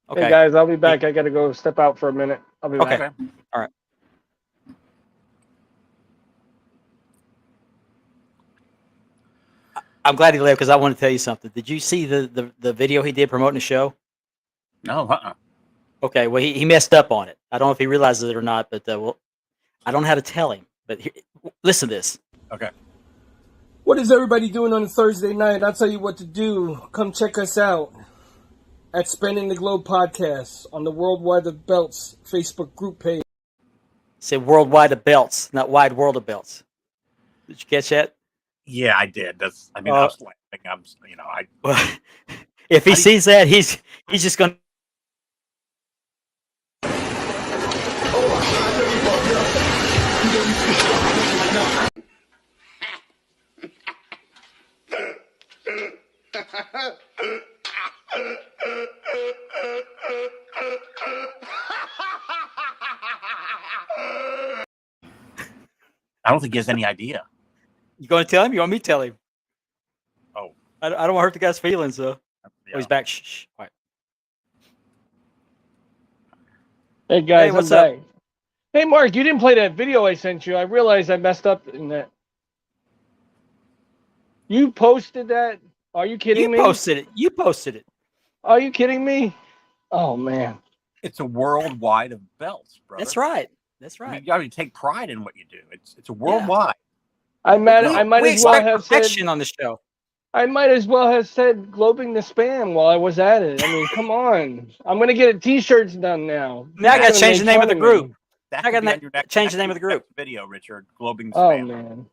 Hey Okay. guys, I'll be He- back. I gotta go step out for a minute. I'll be okay. back. Okay. All right. I'm glad he left because I want to tell you something. Did you see the video he did promoting the show? No. Okay. Well, he messed up on it. I don't know if he realizes it or not, but well, I don't know how to tell him. But listen to this. Okay. What is everybody doing on a Thursday night? I'll tell you what to do. Come check us out at Spanning the Globe Podcast on the Worldwide of Belts Facebook group page. Say worldwide of belts, not wide world of belts. Did you catch that? Yeah, I did. That's. I mean, I was laughing. I'm. You know, I. Well, if he How do you- sees that, he's just going to. I don't think he has any idea. You going to tell him? You want me to tell him? Oh. I don't want to hurt the guy's feelings, though. Yeah. Oh, he's back. Shh. All right. Hey guys, Hey, what's I'm up? back. Hey Mark, you didn't play that video I sent you. I realized I messed up in that. You posted that? Are you kidding You me? posted it. You posted it. Are you kidding me? Oh man. It's a worldwide of belts, brother. That's right. That's I right. mean, you got to take pride in what you do. It's a worldwide. I might No, I might we as well expect have said perfection on the show. I might as well have said globing the spam while I was at it. I mean, come on. I'm gonna get t-shirts done now. Now I You're got to gonna change the make name of fun the me. group. That I could got be to on your next, change the that name of could the be your group. next video, Richard. Globing Oh spam. man.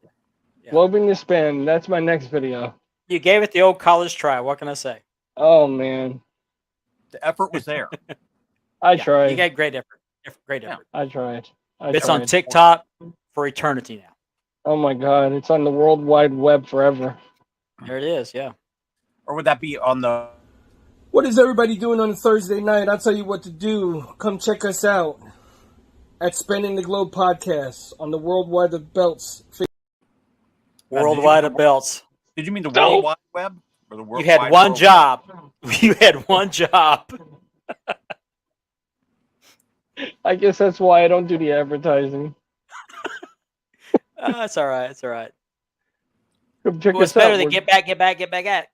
Yeah. Globing the spam. That's my next video. You gave it the old college try. What can I say? Oh man. The effort was there. I Yeah, tried. you got great effort. Great Yeah. effort. I tried. It's on tried. TikTok for eternity now. Oh my god, it's on the World Wide Web forever. There it is. Yeah. Or would that be on the? What is everybody doing on a Thursday night? I'll tell you what to do. Come check us out at Spanning the Globe Podcast on the Worldwide of Belts Facebook. Worldwide of belts. Did you mean the No. World Wide Web or the World You had Wide one World? job. You had one job. I guess that's why I don't do the advertising. That's all right. It's all right. Come check Well, it's us better out. than get back at.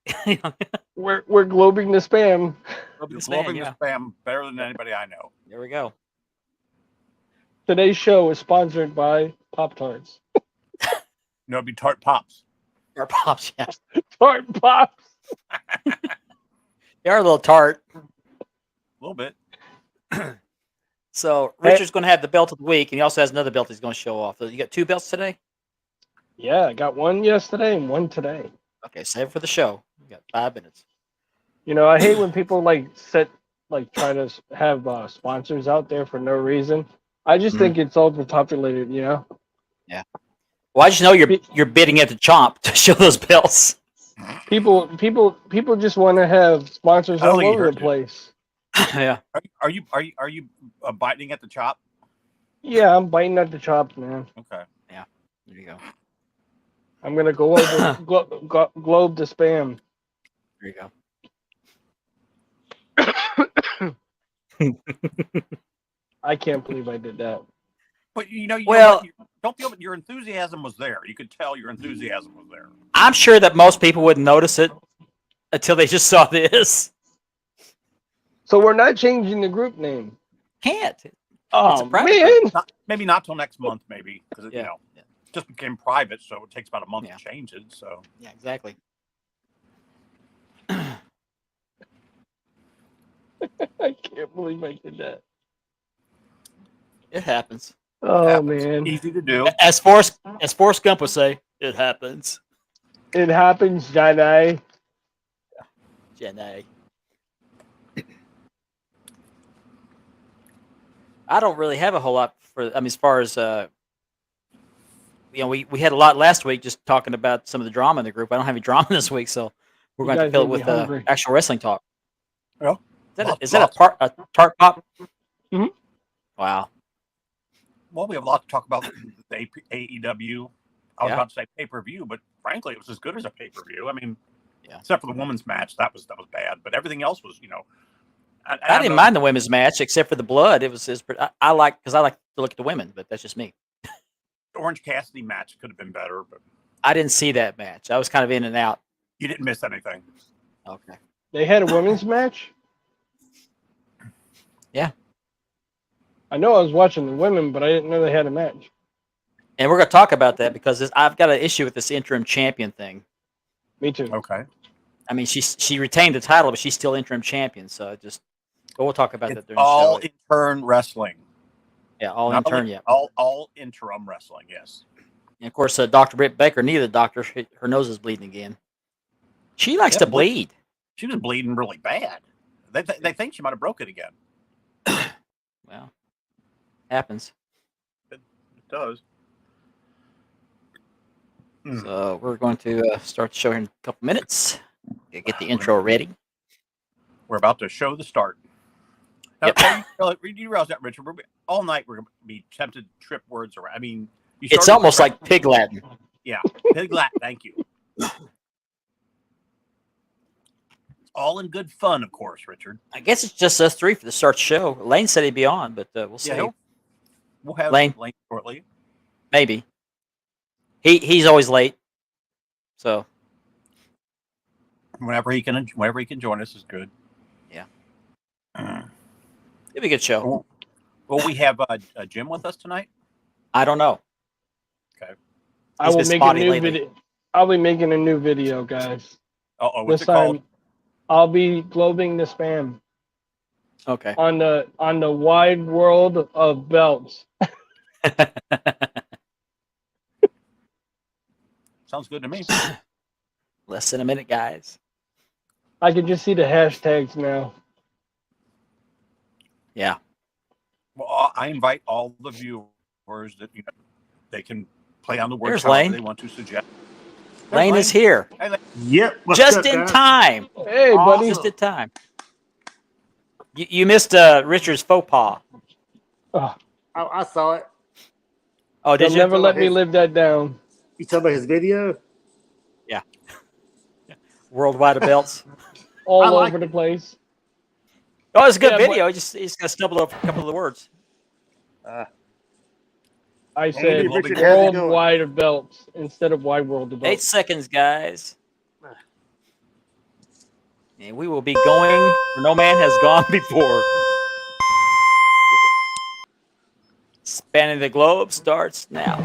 We're globing the spam. You're The spam, globing yeah. the spam better than anybody I know. There we go. Today's show is sponsored by Pop Tarts. No, it'd be Tart Pops. Our pops, yeah. Tart Pops. They are a little tart. A little bit. So Richard's going to have the belt of the week, and he also has another belt he's going to show off. So you got two belts today? Yeah, I got one yesterday and one today. Okay, save it for the show. You got 5 minutes. You know, I hate when people try to have sponsors out there for no reason. I just think it's overpopulated. You know. Well, I just know you're bidding at the chomp to show those belts. People just want to have sponsors I don't all think he over heard the you. place. Yeah. Are you biting at the chop? Yeah, I'm biting at the chops, man. Okay. There you go. I'm gonna go over globe the spam. There you go. I can't believe I did that. But you know Well- what? Don't feel that your enthusiasm was there. You could tell your enthusiasm was there. I'm sure that most people wouldn't notice it until they just saw this. So we're not changing the group name. Can't. Oh a private man, Maybe not till next month, maybe because Yeah. you know it just became private, so it takes about a month Yeah. to change it. So Yeah, exactly. I can't believe I did that. It happens. Oh happens. man, Easy to do. As Forrest Gump would say, it happens. it happens, Jedi. Jenny. I don't really have a whole lot for. I mean, as far as we had a lot last week just talking about some of the drama in the group. I don't have any drama this week, so we're You going to guys fill it made me with hungry. actual wrestling talk. Yeah. Is that a tart pop? Mhm. Wow. Well, we have a lot to talk about the AEW. I was Yeah. about to say pay-per-view, but frankly, it was as good as a pay-per-view. I mean, Yeah. except for the women's match, that was bad. But everything else was, I didn't mind the women's match except for the blood. It was I like because I like to look at the women, but that's just me. Orange Cassidy match could have been better, but I didn't see that match. I was kind of in and out. you didn't miss anything. Okay. They had a women's match? Yeah. I know I was watching the women, but I didn't know they had a match. And we're going to talk about that because I've got an issue with this interim champion thing. Me too. Okay. I mean, she retained the title, but she's still interim champion. So but we'll talk about It's that during all the show. intern wrestling. Yeah, all Not intern. only- Yeah. All interim wrestling. Yes. And of course, Dr. Britt Baker, neither the doctor, her nose is bleeding again. She likes to bleed. She was bleeding really bad. They think she might have broke it again. Well, happens. It does. So we're going to start the show here in a couple minutes. Get the intro ready. We're about to show the start. Now, you realize that, Richard? All night we're going to be tempted to trip words around. I mean, It's almost like pig Latin. Yeah, pig Latin. Thank you. All in good fun, of course, Richard. I guess it's just us three for the start show. Lane said he'd be on, but we'll see. Yeah, we'll have Lane shortly. Maybe. He's always late. So Whenever he can join us is good. Yeah. It'll be a good show. Will we have a Jim with us tonight? I don't know. Okay. I will been make a spotty new lately. video. I'll be making a new video, guys. What's This it called? time, I'll be globing the spam Okay. on the wide world of belts. Sounds good to me. Less than a minute, guys. I can just see the hashtags now. Yeah. Well, I invite all the viewers that they can play on the words There's however Lane. they want to suggest. Lane is here. Hey, Lane. Yep. What's Just up, in guys? time. Hey, buddy. Just in time. You missed Richard's faux pas. Oh, I saw it. Oh, they'll did you? never let me live that down. You talking about his video? Worldwide of belts. All I like over the place. Oh, it's a good Yeah, video. He's got to stumble over a couple of the words. I said Richard, how's it world going? wide of belts instead of wide world of 8 belts. seconds, guys. And we will be going where no man has gone before. Spanning the globe starts now.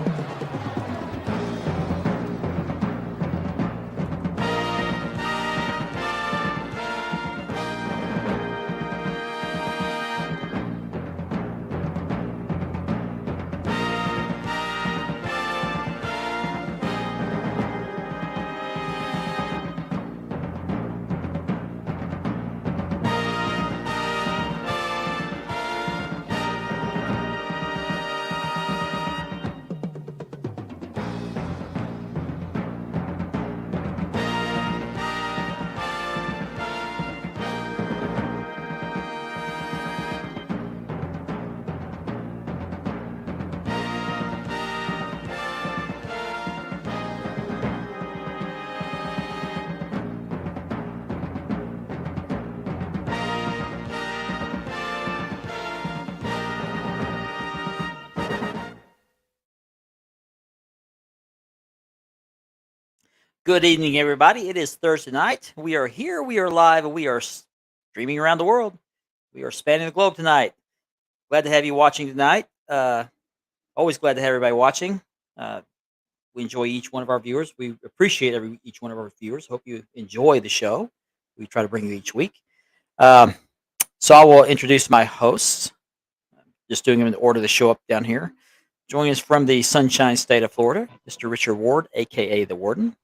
Good evening, everybody. It is Thursday night. We are here. We are live, and we are streaming around the world. We are spanning the globe tonight. Glad to have you watching tonight. Always glad to have everybody watching. We enjoy each one of our viewers. We appreciate each one of our viewers. Hope you enjoy the show. We try to bring you each week. So I will introduce my hosts. Just doing them in the order they show up down here. Joining us from the Sunshine State of Florida, Mr. Richard Ward, a.k.a. The Warden.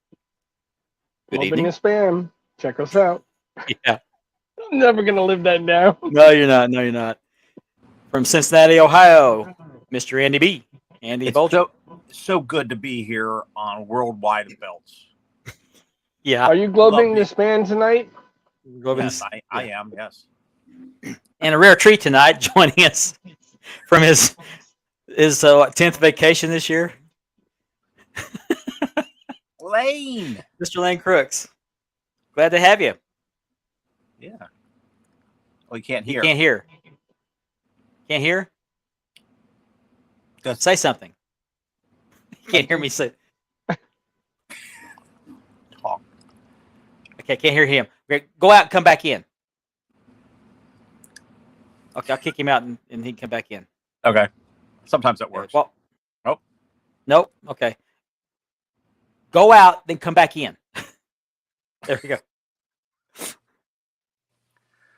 Good Open evening. the spam. Check us out. Yeah. I'm never gonna live that down. No, you're not. No, you're not. From Cincinnati, Ohio, Mr. Andy B. Andy It's Vulture. so good to be here on Worldwide of Belts. Yeah. Are you globing Love the spam tonight? Yes, I am. Yes. And a rare treat tonight, joining us from his 10th vacation this year, Lane. Mr. Lane Crooks. Glad to have you. Yeah. Well, he can't You hear. can't hear. Can't hear? Does- Say something. You can't hear me say. Talk. Okay, can't hear him. Okay, go out and come back in. Okay, I'll kick him out and he can come back in. Okay. Sometimes that Okay, works. well, Nope. Nope. Okay. Go out, then come back in. There we go.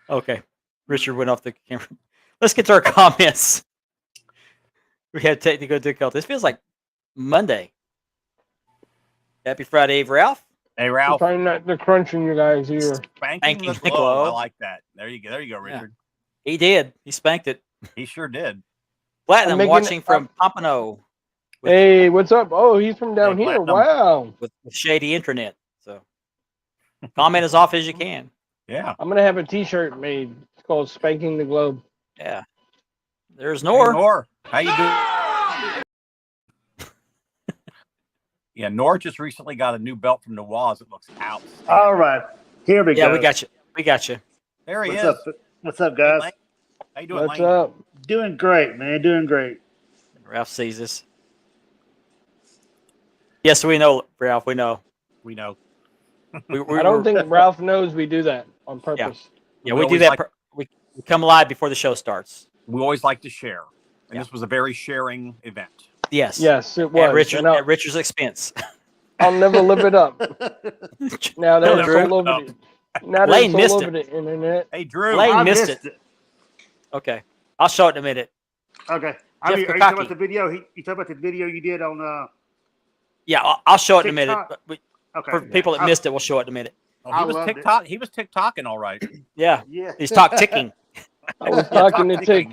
Okay. Richard went off the camera. Let's get to our comments. We had technical difficulties. This feels like Monday. Happy Friday, Eve, Ralph. Hey, I'm Ralph. trying not to crunch in your guys' ear. Spanking the the globe. I globe. like that. There you go. There you go, Yeah. Richard. He did. He spanked it. He sure did. Platinum making watching it- from Pompano with, Hey, what's up? Oh, he's from down Hey, here. Platinum. Wow. with shady internet. So comment as often as you can. Yeah. I'm gonna have a T-shirt made. It's called "Spanking the Globe." Yeah. There's Hey, Nor. Nor. How you doing? Yeah, Nor just recently got a new belt from Nawaz. It looks out. All right, here we Yeah, go. we got you. We got you. There he What's is. up? What's up, Hey, guys? Lane. How you doing, What's Lane? up? Doing great, man. Doing great. Ralph sees us. Yes, we know, Ralph. We know. We know. I don't think Ralph knows we do that on purpose. Yeah, we we do always that. like- We come live before the show starts. We always like to share. And Yeah. this was a very sharing event. Yes. Yes, it was. At Richard's, and I'll, at Richard's expense. I'll never live it up. Now that Don't it's live all it over up. now that Lane it's missed all it. over the internet. Hey, Drew. Lane I missed missed it. Okay. I'll show it in a minute. Okay. Jeff Are you talking Kokaki. about the video? You talking about the video you did on? Yeah, I'll show it in a minute. TikTok? But Okay. for people that missed it, we'll show it in a minute. Oh, I he was loved it. TikTok. He was TikToking all right. Yeah. Yeah. He's talk ticking. I was talking to Tick.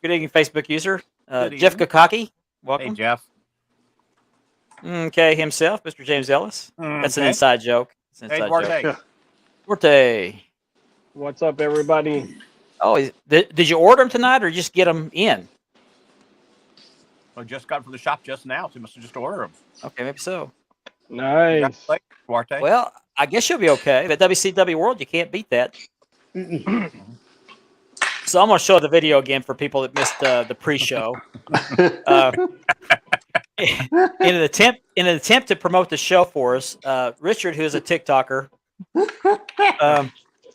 Good evening, Facebook user. Good Jeff evening. Kokaki. Hey, Welcome. Jeff. Okay, himself, Mr. James Ellis. That's an Okay. inside joke. It's an Hey, inside Duarte. joke. Duarte. What's up, everybody? Oh, did you order them tonight or just get them in? I just got from the shop just now, so you must have just ordered them. Okay, maybe so. Nice. Duarte. Well, I guess you'll be okay. The WCW World, you can't beat that. So I'm going to show the video again for people that missed the pre-show. In an attempt to promote the show for us, Richard, who is a TikToker,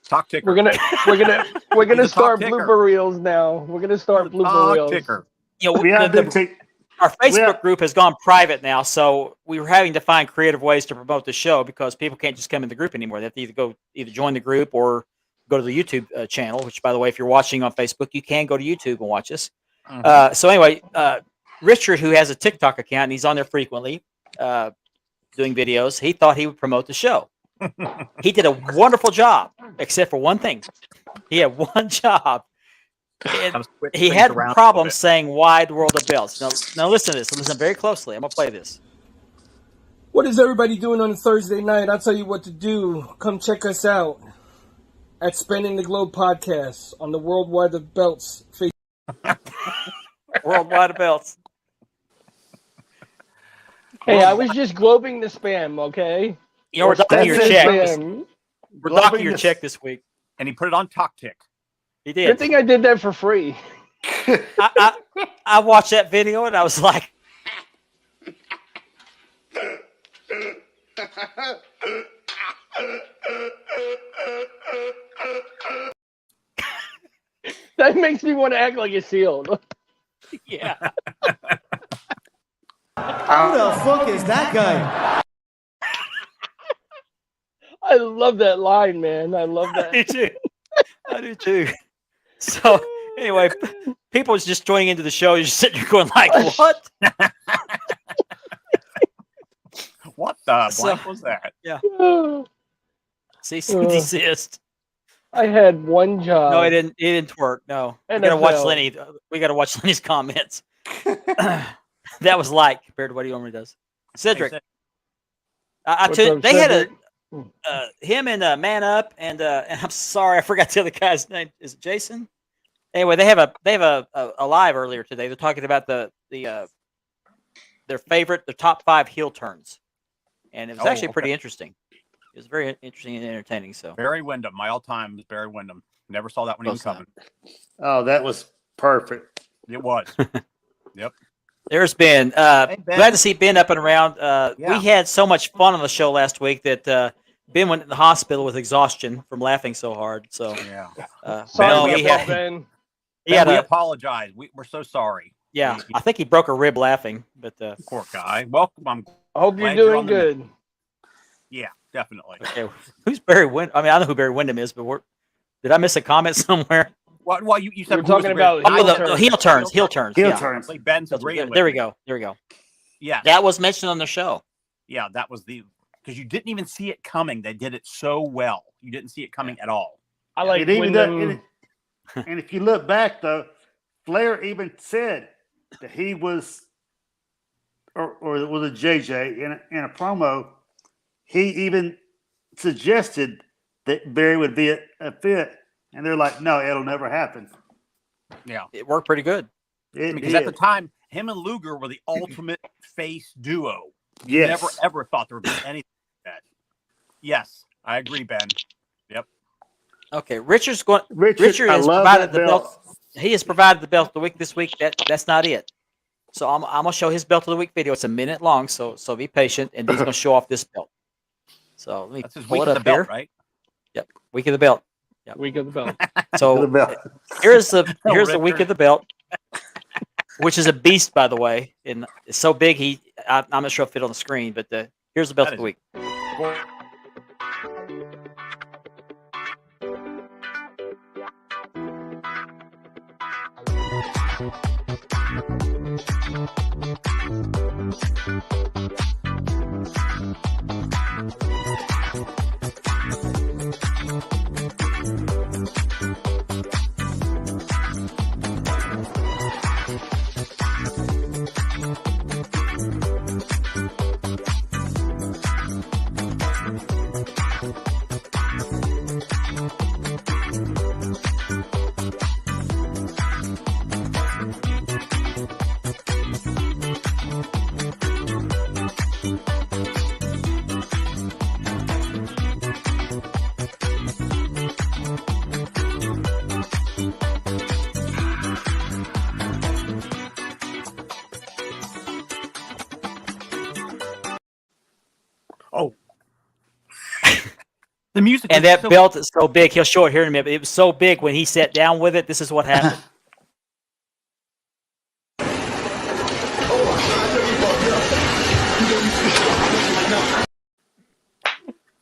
Talk ticker. We're gonna He's a top start ticker. blooper reels now. We're gonna start blooper Talk reels. ticker. you know, We have the- been take. our Facebook have- group has gone private now, so we were having to find creative ways to promote the show because people can't just come in the group anymore. They have to either join the group or go to the YouTube channel. Which, by the way, if you're watching on Facebook, you can go to YouTube and watch us. Mhm. So anyway, Richard, who has a TikTok account and he's on there frequently doing videos, he thought he would promote the show. He did a wonderful job, except for one thing. He had one job. And Gotta switch he things had around a problems little saying wide world of belts. Now listen to this. Listen very closely. I'm gonna play this. What is everybody doing on a Thursday night? I'll tell you what to do. Come check us out at Spanning the Globe Podcast on the Worldwide of Belts Facebook. Worldwide of belts. Hey, I was just globing the spam, okay? You know, we're docking That's your it, check. Spam. We're docking Globing your this- check this week. And he put it on Talk Tick. He Good did. thing I did that for free. I watched that video and I was like, That makes me want to act like it's sealed. yeah. Who the fuck is that guy? I love that line, man. I love I that. do too. I do too. So anyway, people was just joining into the show. You're just sitting there going like, what? What the So- blank was that? Cease and desist. I had one job. No, it didn't. It didn't work. No, we gotta watch NFL. Lenny. We gotta watch Lenny's comments. That was like compared to what he normally does. Cedric, Hey, I What's took. up, They had Cedric? him and Man Up, and I'm sorry, I forgot the other guy's name. Is it Jason? Anyway, they have a live earlier today. They're talking about their top 5 heel turns, and it was Oh, actually pretty okay. interesting. It was very interesting and entertaining. So Barry Windham, my all-time is Barry Windham. Never saw that one even Close enough. coming. Oh, that was perfect. It was. there's Ben. Hey, Ben. Glad to see Ben up and around. Yeah. We had so much fun on the show last week that Ben went to the hospital with exhaustion from laughing so hard. So Yeah. Sorry we about had, Ben. he had we a, apologize. We're so sorry. yeah. I think he broke a rib laughing, but Poor guy. Welcome. I'm I hope you're glad you're doing on the good. Yeah, definitely. okay. Who's Barry Windham? I mean, I know who Barry Windham is, but did I miss a comment somewhere? Well, you said We're who was talking the about greatest- Oh, heel the turns. heel turns. Heel turns. Heel Yeah. turns. Like Ben's agreeing with There we me. go. There we go. Yeah, That was mentioned on the show. yeah, that was because you didn't even see it coming. They did it so well. You didn't see it coming at all. I like And even though, Wyndham. and if you look back though, Flair even said that he was, or was it JJ in a promo? He even suggested that Barry would be a fit, and they're like, "No, it'll never happen." Yeah, It worked pretty good. It because did. at the time, him and Luger were the ultimate face duo. Yes. Never ever thought there would be anything like that. Yes, I agree, Ben. Okay, Richard's going. Richard, I has love provided that the belt. He has provided the belt of the week this week. That's not it. So I'm gonna show his belt of the week video. It's a minute long, so be patient, and he's gonna show off this belt. So let me That's his pull week it of up the here. belt, right? Yep, week of the belt. Week of the belt. The So belt. here's the week Richard. of the belt, which is a beast, by the way, and it's so big. I'm not sure if it fit on the screen, but here's the belt That of the week. Oh, the music And was that so- belt is so big. He'll show it here in a minute. But it was so big when he sat down with it. This is what happened.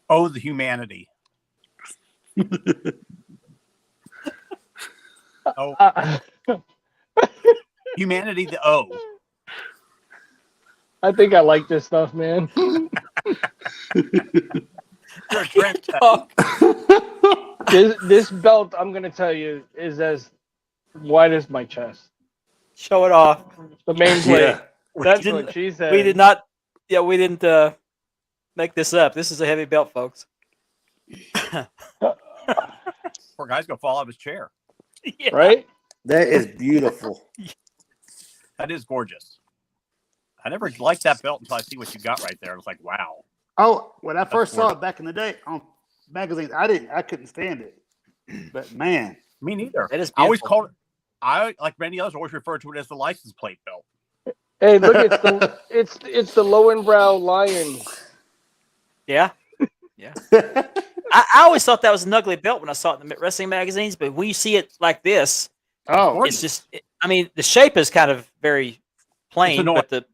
Oh, the humanity. Oh, humanity. The O. I think I like this stuff, man. You're a Trent. this belt, I'm gonna tell you, is as wide as my chest. Show it off. The main plate. Yeah. That's didn't- what she said. We did not. Yeah, we didn't make this up. This is a heavy belt, folks. Poor guy's gonna fall out of his chair. Yeah. Right? That is beautiful. That is gorgeous. I never liked that belt until I see what you got right there. It's like, wow. Oh, when I first saw gorgeous. it back in the day on magazines, I couldn't stand it. But man, Me neither. That is I always beautiful. called it. I like many others always refer to it as the license plate belt. Hey, look, it's the low and brow lion. Yeah. I always thought that was an ugly belt when I saw it in the wrestling magazines, but when you see it like this, oh, it's just. I mean, the shape is kind of very plain, annoying. but the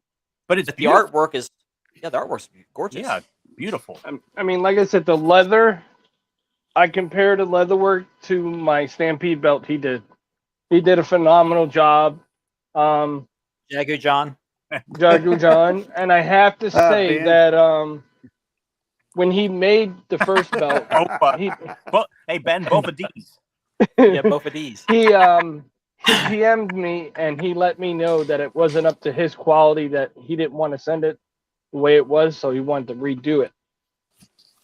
But artwork is. Yeah, the artwork's gorgeous. Yeah, beautiful. I mean, like I said, the leather. I compared the leatherwork to my Stampede belt. He did a phenomenal job. Jagu John. Jagu John, and I have to say man. that when he made the first belt, Both, he hey Ben, both of these. Yeah, both of these. he PM'd me and he let me know that it wasn't up to his quality, that he didn't want to send it the way it was, so he wanted to redo it.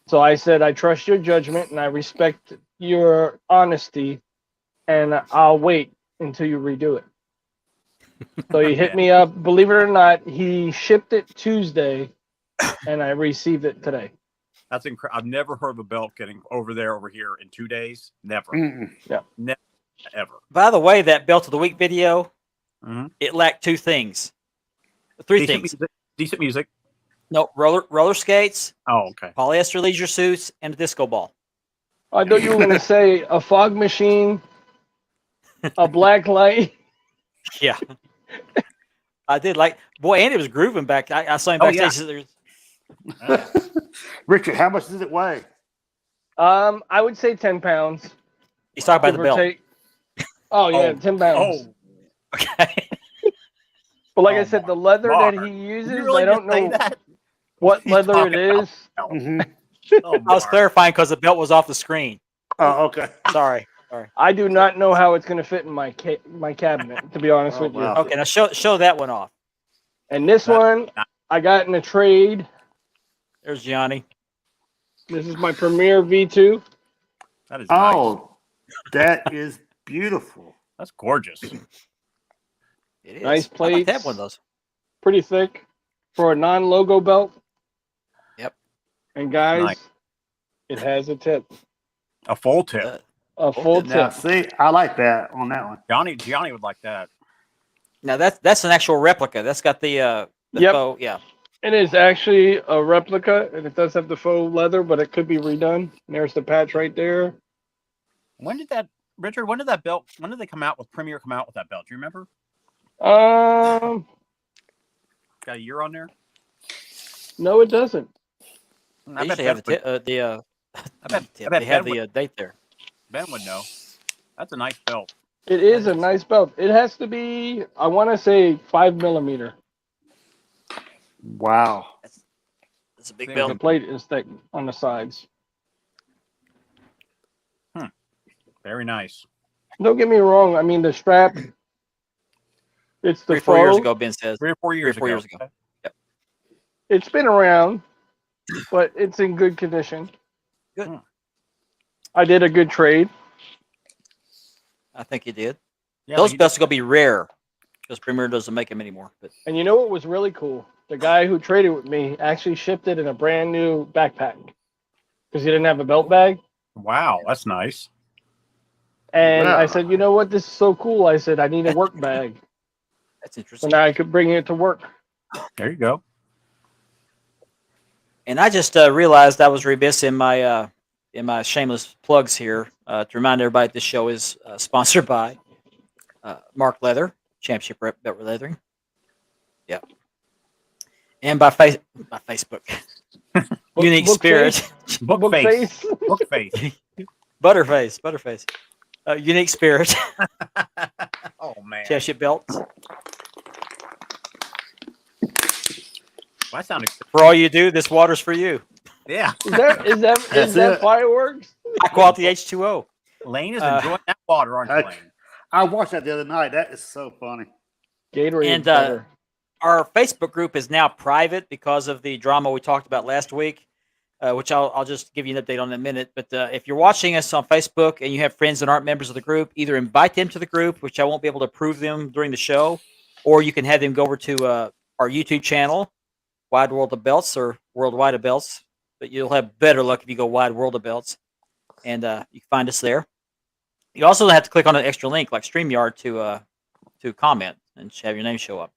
So I said, I trust your judgment and I respect your honesty, and I'll wait until you redo it. So he hit me up. Believe it or not, he shipped it Tuesday and I received it today. That's incredible. I've never heard of a belt getting over here in 2 days. Never. Never, ever. By the way, that belt of the week video, Mhm. it lacked two things, three Decent things. music. Decent music. No, roller skates, Oh, okay. polyester leisure suits, and a disco ball. I thought you were going to say a fog machine, a black light. Yeah. I did like, boy, Andy was grooving back. I saw him Oh, backstage. yeah. Richard, how much does it weigh? I would say 10 pounds. He's talking about give the or belt. take. Oh, yeah, Oh. 10 pounds. Oh, Okay. But like I Oh, said, the leather Mark. that he uses, you really I don't just say know that? what He's leather it talking about is. belt. Oh, I was Mark. clarifying because the belt was off the screen. Oh, okay. Sorry. I do not know how it's going to fit in my cabinet, to be honest Oh, with you. wow. Okay, now show that one off. And this That- one, I got in a trade. There's Gianni. This is my Premier V2. That is nice. Oh, that is beautiful. That's gorgeous. It is. Nice I like that plates. one of those. Pretty thick for a non-logo belt. Yep. And guys, Nice. it has a tip. A full tip. Uh, A full Now, tip. see, I like that on that one. Gianni would like that. Now that's an actual replica. That's got the Yep. faux, yeah. It is actually a replica, and it does have the faux leather, but it could be redone. There's the patch right there. When did that they come out with Premier come out with that belt? Do you remember? Got a year on there? No, it doesn't. They usually have the I bet they have Ben the date there. Ben would know. That's a nice belt. It is a nice belt. It has to be, I want to say, 5 millimeter. Wow. It's a big Seems The belt. plate is thick on the sides. Very nice. Don't get me wrong. I mean, the strap, it's the 3-4 years faux. ago, Ben says. 3 or 4 years 4 ago. years ago. It's been around, but it's in good condition. Good. I did a good trade. I think you did. Yeah, Those he- belts are gonna be rare because Premier doesn't make them anymore. But And you know what was really cool? The guy who traded with me actually shipped it in a brand new backpack because he didn't have a belt bag. Wow, that's nice. And Wow. I said, you know what? This is so cool. I said, I need a work bag. that's So interesting. now I could bring it to work. There you go. And I just realized I was remiss in my shameless plugs here to remind everybody this show is sponsored by Mark Leather, Championship Belt Leathering. Yep. And by Facebook, Unique Book Spirit, face? Book face. Book face. Butterface, Unique Spirit, Oh man. Championship Belts. Well, that sounded For all you do, this water's for you. yeah. Is that That's it. fireworks? High quality H2O. Lane is Uh, enjoying that water, aren't you, Heck. Lane? I watched that the other night. That is so funny. Gatorade. And, better. Our Facebook group is now private because of the drama we talked about last week, which I'll just give you an update on in a minute. But if you're watching us on Facebook and you have friends that aren't members of the group, either invite them to the group, which I won't be able to approve them during the show, or you can have them go over to our YouTube channel, Wide World of Belts or Worldwide of Belts. But you'll have better luck if you go Wide World of Belts, and you can find us there. You also have to click on an extra link like StreamYard to comment and have your name show up.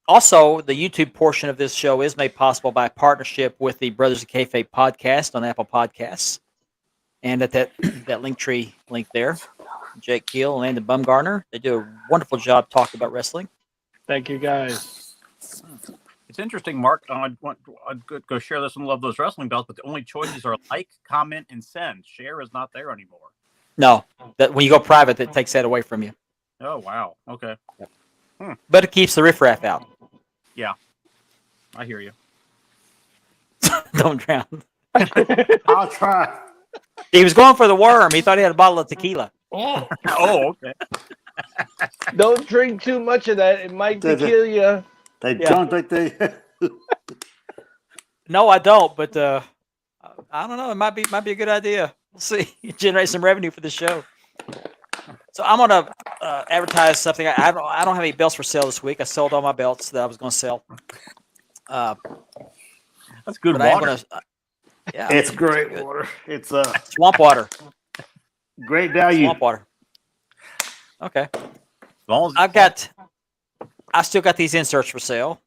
Also, the YouTube portion of this show is made possible by a partnership with the Brothers of Kayfabe podcast on Apple Podcasts. And at that link tree link there, Jake Keel and Landon Bumgarner, they do a wonderful job talking about wrestling. Thank you, guys. It's interesting, Mark. I'd go share this and love those wrestling belts, but the only choices are like, comment, and send. Share is not there anymore. No, that when you go private, that takes that away from you. Oh wow. Okay. But it keeps the riffraff out. I hear you. Don't drown. I'll try. He was going for the worm. He thought he had a bottle of tequila. Oh, okay. Don't drink too much of that. It might kill you. They Yeah. don't think they. No, I don't. But I don't know. It might be a good idea. We'll see. Generate some revenue for the show. So I'm gonna advertise something. I don't have any belts for sale this week. I sold all my belts that I was going to sell. That's good but I am water. gonna. Yeah, It's great good. water. It's Swamp water. great value. Swamp water. Okay. As long as I still got these inserts for sale.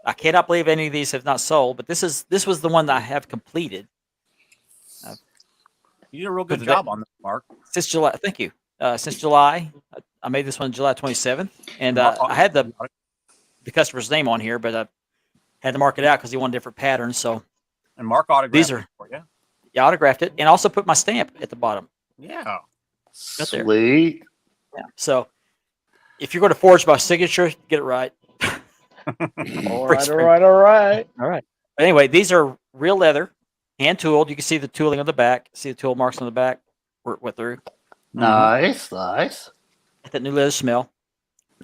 I cannot believe any of these have not sold, but this was the one that I have completed you did a real good But job on this, Mark. since July. Thank you. Since July, I made this one July 27th, and Mark- I had the customer's name on here, but I had to mark it out because he wanted different patterns. So and Mark autographed These are- it for you. I autographed it and also put my stamp at the bottom. Yeah. Right there. Sweet. Yeah. So if you're going to forge my signature, get it right. All right, all right, all right. All right. Anyway, these are real leather, hand tooled. You can see the tooling on the back. See the tool marks on the back. Went through. Nice, nice. Got that new leather smell.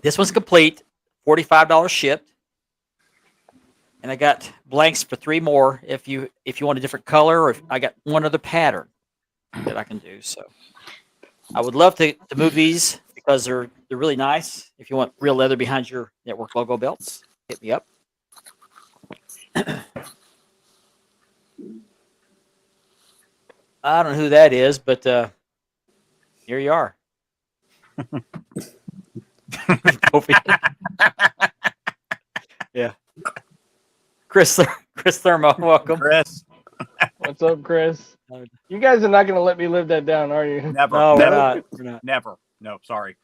This one's complete. $45 shipped. And I got blanks for 3 more if you want a different color, or if I got one other pattern that I can do. So I would love to move these because they're really nice. If you want real leather behind your network logo belts, hit me up. I don't know who that is, but here you are. Kofi. Yeah. Chris Thermo, welcome. Chris, What's up, Chris? You guys are not going to let me live that down, are you? never. No, we're never, not. We're not. Never. No, sorry.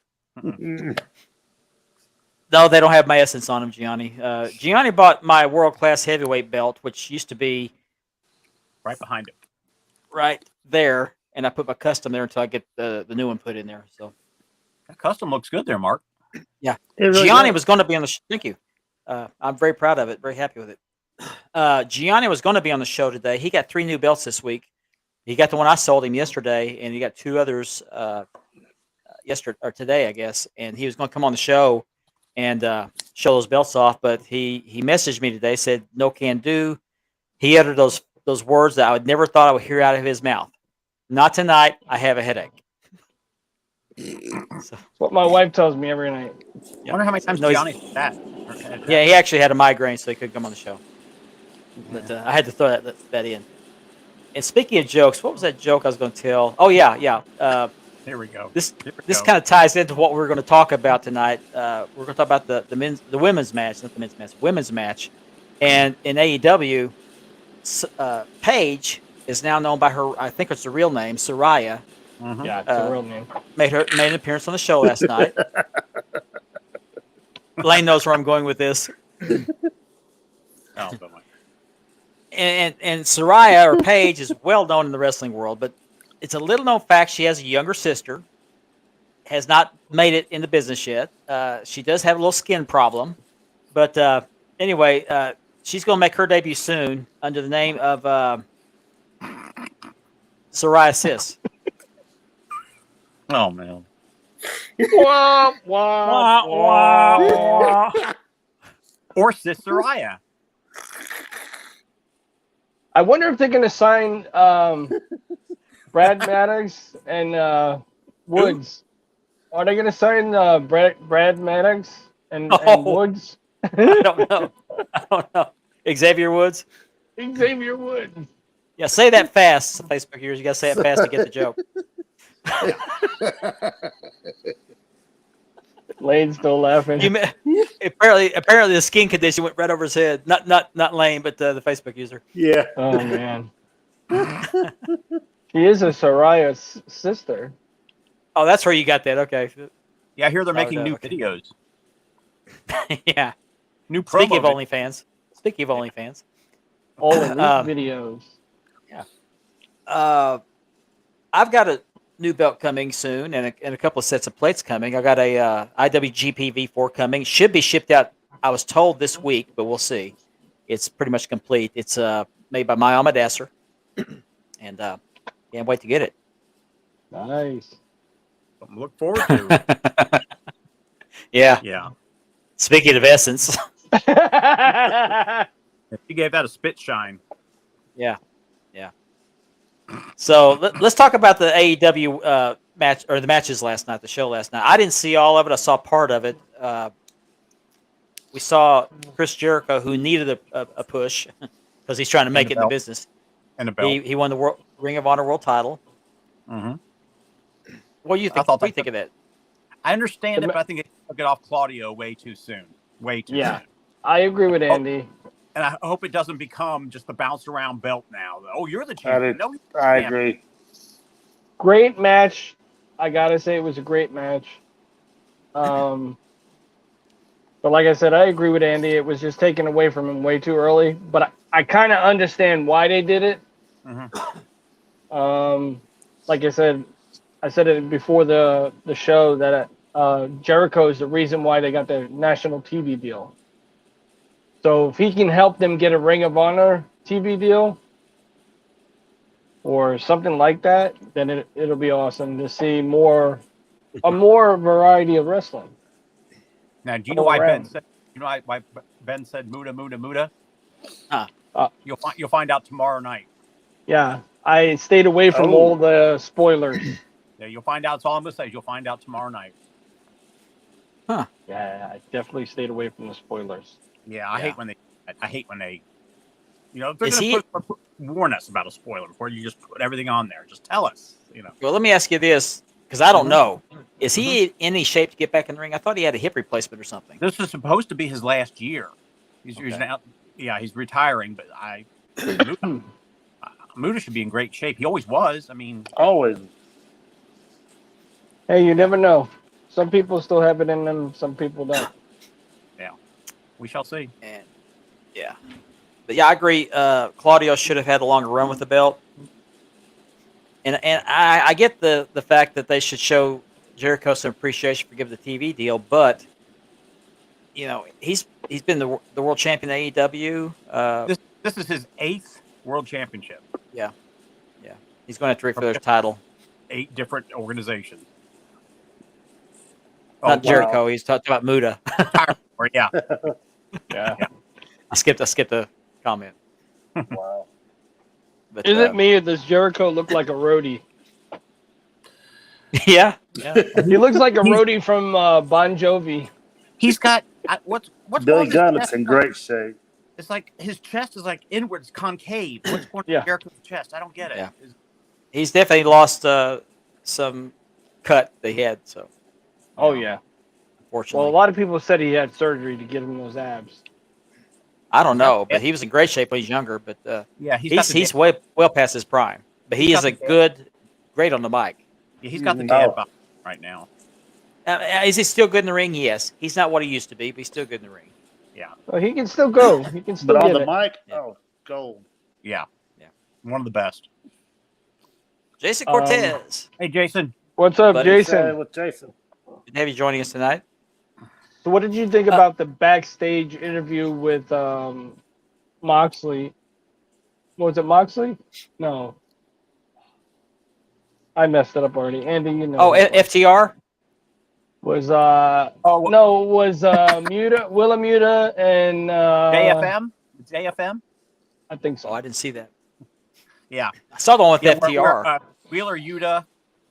No, they don't have my essence on them, Gianni. Gianni bought my world-class heavyweight belt, which used to be Right behind it. right there, and I put my custom there until I get the new one put in there. So That custom looks good there, Mark. It really Gianni does. was going to be on the thank you. I'm very proud of it, very happy with it. Gianni was going to be on the show today. He got 3 new belts this week. He got the one I sold him yesterday, and he got 2 others yesterday or today, I guess. And he was going to come on the show and show those belts off, but he messaged me today, said no can do. He uttered those words that I would never thought I would hear out of his mouth. Not tonight. I have a headache. So, That's what my wife tells me every night. I wonder how many times No, he's- Gianni said that. yeah, he actually had a migraine, so he couldn't come on the show. But I had to throw that in. And speaking of jokes, what was that joke I was going to tell? Oh yeah. Here we go. This Here we this go. kind of ties into what we're going to talk about tonight. We're going to talk about the women's match, not the men's match, women's match. And in AEW, Paige is now known by her, I think it's the real name, Saraya. Mhm. Yeah, it's a real name. Made an appearance on the show last night. Lane knows where I'm going with this. Oh, but my- And Saraya or Paige is well known in the wrestling world, but it's a little known fact she has a younger sister, has not made it in the business yet. She does have a little skin problem, but anyway, she's going to make her debut soon under the name of Saraya Sis. Oh man. Wah, wah, wah. Or Sis Saraya. I wonder if they're going to sign Brad Maddox and Woods. Are they going to sign Brad Maddox and Oh. Woods? I don't know. Xavier Woods. Xavier Woods. Yeah, say that fast, Facebook users. You got to say it fast to get the joke. Lane's still laughing. Apparently, the skin condition went right over his head. Not Lane, but the Facebook user. Yeah. Oh man. She is a Soraya's sister. Oh, that's where you got that. Okay. Yeah, I hear they're Oh, making no, new okay. videos. Yeah. New promo. Speaking of videos. OnlyFans. Speaking of OnlyFans. All of these Um, videos. I've got a new belt coming soon and a couple of sets of plates coming. I got a IWGP V4 coming. Should be shipped out, I was told, this week, but we'll see. It's pretty much complete. It's made by Muhammad Asser. And can't wait to get it. Nice. Something to look forward to. Yeah. Yeah. Speaking of Essence. He gave that a spit shine. Yeah. So let's talk about the AEW match, or the matches last night, the show last night. I didn't see all of it. I saw part of it. We saw Chris Jericho, who needed a push, because he's trying to make the it in the belt. business. And the belt. He won the Ring of Honor World Title. hmm What do you think? thought What do you that- think of that? I understand The it, ma- but I think it took it off Claudio way too soon. Way too Yeah. soon. I agree with Andy. And I hope it doesn't become just the bounce around belt now. Oh, you're the I, champion. did, No, you're the I champion. agree. Great match. I gotta say it was a great match. But like I said, I agree with Andy. It was just taken away from him way too early. But I kind of understand why they did it. Mhm. Like I said it before the show that Jericho is the reason why they got the national TV deal. So if he can help them get a Ring of Honor TV deal or something like that, then it'll be awesome to see a more variety of wrestling. Now, do you know All why Ben around. said? You know why Ben said "Muda, Muda, Muda"? Huh. You'll find out tomorrow night. Yeah, I stayed away from Oh. all the spoilers. Yeah, you'll find out. That's all I'm gonna say. You'll find out tomorrow night. Yeah, I definitely stayed away from the spoilers. Yeah, I Yeah. hate when they. I hate when they. You know, if they're Is gonna he- warn us about a spoiler before you just put everything on there. Just tell us. You know. Well, let me ask you this, because I don't Mhm. know. Is he in any shape to get back in the ring? I thought he had a hip replacement or something. This is supposed to be his last year. He's Okay. now. Yeah, he's retiring, but Muda should be in great shape. He always was. I mean, Always. Hey, you never know. Some people still have it in them. Some people don't. we shall see. And yeah, but yeah, I agree. Claudio should have had a longer run with the belt. And I get the fact that they should show Jericho some appreciation for giving the TV deal, but you know he's been the world champion in AEW. This is his 8th world championship. He's going to have to for their title. 8 different organizations. Not wow. Jericho. He's talking about Muda. Or, yeah. Yeah. I skipped the comment. Wow. But, Is it me or does Jericho look like a roadie? Yeah. He looks like a roadie from Bon Jovi. He's got what's Billy wrong with Gunn his looks chest? in great shape. It's like his chest is like inwards, concave. What's going on Yeah. with Jericho's chest? I don't get it. Yeah. He's definitely lost some cut they had. So Oh yeah. unfortunately, Well, a lot of people said he had surgery to get him those abs. I don't know, but he was in great shape when he's younger. But Yeah, got the he's way well past his prime. But he He's is got a the- great on the mic. yeah, he's got the Mhm. dad Oh. bod right now. Is he still good in the ring? Yes. He's not what he used to be, but he's still good in the ring. Well, he can still go. He can still But on get the it. mic, Yeah. oh, gold. Yeah. Yeah. One of the best. Jason Cortez. Hey, Jason. What's up, Buddy, Jason? With Jason. Good to have you joining us tonight. So what did you think about the backstage interview with Moxley? Was it Moxley? No. I messed it up already. Andy, you know. Oh, FTR. was Willa Muta and JFM? It's JFM? I think Oh, so. I didn't see that. Yeah. I saw the one with Yeah, FTR. Wheeler Yuta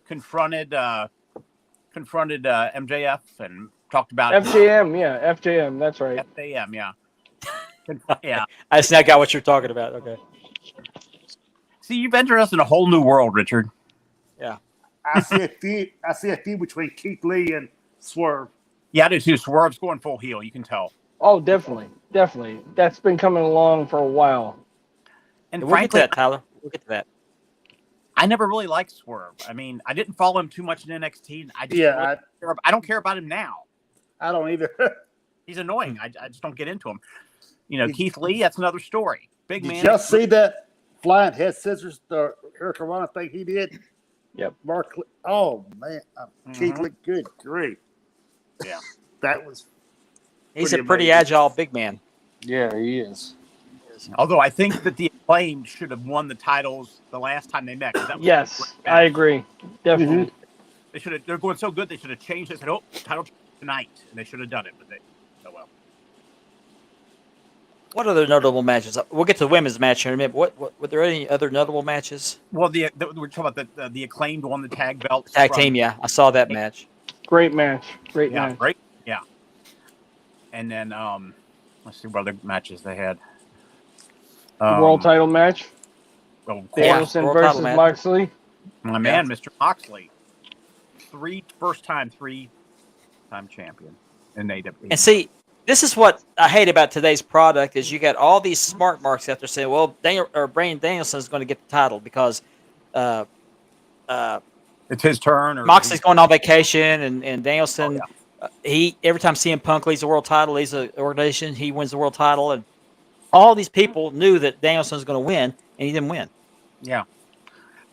confronted MJF and talked about FJM, yeah, FJM, that's right. FAM, yeah. Yeah. I just now got what you're talking about. Okay. See, you've entered us in a whole new world, Richard. I see a feud between Keith Lee and Swerve. Yeah, I do too. Swerve's going full heel. You can tell. Oh, definitely. That's been coming along for a while. And We'll get to frankly, that, Tyler. We'll get to that. I never really liked Swerve. I mean, I didn't follow him too much in NXT. I don't care about him now. I don't either. He's annoying. I just don't get into him. You know, Keith Lee, that's another story. Big Did man. y'all see that flying head scissors, the Hurricane Rana thing he did? Yep. Mark, oh man, Keith Mhm. Lee, good grief. Yeah. That was. He's Pretty a pretty amazing. agile big man. Yeah, he is. Although I think that the Acclaimed should have won the titles the last time they met. 'cause that was a Yes, great I match. agree. Definitely. They should have. They're going so good. They should have changed. They said, "Oh, title tonight," and they should have done it. But they, oh well. What other notable matches? We'll get to the women's match here in a minute. But what were there any other notable matches? Well, we're talking about the Acclaimed won the tag belt. Tag team, yeah. I saw that match. Great match. Great Yeah, match. right. Yeah. And then let's see what other matches they had. World title match. Oh, Danielson world title versus match. Moxley. my man, Mr. Moxley, three-time champion in AEW. And see, this is what I hate about today's product is you got all these smart marks out there saying, well, Bryan Danielson is going to get the title because it's his turn. Or Moxley's going on vacation, and Danielson, Oh, he every time CM Punk leads the world title, leads the organization, he wins the world title, and all these people knew that Danielson was going to win, and he didn't win. Yeah.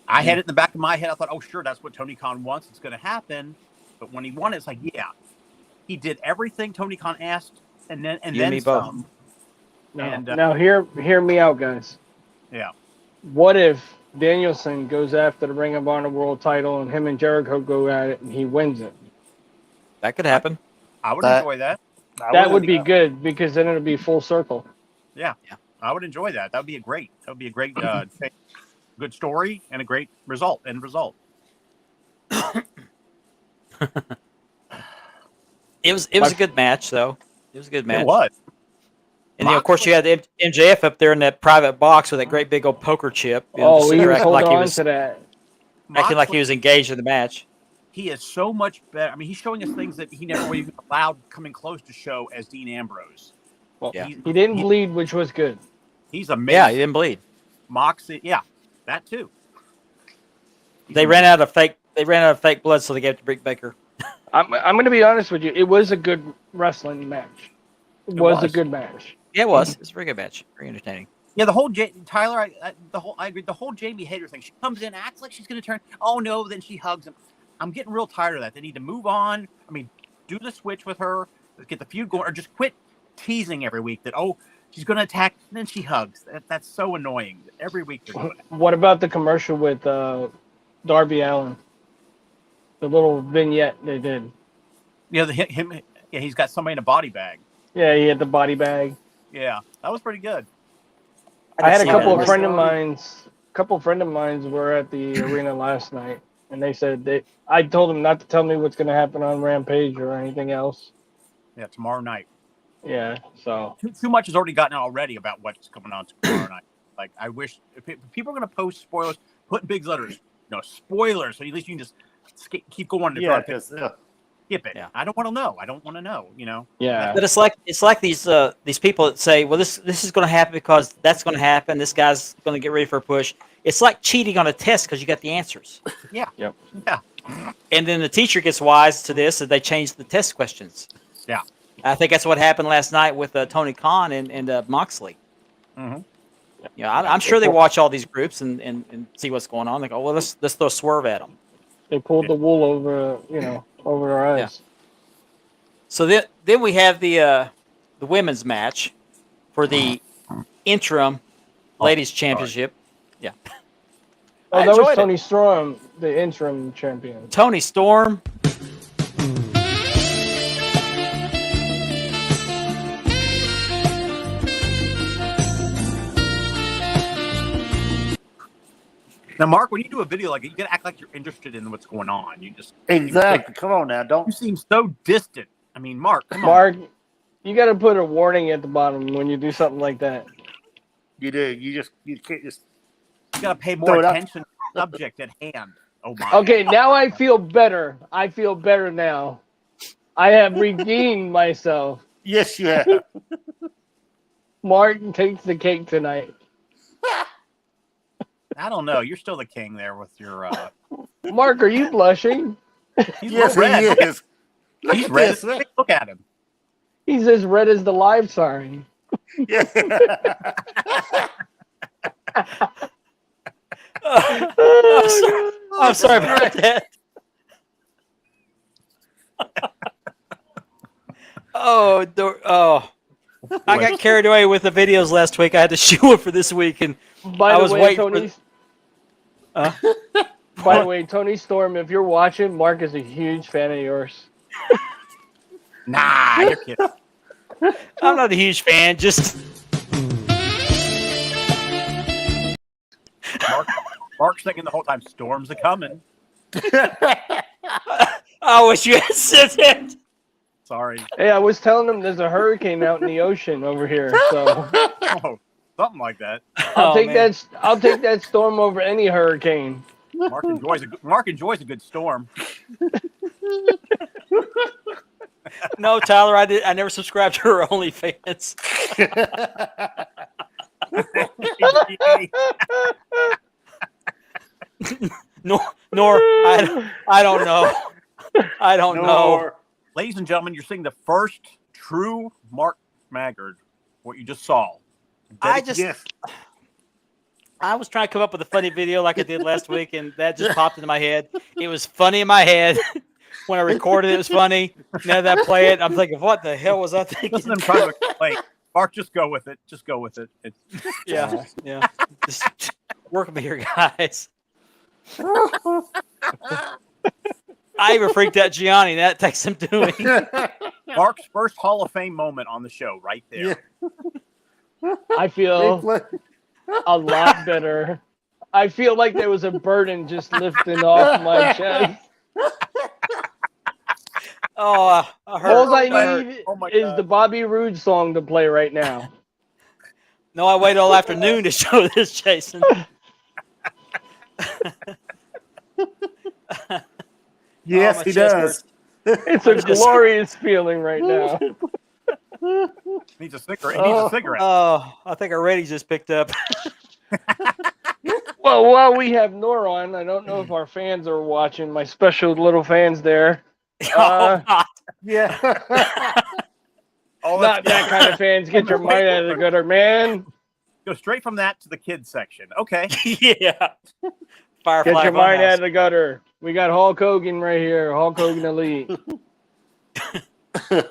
I had it in the back of my head. I thought, oh, sure, that's what Tony Khan wants. It's going to happen. But when he won, it's like, yeah, he did everything Tony Khan asked, and then You and me both. some. Now hear me out, guys. Yeah. What if Danielson goes after the Ring of Honor World title and him and Jericho go at it and he wins it? That could happen. I would enjoy that. That would be good because then it would be full circle. Yeah. I would enjoy that. That would be a great good story and a great end result. It was a good match, though. It was a good match. It was. And then, of course, you had MJF up there in that private box with that great big old poker chip. You know, Oh, just he was acting holding like on to that. acting like he was engaged in the match. He is so much better. I mean, he's showing us things that he never would even allowed coming close to show as Dean Ambrose. Well, Yeah. he didn't bleed, which was good. He's amazing. Yeah, he didn't bleed. Moxie, yeah, that too. They ran out of fake blood, so they gave it to Britt Baker. I'm going to be honest with you. It was a good wrestling match. It was a good match. Yeah, it was. It's a very good match. Very entertaining. Yeah, the whole Tyler, I agree. The whole Jamie Hayter thing. She comes in, acts like she's going to turn. Oh no, then she hugs him. I'm getting real tired of that. They need to move on. I mean, do the switch with her. Let's get the feud going, or just quit teasing every week that she's going to attack and then she hugs. That's so annoying. Every week they're doing it. What about the commercial with Darby Allin? The little vignette they did. Yeah, he's got somebody in a body bag. Yeah, he had the body bag. Yeah, that was pretty good. I had a see couple that. of friend of mine were at the arena last night, and they said I told them not to tell me what's going to happen on Rampage or anything else. Yeah, tomorrow night. Yeah, so Too much has already gotten out already about what's coming on tomorrow night. Like, I wish if people are going to post spoilers, put in big letters, spoilers, so at least you can just keep going. Yeah, Skip it. Yeah. I don't want to know. I don't want to know. yeah. But it's like these people that say, well, this is going to happen because that's going to happen. This guy's going to get ready for a push. It's like cheating on a test because you got the answers. Yeah. Yep. Yeah. And then the teacher gets wise to this, and they change the test questions. Yeah. I think that's what happened last night with Tony Khan and Moxley. Mm-hmm. I'm sure they watch all these groups and see what's going on. They go, well, let's throw a swerve at them. They pulled the wool over our eyes. Yeah. So then we have the women's match for the interim ladies championship. Yeah. Oh, I that was enjoyed it. Tony Storm, the interim champion. Tony Storm. Now, Mark, when you do a video like it, you got to act like you're interested in what's going on. You just exactly. Come on now, You don't. seem so distant. I mean, Mark, come on. Mark, you got to put a warning at the bottom when you do something like that. You do. You can't just. You got to pay Throw more it up. attention to the subject at hand. Oh my. Okay, now I feel better. I feel better now. I have redeemed myself. Yes, you have. Martin takes the cake tonight. I don't know. You're still the king there with your. Mark, are you blushing? He's Yes, red. he is. Look He's at red. this. Look at him. He's as red as the live sign. Yeah. I'm sorry about that. I got carried away with the videos last week. I had to shoot one for this week, and By I the was way, waiting for- By the way, Tony Storm, if you're watching, Mark is a huge fan of yours. Nah, you're kidding. I'm not a huge fan. Just Mark's thinking the whole time, storms are coming. I wish you had said that. Sorry. Hey, I was telling him there's a hurricane out in the ocean over here. So Oh, Something like that. I'll Oh, take man. that. I'll take that storm over any hurricane. Mark enjoys a good storm. No, Tyler, I never subscribed to her OnlyFans. Nor I don't know. I don't know. Ladies and gentlemen, you're seeing the first true Mark Maggard. What you just saw. Yes. I was trying to come up with a funny video like I did last week, and that just popped into my head. It was funny in my head. When I recorded it, it was funny. Now that I play it, I'm thinking, what the hell was I thinking? Listen, I'm trying to explain. Mark, just go with it. Just go with it. Yeah. Just work with me here, guys. I even freaked out Gianni. That takes some doing. Mark's first Hall of Fame moment on the show, right there. I feel a lot better. I feel like there was a burden just lifting off my chest. Oh, I heard. All I heard. need Oh my is God. the Bobby Roode song to play right now. No, I waited all afternoon to show this, Jason. Yes, Oh, my he chest does. hurts. It's a glorious feeling right now. Needs a cigarette. He needs a cigarette. Oh, I think our ratings just picked up. Well, while we have Nora on, I don't know if our fans are watching. My special little fans there. Oh, God. Yeah. Oh, Not that kind of fans. Get your mind out of the gutter, man. Go straight from that to the kids section. Okay. Yeah. Firefly Get your mind Funhouse. out of the gutter. We got Hulk Hogan right here. Hulk Hogan Elite. I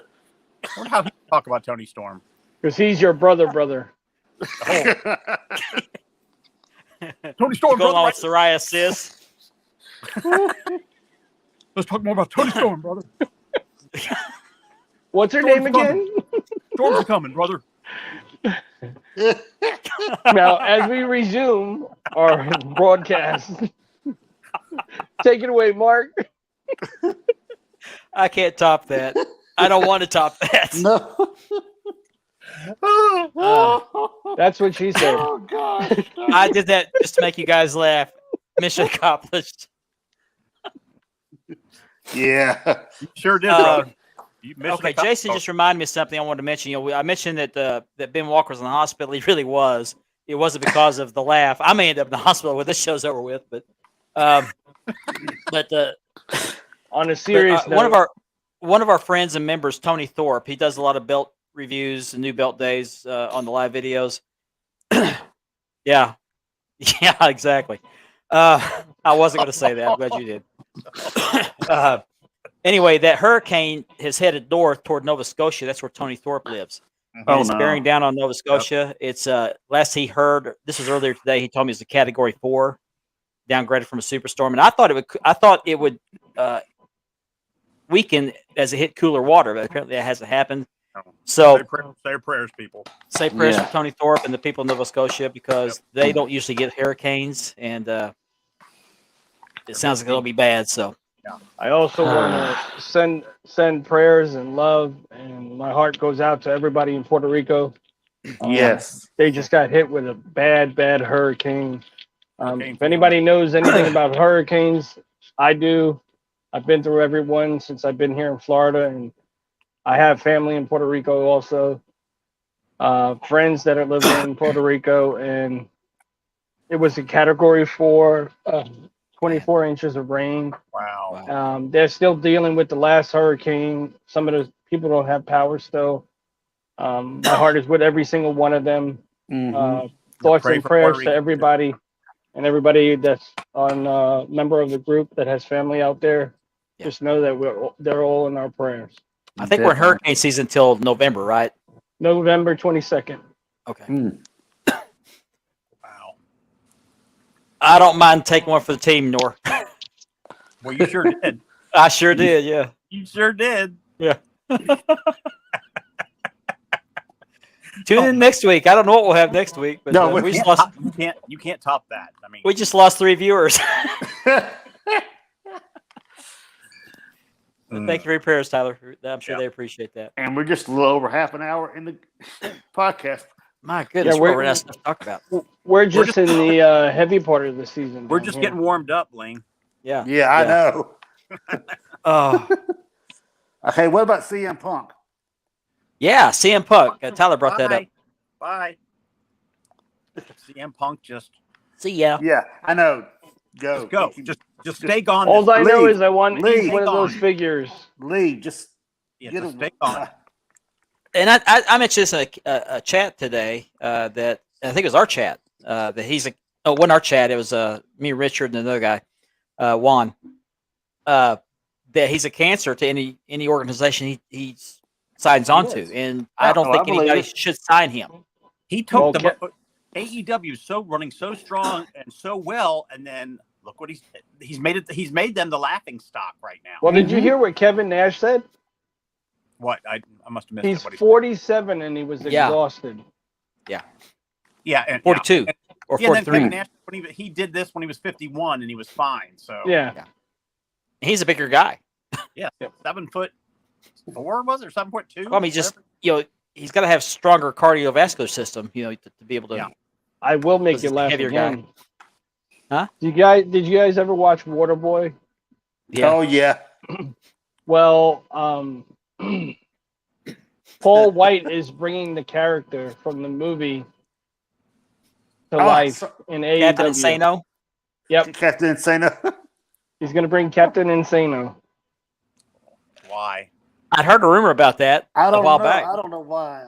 wonder how he talk about Tony Storm. Because he's your brother. Tony Storm, Go brother. on with psoriasis. Let's talk more about Tony Storm, brother. What's her Storm's name again? Storms are coming, brother. Now, as we resume our broadcast, take it away, Mark. I can't top that. I don't want to top that. No. That's what she said. Oh gosh. I did that just to make you guys laugh. Mission accomplished. Yeah. You sure did, Uh, brother. You missed Okay, the co- Jason just reminded me of something I wanted to mention. I mentioned that that Ben Walker was in the hospital. He really was. It wasn't because of the laugh. I may end up in the hospital when this show's over with, but On a serious note, one of our friends and members, Tony Thorpe, he does a lot of belt reviews and new belt days on the live videos. Yeah, exactly. I wasn't going to say that. I'm glad you did. Anyway, that hurricane has headed north toward Nova Scotia. That's where Tony Thorpe lives. Oh, It's no. bearing down on Nova Scotia. It's last he heard, this was earlier today. He told me it's a Category 4, downgraded from a superstorm, and I thought it would weaken as it hit cooler water, but apparently that hasn't happened. So Say prayers, people. say prayers Yeah. for Tony Thorpe and the people of Nova Scotia because they don't usually get hurricanes, and it sounds like it'll be bad. So I also want to send prayers and love, and my heart goes out to everybody in Puerto Rico. Yes. They just got hit with a bad hurricane. If anybody knows anything about hurricanes, I do. I've been through every one since I've been here in Florida, and I have family in Puerto Rico also. Friends that are living in Puerto Rico, and it was a Category 4, 24 inches of rain. Wow. They're still dealing with the last hurricane. Some of the people don't have power still. My heart is with every single one of them. Mhm. Thoughts Pray and for prayers Puerto to Rico. everybody and everybody that's on member of the group that has family out there. Yeah. Just know that they're all in our prayers. I think we're in hurricane season until November, right? November 22nd. Okay. Mm. Wow. I don't mind taking one for the team, Nor. Well, you sure did. I sure did. Yeah. You sure did. Tune in next week. I don't know what we'll have next week, but No, we we just lost. You can't top that. I mean, We just lost 3 viewers. Thank you for your prayers, Tyler. I'm sure they appreciate that. And we're just a little over half an hour in the podcast. My goodness, Yeah, we're we're- running out of stuff to talk about. We're just in the heavy part of the season. We're down just here. getting warmed up, Lane. Yeah. Yeah, I know. Oh, Okay, what about CM Punk? yeah. CM Punk. Tyler brought that up. Bye. CM Punk just See ya. Yeah, I know. Go. go. Just stay gone. All I know Leave. is I want Leave. each one of those Gone. figures. leave. Just Yeah, get just him. stay gone. And I mentioned this in a chat today that I think it was our chat that he's it wasn't our chat. It was me, Richard, and another guy, Juan. That he's a cancer to any organization he signs on to, is. and I don't Oh, think I believe anybody it. should sign him. He took Okay. AEW is running so strong and so well, and then look what he's made it. He's made them the laughing stock right now. Well, did you Mm-hmm. hear what Kevin Nash said? What I must have missed. He's it. What he 47 and he was Yeah. exhausted. yeah, and 42 or Yeah, and then 43. Kevin Nash when he did this when he was 51 and he was fine. So Yeah. He's a bigger guy. yeah, 7'4" was it, or 7'2"? Well, I mean, just he's got to have stronger cardiovascular system, to be able to. Yeah. I will make Because you he's a laugh heavier guy. again. Huh? Did you guys ever watch Waterboy? Yeah. Oh yeah. Well, Paul White is bringing the character from the movie to life so- in Captain AEW. Insano. Yep, Captain Insano. he's going to bring Captain Insano. Why? I'd heard a rumor about that I a don't while know. back. I don't know why.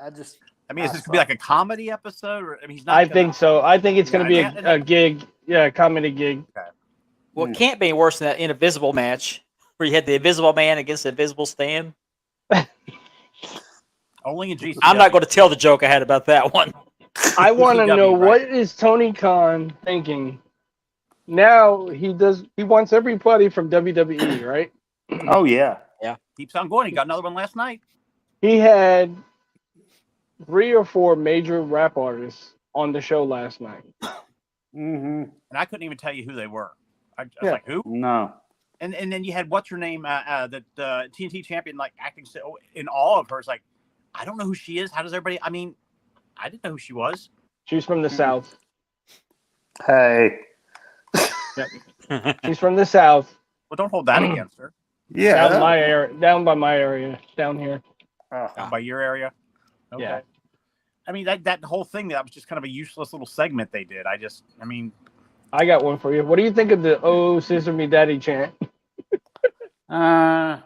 I mean, is this gonna be like a comedy episode? Or I mean, he's not. I gonna- think so. I think it's going to be Yeah, a gig. Yeah, a comedy gig. Well, it can't be worse than that Invisible match where you had the Invisible Man against the Invisible Stan. only in GCW. I'm not going to tell the joke I had about that one. I want to ECW, know right? what is Tony Khan thinking. Now he wants everybody from WWE, right? Oh yeah. Keeps on going. He got another one last night. He had 3 or 4 major rap artists on the show last night. Mm-hmm. And I couldn't even tell you who they were. I was Yeah. like, who? No. And then you had what's her name, the TNT champion, like acting so in all of her. It's like, I don't know who she is. How does everybody? I mean, I didn't know who she was. She's from the South. Hey. She's from the South. Well, don't hold that against her. Yeah. Down my area, down by my area, down here. Down by your area. Okay. Yeah. I mean, that whole thing, that was just kind of a useless little segment they did. I mean, I got one for you. What do you think of the "Oh Scissor Me Daddy" chant? I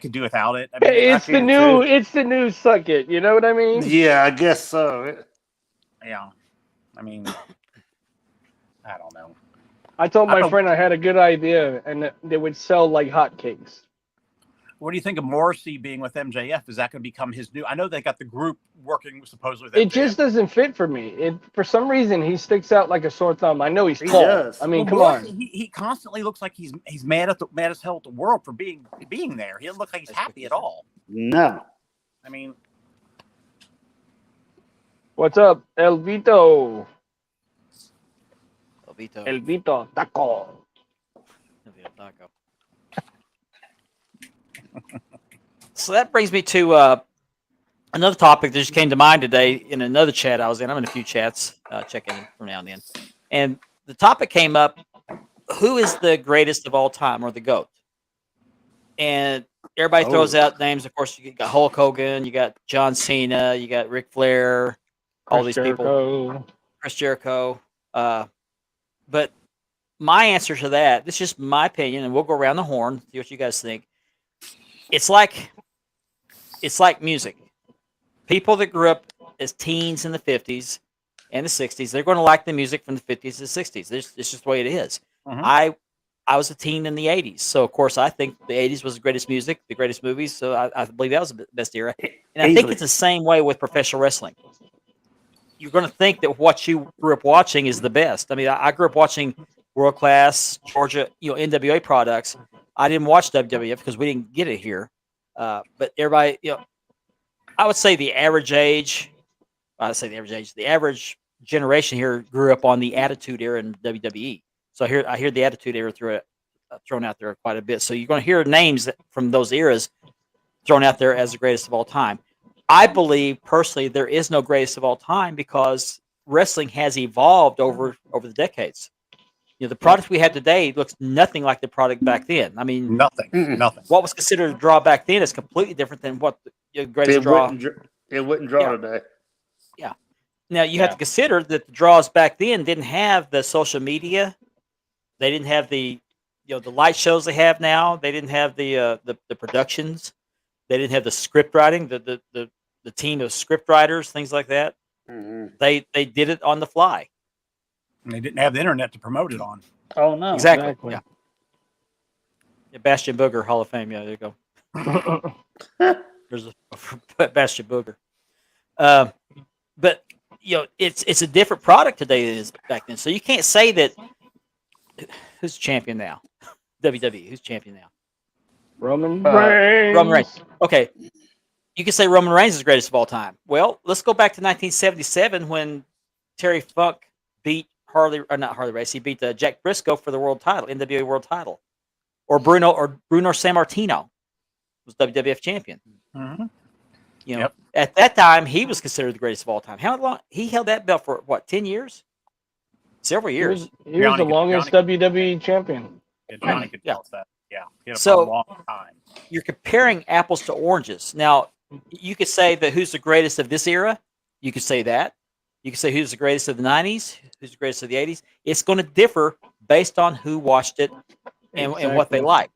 could do without it. I mean, It's the new suck it. You know what I mean? Yeah, I guess so. yeah. I mean, I don't know. I told I my don't- friend I had a good idea, and that they would sell like hotcakes. What do you think of Morrissey being with MJF? Is that going to become his new? I know they got the group working supposedly with It MJF. just doesn't fit for me. For some reason, he sticks out like a sore thumb. I know he's He tall. does. I mean, Well, come Morrissey, on. He constantly looks like he's mad as hell at the world for being there. He doesn't look like he's happy at all. No. I mean, What's up, El Vito? Vito. El Vito Taco. Taco. So that brings me to another topic that just came to mind today in another chat I was in. I'm in a few chats, checking in from now and then. And the topic came up, who is the greatest of all time or the GOAT? And everybody throws out names. Of course, you got Hulk Hogan, you got John Cena, you got Ric Flair, all these people. Jericho. Chris Jericho. But my answer to that, this is just my opinion, and we'll go around the horn, see what you guys think. It's like music. People that grew up as teens in the 50s and the 60s, they're going to like the music from the 50s to the 60s. It's just the way it is. Mhm. I was a teen in the 80s, so of course I think the 80s was the greatest music, the greatest movies, so I believe that was the best era. And I think Easily. it's the same way with professional wrestling. You're going to think that what you grew up watching is the best. I mean, I grew up watching world class Georgia, NWA products. I didn't watch WWF because we didn't get it here. But everybody, I would say the average generation here grew up on the Attitude Era in WWE. So I hear the Attitude Era thrown out there quite a bit. So you're going to hear names from those eras thrown out there as the greatest of all time. I believe personally there is no greatest of all time because wrestling has evolved over the decades. The product we have today looks nothing like the product back then. I mean, Nothing. Mm-mm. Nothing. what was considered a draw back then is completely different than what the greatest It draw. wouldn't draw Yeah. today. Yeah. Now you have to consider that the draws back then didn't have the social media. They didn't have the the light shows they have now. They didn't have the productions. They didn't have the script writing, the team of script writers, things like that. Mm-hmm. They did it on the fly. And they didn't have the internet to promote it on. Oh no! Exactly. exactly. Yeah. Bastion Booger Hall of Fame. Yeah, there you go. There's a Bastion Booger. But it's a different product today than it is back then. So you can't say that. Who's champion now? WWE. Who's champion now? Roman Reigns. Roman Reigns. Okay. You can say Roman Reigns is the greatest of all time. Well, let's go back to 1977 when Terry Funk beat not Harley Race. He beat Jack Briscoe for the world title, NWA world title. Or Bruno Sammartino was WWF champion. Mm-hmm. At that time, he was considered the greatest of all time. How long? He held that belt for what? 10 years? Several years. He was the longest WWE champion. Yeah, Johnny could Yeah. tell us that. Yeah. He had it So- for a long time. You're comparing apples to oranges. Now, you could say that who's the greatest of this era. You could say that. You could say who's the greatest of the 90s, who's the greatest of the 80s. It's going to differ based on who watched it and what they Exactly. like.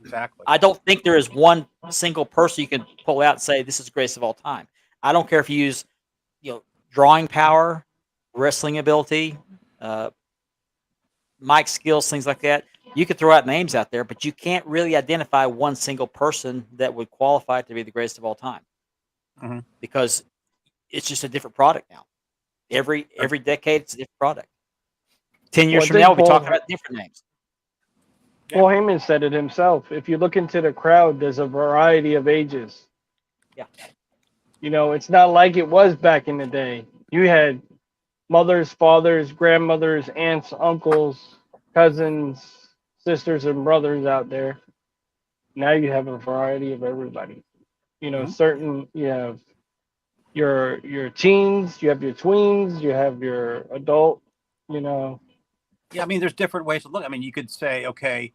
Exactly. I don't think there is one single person you can pull out and say this is the greatest of all time. I don't care if you use, drawing power, wrestling ability, mic skills, things like that. You could throw out names out there, but you can't really identify one single person that would qualify to be the greatest of all time, Mhm. because it's just a different product now. Every decade, it's a different product. 10 years Well, I from think now, we'll be Paul- talking about different names. Paul Heyman said it himself. If you look into the crowd, there's a variety of ages. Yeah. It's not like it was back in the day. You had mothers, fathers, grandmothers, aunts, uncles, cousins, sisters, and brothers out there. Now you have a variety of everybody. Certain you have your teens, you have your tweens, you have your adult. Yeah, I mean, there's different ways to look. I mean, you could say, okay,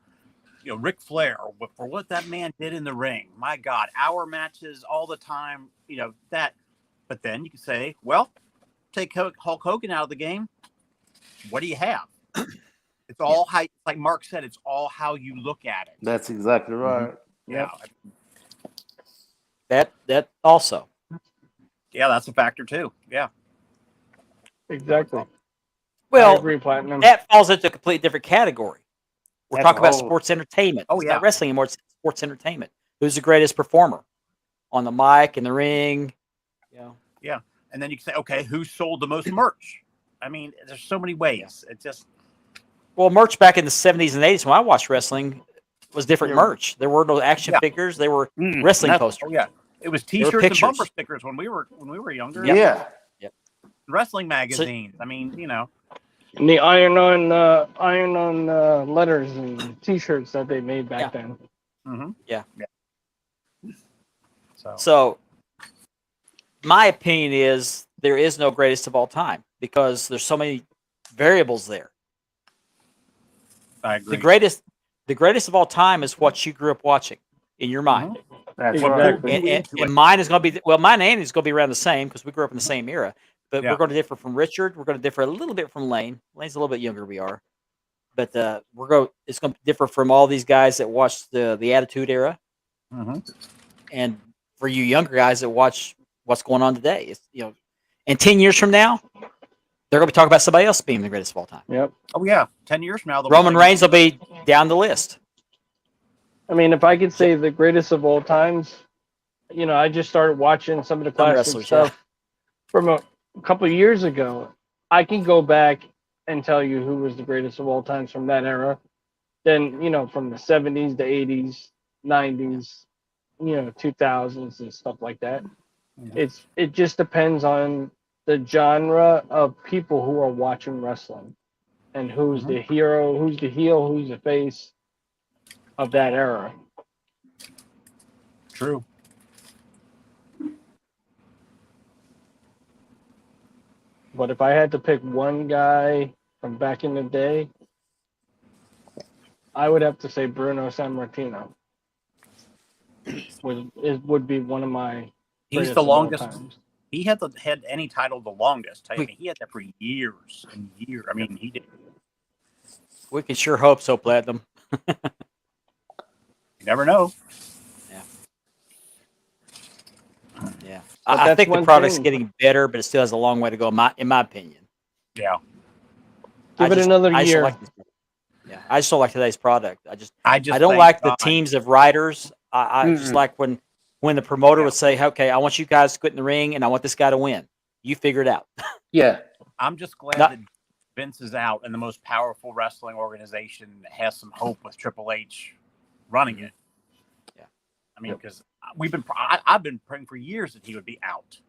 Ric Flair, for what that man did in the ring, my God, hour matches all the time, that. But then you could say, well, take Hulk Hogan out of the game. What do you have? It's all how, like Mark said, it's all how you look at it. That's exactly right. Yeah, That also. yeah, that's a factor too. Yeah, Exactly. I Well, agree, Platinum. that falls into a completely different category. We're That's talking about all- sports entertainment. Oh, It's yeah. not wrestling anymore. It's sports entertainment. Who's the greatest performer on the mic, in the ring? and then you can say, okay, who sold the most merch? I mean, there's so many ways. It just Well, merch back in the 70s and 80s when I watched wrestling was different Yeah. merch. There were no action Yeah. figures. They were Mm-mm. wrestling Nothing. posters. oh yeah, it was were T-shirts and pictures. bumper stickers when we were younger. Yeah. Wrestling magazines. I mean, And the iron-on letters and T-shirts that they made back then. mm-hmm. Yeah. So So, my opinion is there is no greatest of all time because there's so many variables there. I agree. The greatest of all time is what you grew up watching in your mind. That's Exactly. right. And mine is going to be mine and is going to be around the same because we grew up in the same era. But Yeah. we're going to differ from Richard. We're going to differ a little bit from Lane. Lane's a little bit younger. We are, but it's going to differ from all these guys that watched the Attitude Era, Mm-hmm. and for you younger guys that watch what's going on today. It's and 10 years from now, they're going to be talking about somebody else being the greatest of all time. Yep. Oh yeah, 10 years from now, they'll be Roman like, Reigns will be down the list. I mean, if I could say the greatest of all times, I just started watching some of the Some classic wrestlers, stuff from a couple of years ago. I can go back and tell you who was the greatest of all times from that era. Then, from the 70s, the 80s, 90s, 2000s and stuff like that. Yeah. It just depends on the genre of people who are watching wrestling and who's the hero, who's the heel, who's the face of that era. True. But if I had to pick one guy from back in the day, I would have to say Bruno Sammartino. It would be one of my He's greatest the of all longest. times. He had any title the longest. I We- mean, he had that for years and years. I mean, he did. We can sure hope so, Platinum. You never know. Yeah. But I that's think the one product's thing. getting better, but it still has a long way to go, in my opinion. Yeah. Give it another I just year. don't like yeah, I just don't like today's product. I don't thank like the God. teams of writers. I just Mm-mm. like when the promoter Yeah. would say, "Okay, I want you guys to quit in the ring, and I want this guy to win. You figure it out." Yeah. I'm just glad Not- that Vince is out and the most powerful wrestling organization has some hope with Triple H running it. Yeah. I mean, because I've been praying for years that he would be out.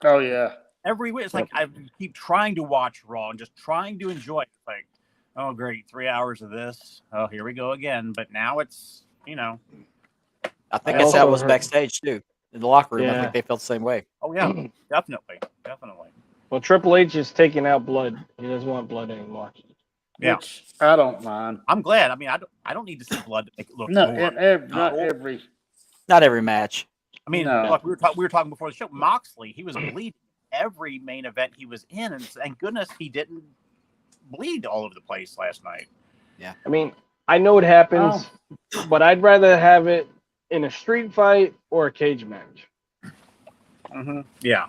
Oh yeah. Every week, it's like I keep trying to watch Raw and just trying to enjoy it. Like, oh great, 3 hours of this. Oh, here we go again. But now it's I think I that's how it also was heard- backstage too. In the locker room, I Yeah. think they felt the same way. oh yeah, definitely. Well, Triple H is taking out blood. He doesn't want blood anymore. Yeah. Which I don't mind. I'm glad. I mean, I don't need to see blood to make it look No, more. not No. every. Not every match. I mean, No. like we were talking before the show. Moxley, he was bleeding every main event he was in, and thank goodness he didn't bleed all over the place last night. I mean, I know it happens, but I'd rather have it in a street fight or a cage match. Yeah,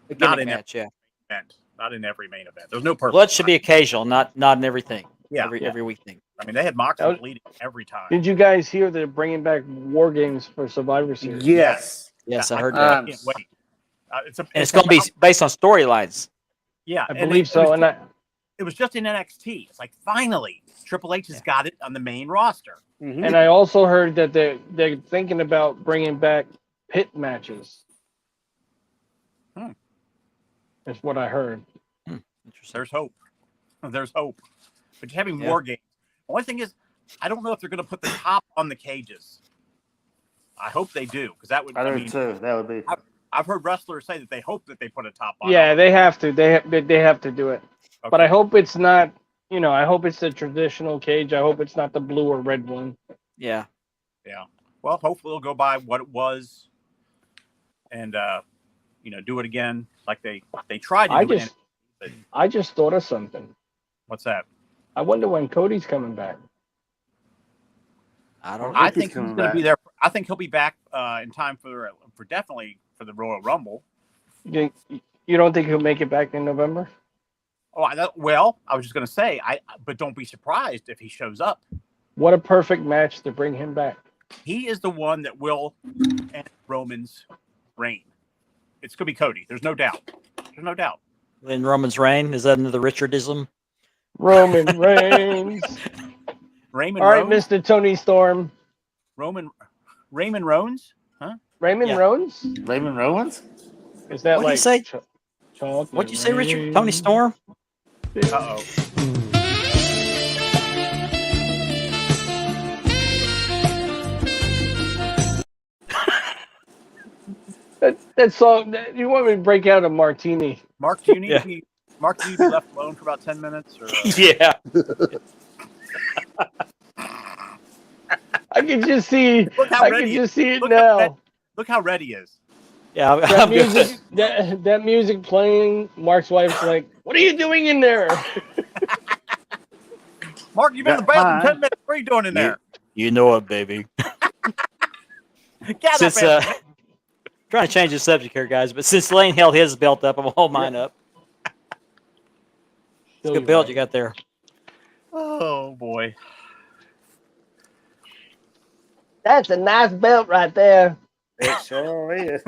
A Not gimmick in match, yeah. event, not in every main event. There's no purpose. Blood should be occasional, not in everything. Yeah. Every week thing. I mean, they had Moxley That was- bleeding every time. Did you guys hear they're bringing back War Games for Survivor Series? Yes. Yes, I I heard Um, that. can't wait. And it's going to be based on storylines. Yeah, I and believe so. And it was just in NXT. It's like finally Triple H has got it on the main roster. Mhm. and I also heard that they're thinking about bringing back pit matches. Hmm. That's what I heard. Interesting. There's hope. There's hope. But you're having Yeah. War Games. The only thing is, I don't know if they're going to put the top on the cages. I hope they do, because that would. I I do mean, too. That would be. I've heard wrestlers say that they hope that they put a top on. Yeah, they have to. They have to do it. Okay. But I hope it's not. I hope it's the traditional cage. I hope it's not the blue or red one. Yeah. Well, hopefully they'll go by what it was, and do it again like they tried to do it. I just thought of something. What's that? I wonder when Cody's coming back. I don't know. I he's think he's coming going to be back. there. I think he'll be back in time for definitely for the Royal Rumble. You don't think he'll make it back in November? Oh, I was just going to say, but don't be surprised if he shows up. What a perfect match to bring him back. He is the one that will end Roman's reign. It's going to be Cody. There's no doubt. There's no doubt. In Roman's reign, is that another Richardism? Roman Reigns. Raymond All right, Rones? Mr. Tony Storm. Raymond Rones? Raymond Yeah. Rones? Raymond Rowans? Is that What'd you like say? chocolate What'd you say, Richard? rain? Tony Storm? Uh-oh. That song. You want me to break out a martini? Mark, do you need Yeah. to be left alone for about 10 minutes? Or, Yeah. I can just see. Look how I ready can he just see it Look how red- now. Look how red he is. Yeah, That I'm good. music. That music playing. Mark's wife's like, "What are you doing in there?" Mark, you've been in the Yeah, bathroom fine. 10 minutes. What are you doing in there? You know it, baby. Get Since up, man. trying to change the subject here, guys, but since Lane held his belt up, I'm gonna hold mine up. It's a good belt you got there. Oh, boy. That's a nice belt right there. It sure is.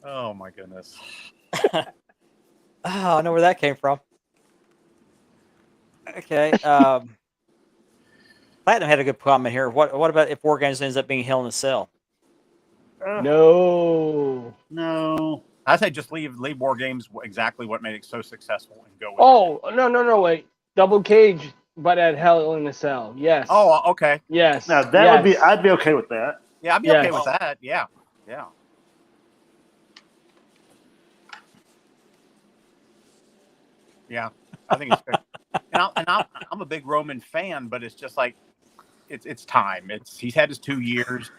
Oh, my goodness. Oh, I know where that came from. Okay. Platinum had a good comment here. What about if War Games ends up being Hell in a Cell? No. No. I say just leave War Games exactly what made it so successful and go with it. Oh no! Wait. Double cage, but at Hell in a Cell. Yes. Oh, okay. Yes. Now that would be. yes. I'd be okay with that. Yeah, I'd be Yes. okay with that. Yeah. Yeah. Yeah, I think it's good. I'm a big Roman fan, but it's just like it's time. He's had his 2 years.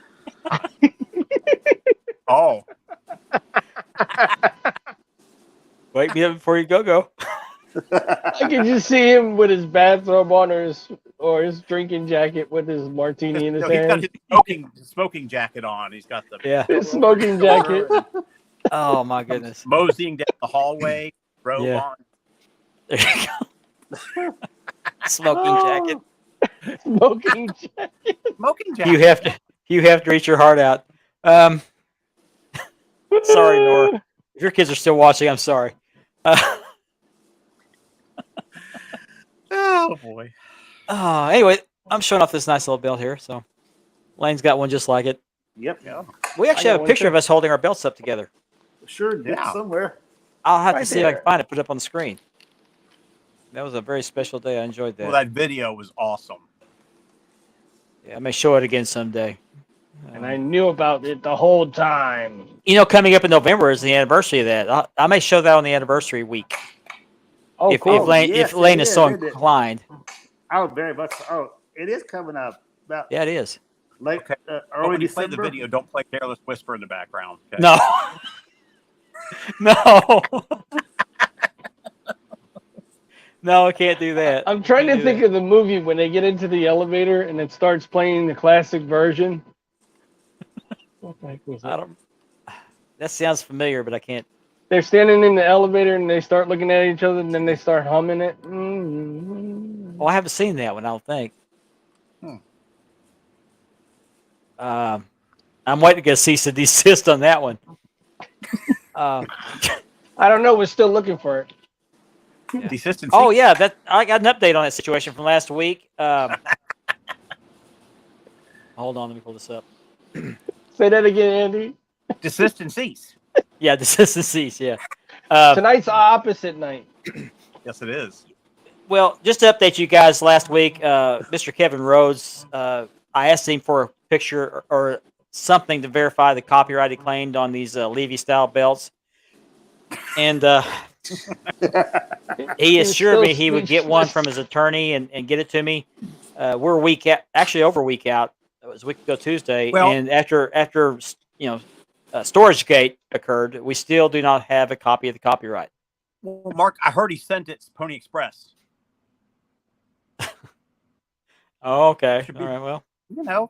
Oh, Wake me up before you go. I can just see him with his bathrobe on or his drinking jacket with his martini in his no, he's got hand. his smoking jacket on. He's got the Yeah. His smoking jacket. Oh my goodness. moseying down the hallway, robe Yeah. on. There you go. Smoking jacket. Smoking jacket. Smoking jacket. You have to reach your heart out. Sorry, Nora. If your kids are still watching, I'm sorry. Oh boy. Anyway, I'm showing off this nice little belt here. So Lane's got one just like it. Yep. Yeah. We actually got have a one picture too. of us holding our belts up together. Sure did Yeah. somewhere. I'll have to Right see if I there. can find it, put it up on the screen. That was a very special day. I enjoyed that. Well, that video was awesome. Yeah, I may show it again someday. And I knew about it the whole time. Coming up in November is the anniversary of that. I may show that on the anniversary week. Oh, if cool. Lane, Yes, if Lane it is so is, isn't it? inclined. I was very much. Oh, it is coming up about Yeah, it is. late Okay. But early when you play December. the video, don't play Careless Whisper in the background. Okay? No. No. No, I can't do that. I'm trying to Can't do think that. of the movie when they get into the elevator and it starts playing the classic version. What the heck was I it? don't. That sounds familiar, but I can't. They're standing in the elevator and they start looking at each other and then they start humming it. Mm-hmm. Oh, I haven't seen that one. I don't think. Hmm. I'm waiting to get a cease and desist on that one. I don't know. We're still looking for it. Desist and Oh cease. yeah, that I got an update on that situation from last week. Hold on, let me pull this up. Say that again, Andy. Desist and cease. Yeah, desist and cease. Yeah. Tonight's opposite night. Yes, it is. Well, just to update you guys, last week, Mr. Kevin Rhodes, I asked him for a picture or something to verify the copyright he claimed on these Levy style belts, and he He's assured so me he would get one speechless. from his attorney and get it to me. We're a week out, actually over a week out. It was a week ago Tuesday, Well- and after Storage Gate occurred, we still do not have a copy of the copyright. Well, Mark, I heard he sent it to Pony Express. Oh, okay. Should All be- right. Well, You know.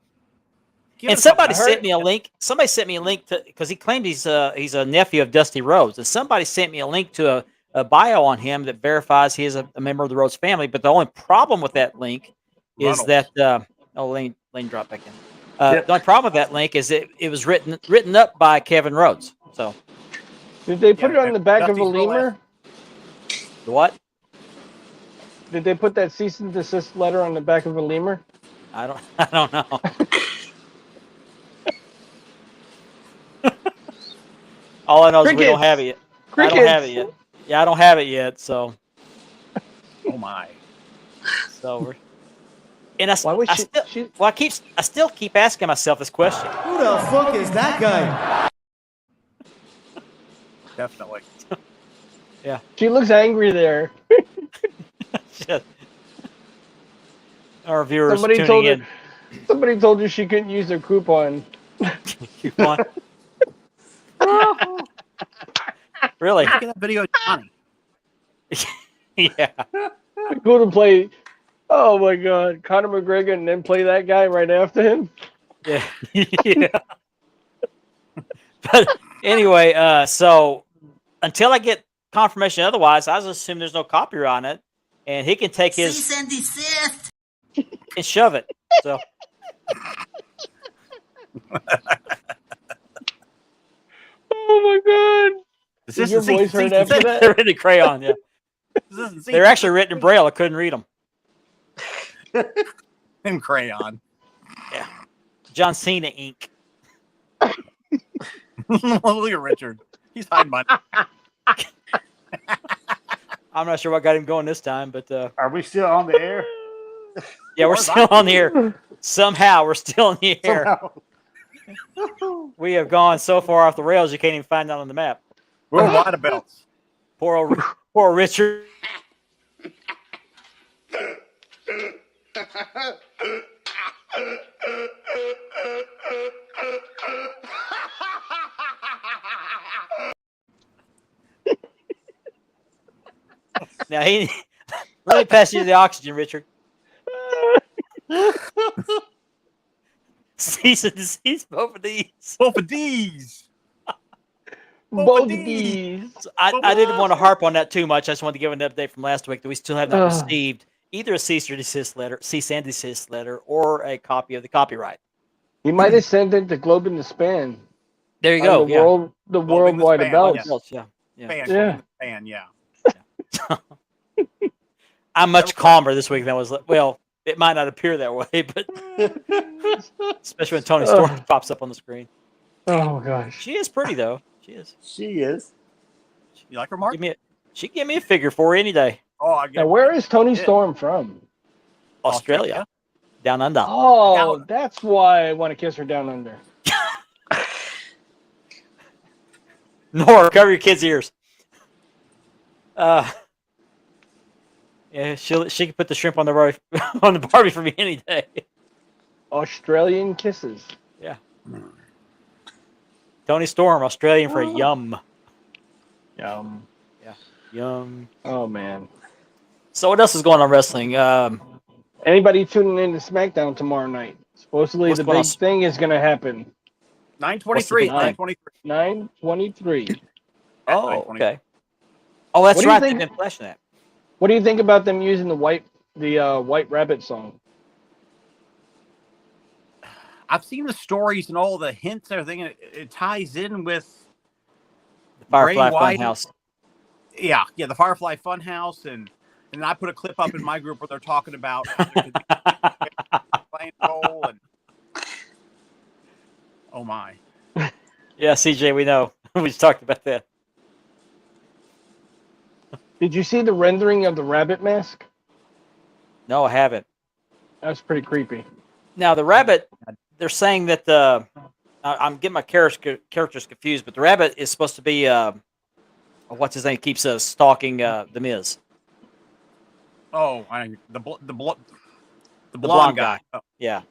Give and it a couple- somebody sent me a link. Somebody sent me a link to because he claimed he's a nephew of Dusty Rhodes, and somebody sent me a link to a bio on him that verifies he is a member of the Rhodes family. But the only problem with that link is Reynolds. that Lane dropped back in. Yep. The only problem with that link is it was written up by Kevin Rhodes. So Did they put Yeah, it on the back of a Dusty's real lemur? the what? Did they put that cease and desist letter on the back of a lemur? I don't know. All I know is we don't Crickets. have it yet. I don't have it yet. Yeah, I don't have it yet. So Oh my. we're. And I, Why would I she? still, well, I still keep asking myself this question. Who the fuck is that guy? Definitely. She looks angry there. Shit. Our viewers Somebody tuning told in. her. Somebody told her she couldn't use her coupon. Coupon. Really? Look at that video of Johnny. Yeah. Go to play. Oh my God, Conor McGregor, and then play that guy right after him. Yeah. Yeah. But anyway, so until I get confirmation otherwise, I just assume there's no copyright on it, and he can take his Cease and desist. and shove it. So Oh my God. Desist your and cease. voice heard Cease and after cease. that? they're written in crayon. Yeah, Desist and cease. they're actually written in braille. I couldn't read them. in crayon. John Cena ink. Look at Richard. He's hiding money. I'm not sure what got him going this time, but Are we still on the air? yeah, we're Or still on the air. Somehow we're still in the air. Somehow. We have gone so far off the rails you can't even find that on the map. We're wide of belts. Poor Richard. Now he let me pass you the oxygen, Richard. Cease and desist both of these. Both of these. Both these. these. So I didn't want to harp on that too much. I just wanted to give an update from last week that we still have not Ugh. received either a cease and desist letter, or a copy of the copyright. He might have sent it to Globe in the Span. There you On go. The yeah. world in the wide Span, about. yes. Belts, yeah. Fan, Yeah. fan, yeah. I'm much calmer this week than I was. Well, it might not appear that way, but especially when Tony Storm pops up on the screen. Oh gosh. She is pretty though. She is. She is. You like her, Mark? She give me a figure for any day. Oh, I get Now, where is Tony Yeah. Storm from? Australia, down under. Oh, Now- that's why I want to kiss her down under. Nora, cover your kids' ears. Yeah, she can put the shrimp on the Barbie for me any day. Australian kisses. Yeah. Tony Storm, Australian for yum. Yum. Yum. Oh man. So what else is going on wrestling? Anybody tuning in to SmackDown tomorrow night? Supposedly What's the going big on? thing is going to happen. 923. What's the big 923. 9:23. Oh, 9:23. okay. Oh, that's What do you right. think- They've been flashing that. What do you think about them using the White Rabbit song? I've seen the stories and all the hints and everything, and it ties in with The Firefly Bray Wyatt. Funhouse. yeah, the Firefly Funhouse, and I put a clip up in my group where they're talking about how there could be playing a role, and oh my, Yeah, CJ, we know. We just talked about that. Did you see the rendering of the rabbit mask? No, I haven't. That's pretty creepy. Now the rabbit, they're saying that I'm getting my characters confused, but the rabbit is supposed to be what's his name? Keeps stalking the Miz, oh, the blonde guy, guy. Yeah,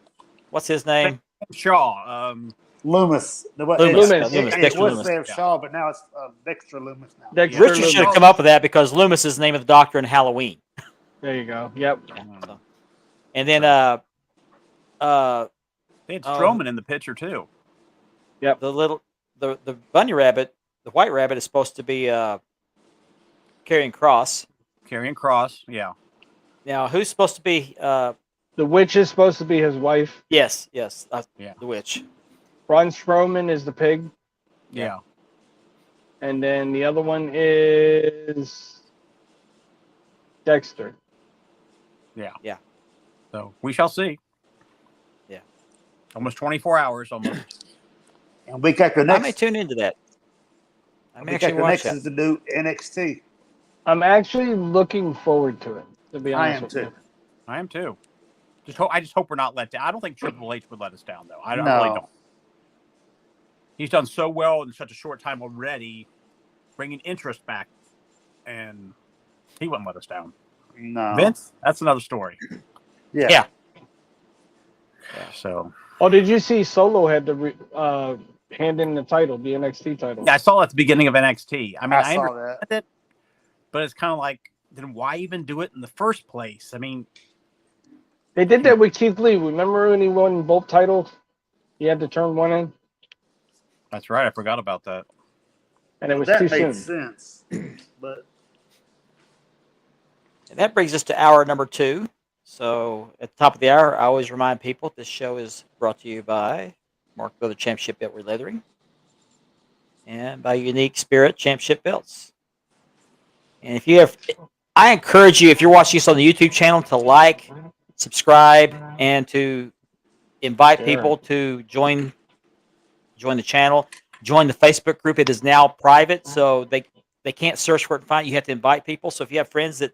what's his name? Shaw. Loomis. Loomis. Loomis, It Dexter was Loomis. Sam Shaw, but now it's Dexter Loomis now. Dexter Richard Loomis. should have come up with that because Loomis is the name of the doctor in Halloween. There you go. Yep. So- And then They had Strowman in the picture too. the bunny rabbit, the white rabbit, is supposed to be carrying cross. Karrion Kross, yeah. Now, who's supposed to be? The witch is supposed to be his wife. Yes, Yeah. the witch. Braun Strowman is the pig. Yeah. And then the other one is Dexter. So we shall see. Yeah. Almost 24 hours, almost. And week after I may next, tune into that. I may week actually after watch next that. is the new NXT. I'm actually looking forward to it, to be I honest am with too. you. I am too. I just hope we're not let down. I don't think Triple H would let us down, though. I No. really don't. He's done so well in such a short time already, bringing interest back, and he wouldn't let us down. No. Vince, that's another story. Yeah. Yeah. So Oh, did you see Solo had to hand in the title, the NXT title? yeah, I saw it at the beginning of NXT. I mean, I saw understand that. it, but it's kind of like, then why even do it in the first place? I mean, They did that with Keith Lee. Remember when he won both titles? He had to turn one in, that's right. I forgot about that. and it was That too made soon. sense. But And that brings us to hour number 2. So at the top of the hour, I always remind people this show is brought to you by Mark Miller Championship Belt Releathering and by Unique Spirit Championship Belts. And if you have, I encourage you, if you're watching this on the YouTube channel, to like, subscribe, and to invite Sure. people to join the channel, join the Facebook group. It is now private, so they can't search for it and find it. You have to invite people. So if you have friends that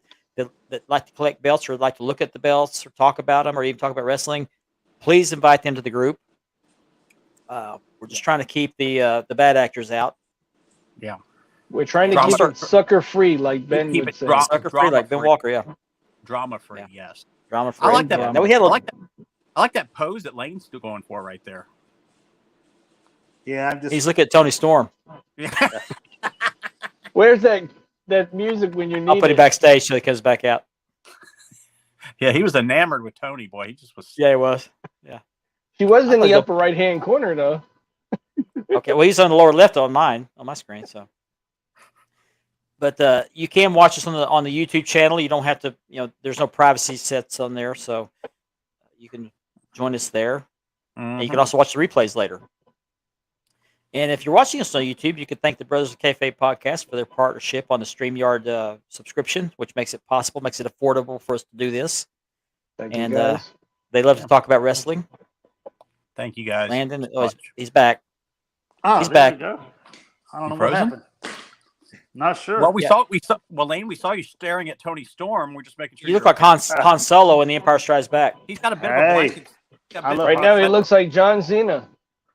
like to collect belts or like to look at the belts or talk about them or even talk about wrestling, please invite them to the group. We're just trying to keep the bad actors out. We're trying to Drama- keep it sucker free, like Ben Keep would it say. drama- Sucker free, like Ben free. Walker, yeah. Drama free, Yeah. yes. Drama free. I like that. Yeah. Now we had a I little, like that pose that Lane's still going for right there. Yeah, I'm just. he's looking at Tony Storm. Yeah. Where's that music when you need I'll put it? him backstage so he comes back out. Yeah, he was enamored with Tony, boy. He just was. Yeah, he was. She was in I the thought- upper right hand corner though. Okay, well, he's on the lower left on my screen. So, but you can watch us on the YouTube channel. You don't have to. There's no privacy sets on there, so you can join us there. And you can also watch the replays later. And if you're watching us on YouTube, you can thank the Brothers of Kayfabe podcast for their partnership on the StreamYard subscription, which makes it possible, makes it affordable for us to do this. Thank And, you guys. They love to talk about wrestling. Thank you guys. Landon, so much. he's back. Oh, He's there back. we go. I don't know You what frozen? happened. Not sure. Well, Yeah. Lane, we saw you staring at Tony Storm. We're just making sure You look you're like Han Solo in The Empire Strikes Back. He's got a bit of a Hey. blank. He's got a I bit look- of Right a- now he looks like John Cena.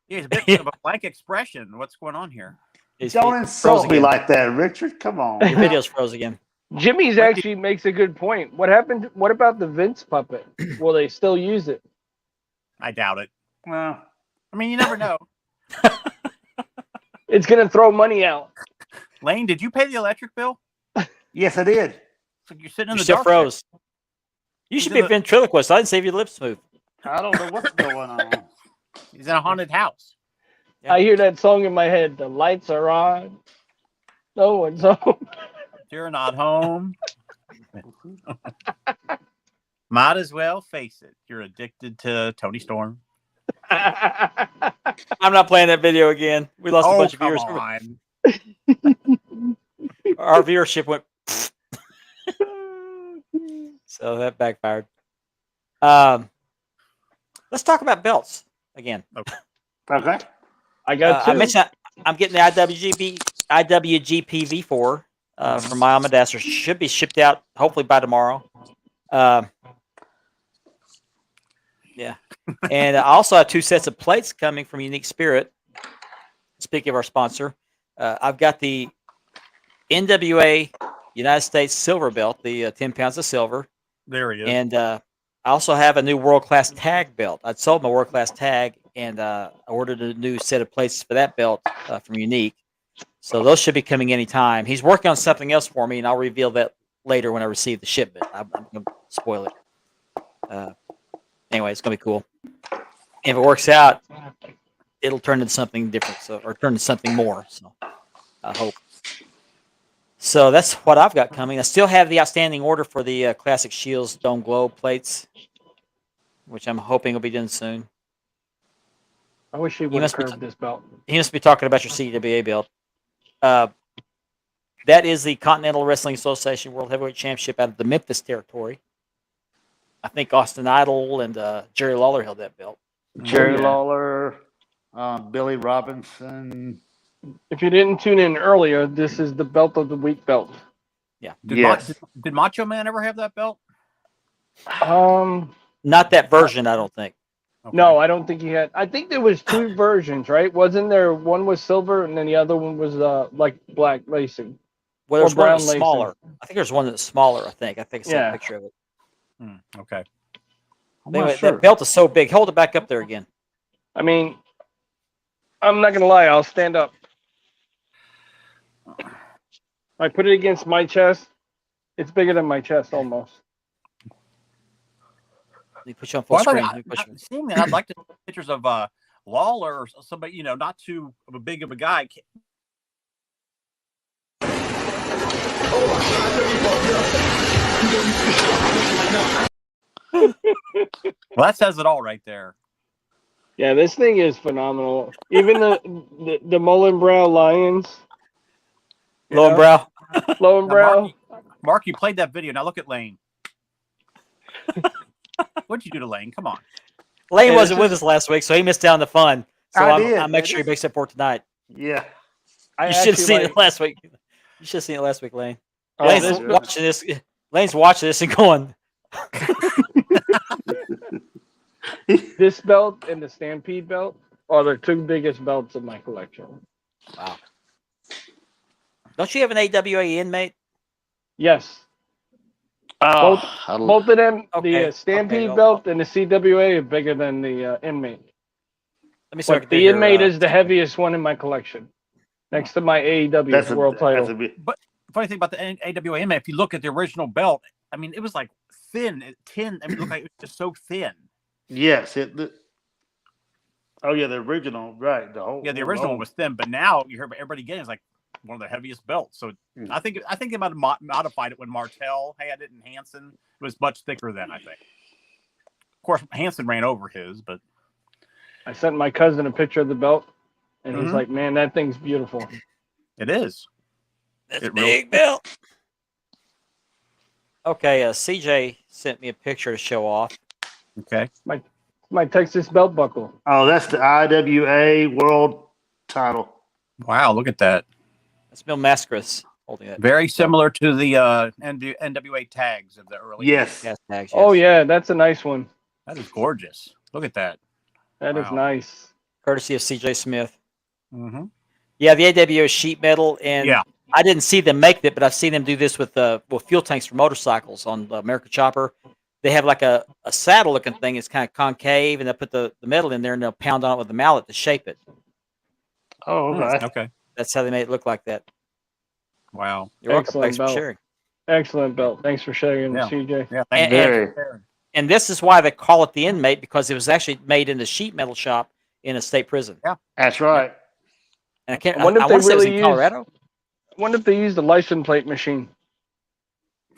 He has a bit of a blank expression. What's going on here? His Don't feet insult froze me again. like that, Richard. Come on. Your video's froze again. Jimmy's actually makes a good point. What happened? What about the Vince puppet? Will they still use it? I doubt it. Well, I mean, you never know. It's gonna throw money out. Lane, did you pay the electric bill? yes, I did. So you're sitting in You the still dark. froze. You should be a ventriloquist. I didn't save your lips smooth. I don't know what's going on. He's in a haunted house. Yeah. I hear that song in my head. The lights are on. No one's home. You're not home. Might as well face it. You're addicted to Tony Storm. I'm not playing that video again. We lost a bunch of viewers. on. Our viewership went. So that backfired. Let's talk about belts again. Okay. I got two. I mentioned I'm getting the IWGP V4 from my Almadasser. Should be shipped out hopefully by tomorrow. Yeah. And I also have 2 sets of plates coming from Unique Spirit. Speaking of our sponsor, I've got the NWA United States silver belt, the 10 pounds of silver. There he is. And I also have a new world-class tag belt. I'd sold my world-class tag, and I ordered a new set of plates for that belt from Unique. So those should be coming anytime. He's working on something else for me, and I'll reveal that later when I receive the shipment. I'm going to spoil it. Anyway, it's going to be cool. If it works out, it'll turn into something different, or turn into something more. So I hope. So that's what I've got coming. I still have the outstanding order for the Classic Shields Dome Globe plates, which I'm hoping will be done soon. I wish he would have must be curved this belt. He must be talking about your CWA belt. That is the Continental Wrestling Association World Heavyweight Championship out of the Memphis territory. I think Austin Idol and Jerry Lawler held that belt. Jerry Yeah. Lawler, Billy Robinson. If you didn't tune in earlier, this is the belt of the week belt. Yes. Did Macho Man ever have that belt? Not that version, I don't think. Okay. No, I don't think he had. I think there was 2 versions, right? Wasn't there one was silver and then the other one was like black lacing? Well, there's Or one brown that's lacing. smaller. I think there's one that's smaller. I think I saw Yeah. a picture of it. Okay. I'm Anyway, not sure. that belt is so big. Hold it back up there again. I mean, I'm not gonna lie. I'll stand up. I put it against my chest. It's bigger than my chest almost. Let me put you on full Well, screen. Let me put you- seeing that, I'd like to see pictures of Lawler or somebody, not too big of a guy. Well, that says it all right there. Yeah, this thing is phenomenal. Even the Mullenbrow Lions. you Low and know, brow. Lowenbrow. Mark, you played that video. Now look at Lane. What'd you do to Lane? Come on. Lane Yeah, wasn't this with us last week, so he missed out on the fun. So I I'm, did. I'll make I sure he did. makes up for it tonight. Yeah. I You should have actually seen like- it last week. You should have seen it last week, Lane. Oh, Lane's this- watching this. Lane's watching this and going, This belt and the Stampede belt are the 2 biggest belts in my collection. "Wow." Don't you have an AWA inmate? Yes. Oh, Both of them, Okay, the Stampede okay, belt and the CWA, are bigger than the Inmate. Let me see. If I But can do the here, Inmate is the heaviest one in my collection, next to my AEW that's a world title. That's a bit, But funny thing about the AWA, if you look at the original belt, I mean, it was like thin, tin. I mean, it looked like it was just so thin. yes. Oh yeah, the original, right? The whole Yeah, the original one was thin, but now you hear about everybody getting it's like one of the heaviest belts. So I think they might have modified it when Martel had it, and Hanson was much thicker then. I think. Of course, Hanson ran over his, but I sent my cousin a picture of the belt, and he's Mhm. like, "Man, that thing's beautiful." it is. That's a It really- big belt. Okay, CJ sent me a picture to show off. Okay. My Texas belt buckle. Oh, that's the IWA World Title. Wow, look at that. That's Bill Mascaris holding it. Very similar to the NWA tags of the early. Yes. Gas tags, Oh yes. yeah, that's a nice one. That is gorgeous. Look at that. That is Wow. nice. Courtesy of CJ Smith. Mm-hmm. Yeah, the AWA sheet metal, and Yeah. I didn't see them make it, but I've seen them do this with fuel tanks for motorcycles on the American Chopper. They have like a saddle looking thing. It's kind of concave, and they'll put the metal in there and they'll pound on it with a mallet to shape it. Oh, okay. Okay. That's how they made it look like that. Wow. You're welcome. Excellent Thanks for belt. sharing. Excellent belt. Thanks for sharing, Yeah. CJ. Yeah. And- Thank you. Very. And this is why they call it the Inmate, because it was actually made in the sheet metal shop in a state prison. Yeah. That's right. And I can't. I wonder I if want to they say it was really in Colorado. I wonder if they used a license plate machine.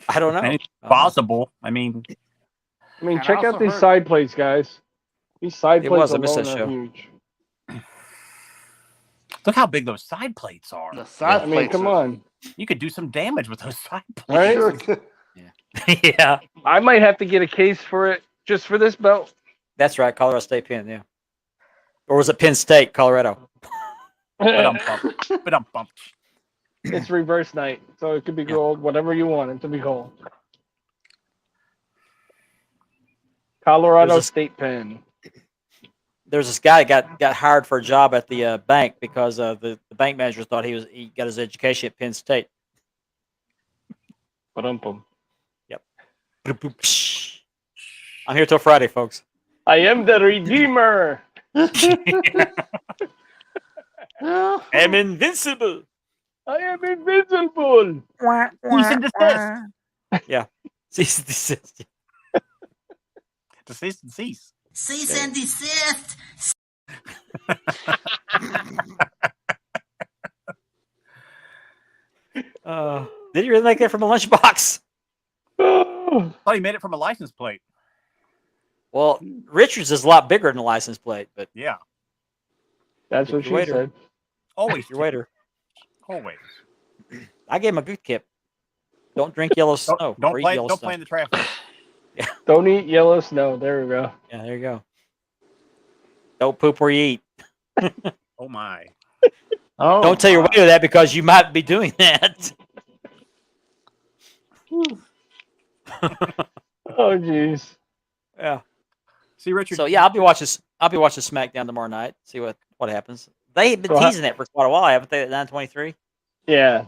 I don't know. And it's I don't know. possible. I mean, I mean, And I check out also these heard- side plates, guys. These side It plates was. I missed alone that are show. huge. look how big those side plates are. The side I mean, plates come are- on. You could do some damage with those side plates. Right? Sure could. Yeah, I might have to get a case for it just for this belt. that's right. Colorado State Penn. Yeah, or was it Penn State, Colorado? But I'm pumped. But I'm pumped. It's reverse night, so it could be Yeah. gold, whatever you want it to be gold. Colorado There's a- State Pen. There's this guy that got hired for a job at the bank because the bank manager thought he got his education at Penn State. Ba-dum-bum. I'm here till Friday, folks. I am the Redeemer. I'm invincible. I am invincible. Cease and desist. Yeah. Cease and desist. Desist and cease. Cease and desist. Did you really make that from a lunchbox? Oh, Thought he made it from a license plate. Well, Richards is a lot bigger than the license plate, but Yeah. that's what Your she waiter. said. Always. your waiter. Always. I gave him a good tip. Don't drink yellow snow. Don't or eat play. yellow Don't snow. play in the traffic. Don't eat yellow snow. There we go. Yeah, there you go. Don't poop where you eat. Oh my. Oh, Don't tell your my. waiter that because you might be doing that. Oh, jeez. Yeah. See, Richard. So yeah, I'll be watching SmackDown tomorrow night. See what happens. They've been So how- teasing that for quite a while, haven't they? At 9:23. Yeah,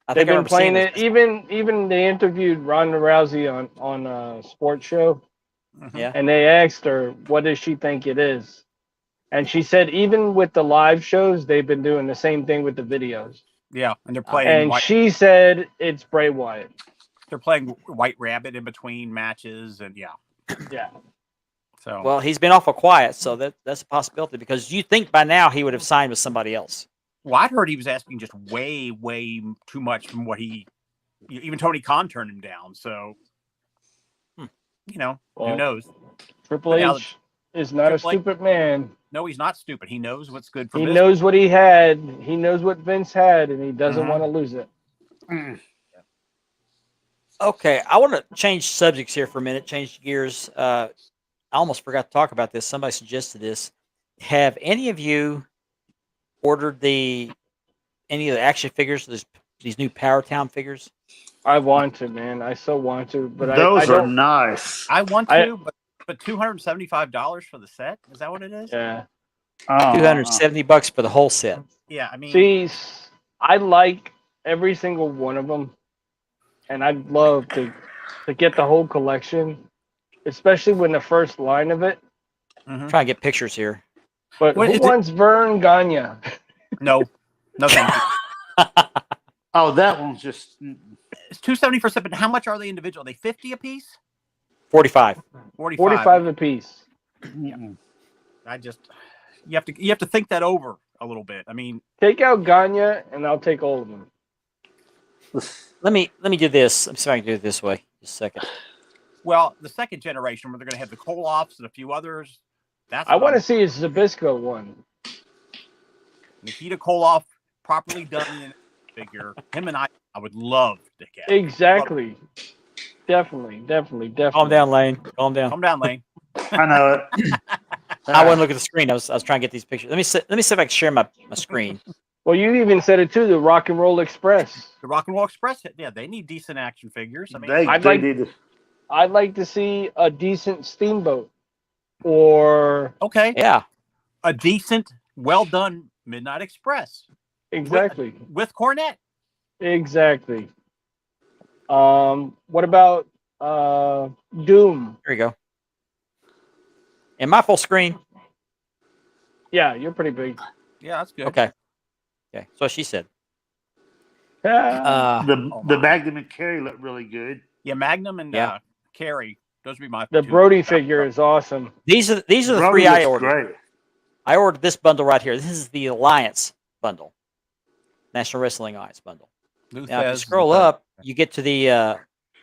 I they've think I been remember seeing playing it. this. Even they interviewed Ronda Rousey on a sports show, Mhm. Yeah. and they asked her, "What does she think it is?" And she said, even with the live shows, they've been doing the same thing with the videos. Yeah, and they're playing. And she said it's Bray Wyatt. They're playing White Rabbit in between matches, and yeah. Yeah. So Well, he's been awful quiet, so that's a possibility because you think by now he would have signed with somebody else. well, I'd heard he was asking just way too much from what he. Even Tony Khan turned him down. So, you know, Well, who knows? Triple But now H is not a Triple H- stupid man. No, he's not stupid. He knows what's good for He business. knows what he had. He knows what Vince had, and he doesn't Mhm. want to lose it. Mm. Okay, I want to change subjects here for a minute, change gears. I almost forgot to talk about this. Somebody suggested this. Have any of you ordered any of the action figures, these new Power Town figures? I want to, man. I so want to, but Those I are don't. nice. I want I- to, but $275 for the set. Is that what it is? Yeah. Oh, $270 for the whole set. Yeah, I mean, See, I like every single one of them, and I'd love to to get the whole collection, especially when the first line of it. Mhm. Trying to get pictures here. But What who is it? wants Vern Gagne? No, no, thank you. Oh, that one's just. It's $270 for set, but how much are they individual? Are they 50 a piece? 45. 45. 45 apiece. Mm-mm. I just you have to think that over a little bit. I mean, Take out Gagne, and I'll take all of them. Let me do this. I'm sorry I can do it this way. Just a second. well, the second generation where they're going to have the Koloffs and a few others. That's I what want to I'm- see a Zabisco one. Nikita Koloff properly done in a figure. Him and I would love to get. Exactly. Definitely. Calm down, Lane. Calm down. Calm down, Lane. I know it. I wasn't looking at the screen. I was trying to get these pictures. Let me see if I can share my screen. Well, you even said it too. The Rock and Roll Express. The Rock and Roll Express. Yeah, they need decent action figures. I mean, They I'd like- need to. I'd like to see a decent Steamboat, or okay, Yeah. a decent, well done Midnight Express exactly. with Cornette. Exactly. What about Doom? There you go. And my full screen. Yeah, you're pretty big. Yeah, that's good. Okay. Okay. So she said. Yeah. The Magnum and Carry look really good. Yeah, Magnum and Yeah. Carey. Those would be my The two. Brody figure is awesome. These are the Brody three I looks ordered. great. I ordered this bundle right here. This is the Alliance bundle. National Wrestling Alliance bundle. Lou Now, if you Thesz scroll and- up, you get to the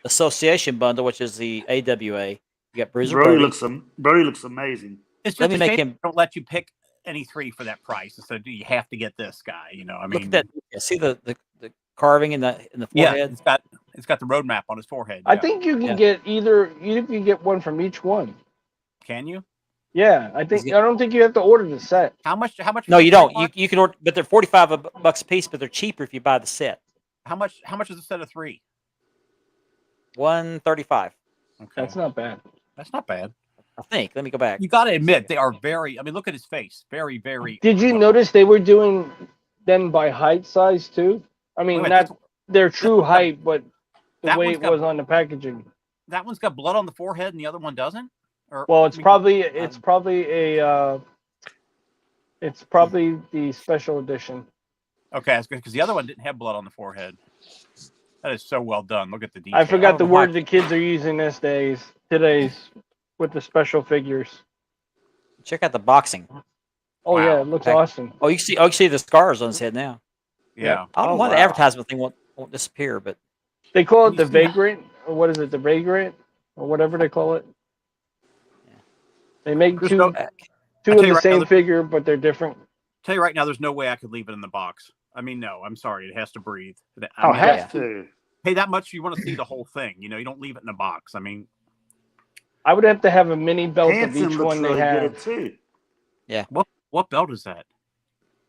Association bundle, which is the AWA. You got Bruiser Brody Brody. Brody looks amazing. It's Let just me a make shame him- they don't let you pick any three for that price. So do you have to get this guy? You know, I mean, Look at that. Yeah, see the carving in the Yeah, forehead? it's got the road map on his forehead. I yeah. think you can Yeah. get you can get one from each one. Can you? Yeah, I Is it- don't think you have to order the set. How much? No, you don't. $45? You can order, but they're $45 a piece, but they're cheaper if you buy the set. How much? How much is a set of three? $135, Okay, That's not bad. that's not bad. I think. Let me go back. You got to admit they are very. I mean, look at his face. Very, very. Did you notice they were doing them by height size too? I mean, Wait a minute, not their true height, but the that way one's it got- was on the packaging. that one's got blood on the forehead and the other one doesn't? Or Well, it's I mean, probably it's probably the special edition. okay. That's good because the other one didn't have blood on the forehead. That is so well done. Look at the detail. I forgot the don't know why- word the kids are using today's with the special figures. Check out the boxing. Oh Wow. yeah, it looks Okay. awesome. Oh, you can see the scars on his head now. Yeah. I don't know Oh, why the wow. advertisement thing won't disappear, but They call it Can you the see that? Vagrant, or what is it, the Vagrant, or whatever they call it. Yeah. They make There's two no- two I of tell the you right now, same the- figure, but they're different. Tell you right now, there's no way I could leave it in the box. I mean, no. I'm sorry. It has to breathe. I Oh, mean, have to. pay that much, you want to see the whole thing. You know, you don't leave it in a box. I mean, I would have to have a mini belt Hanson of each looks one they really have. good too. what belt is that?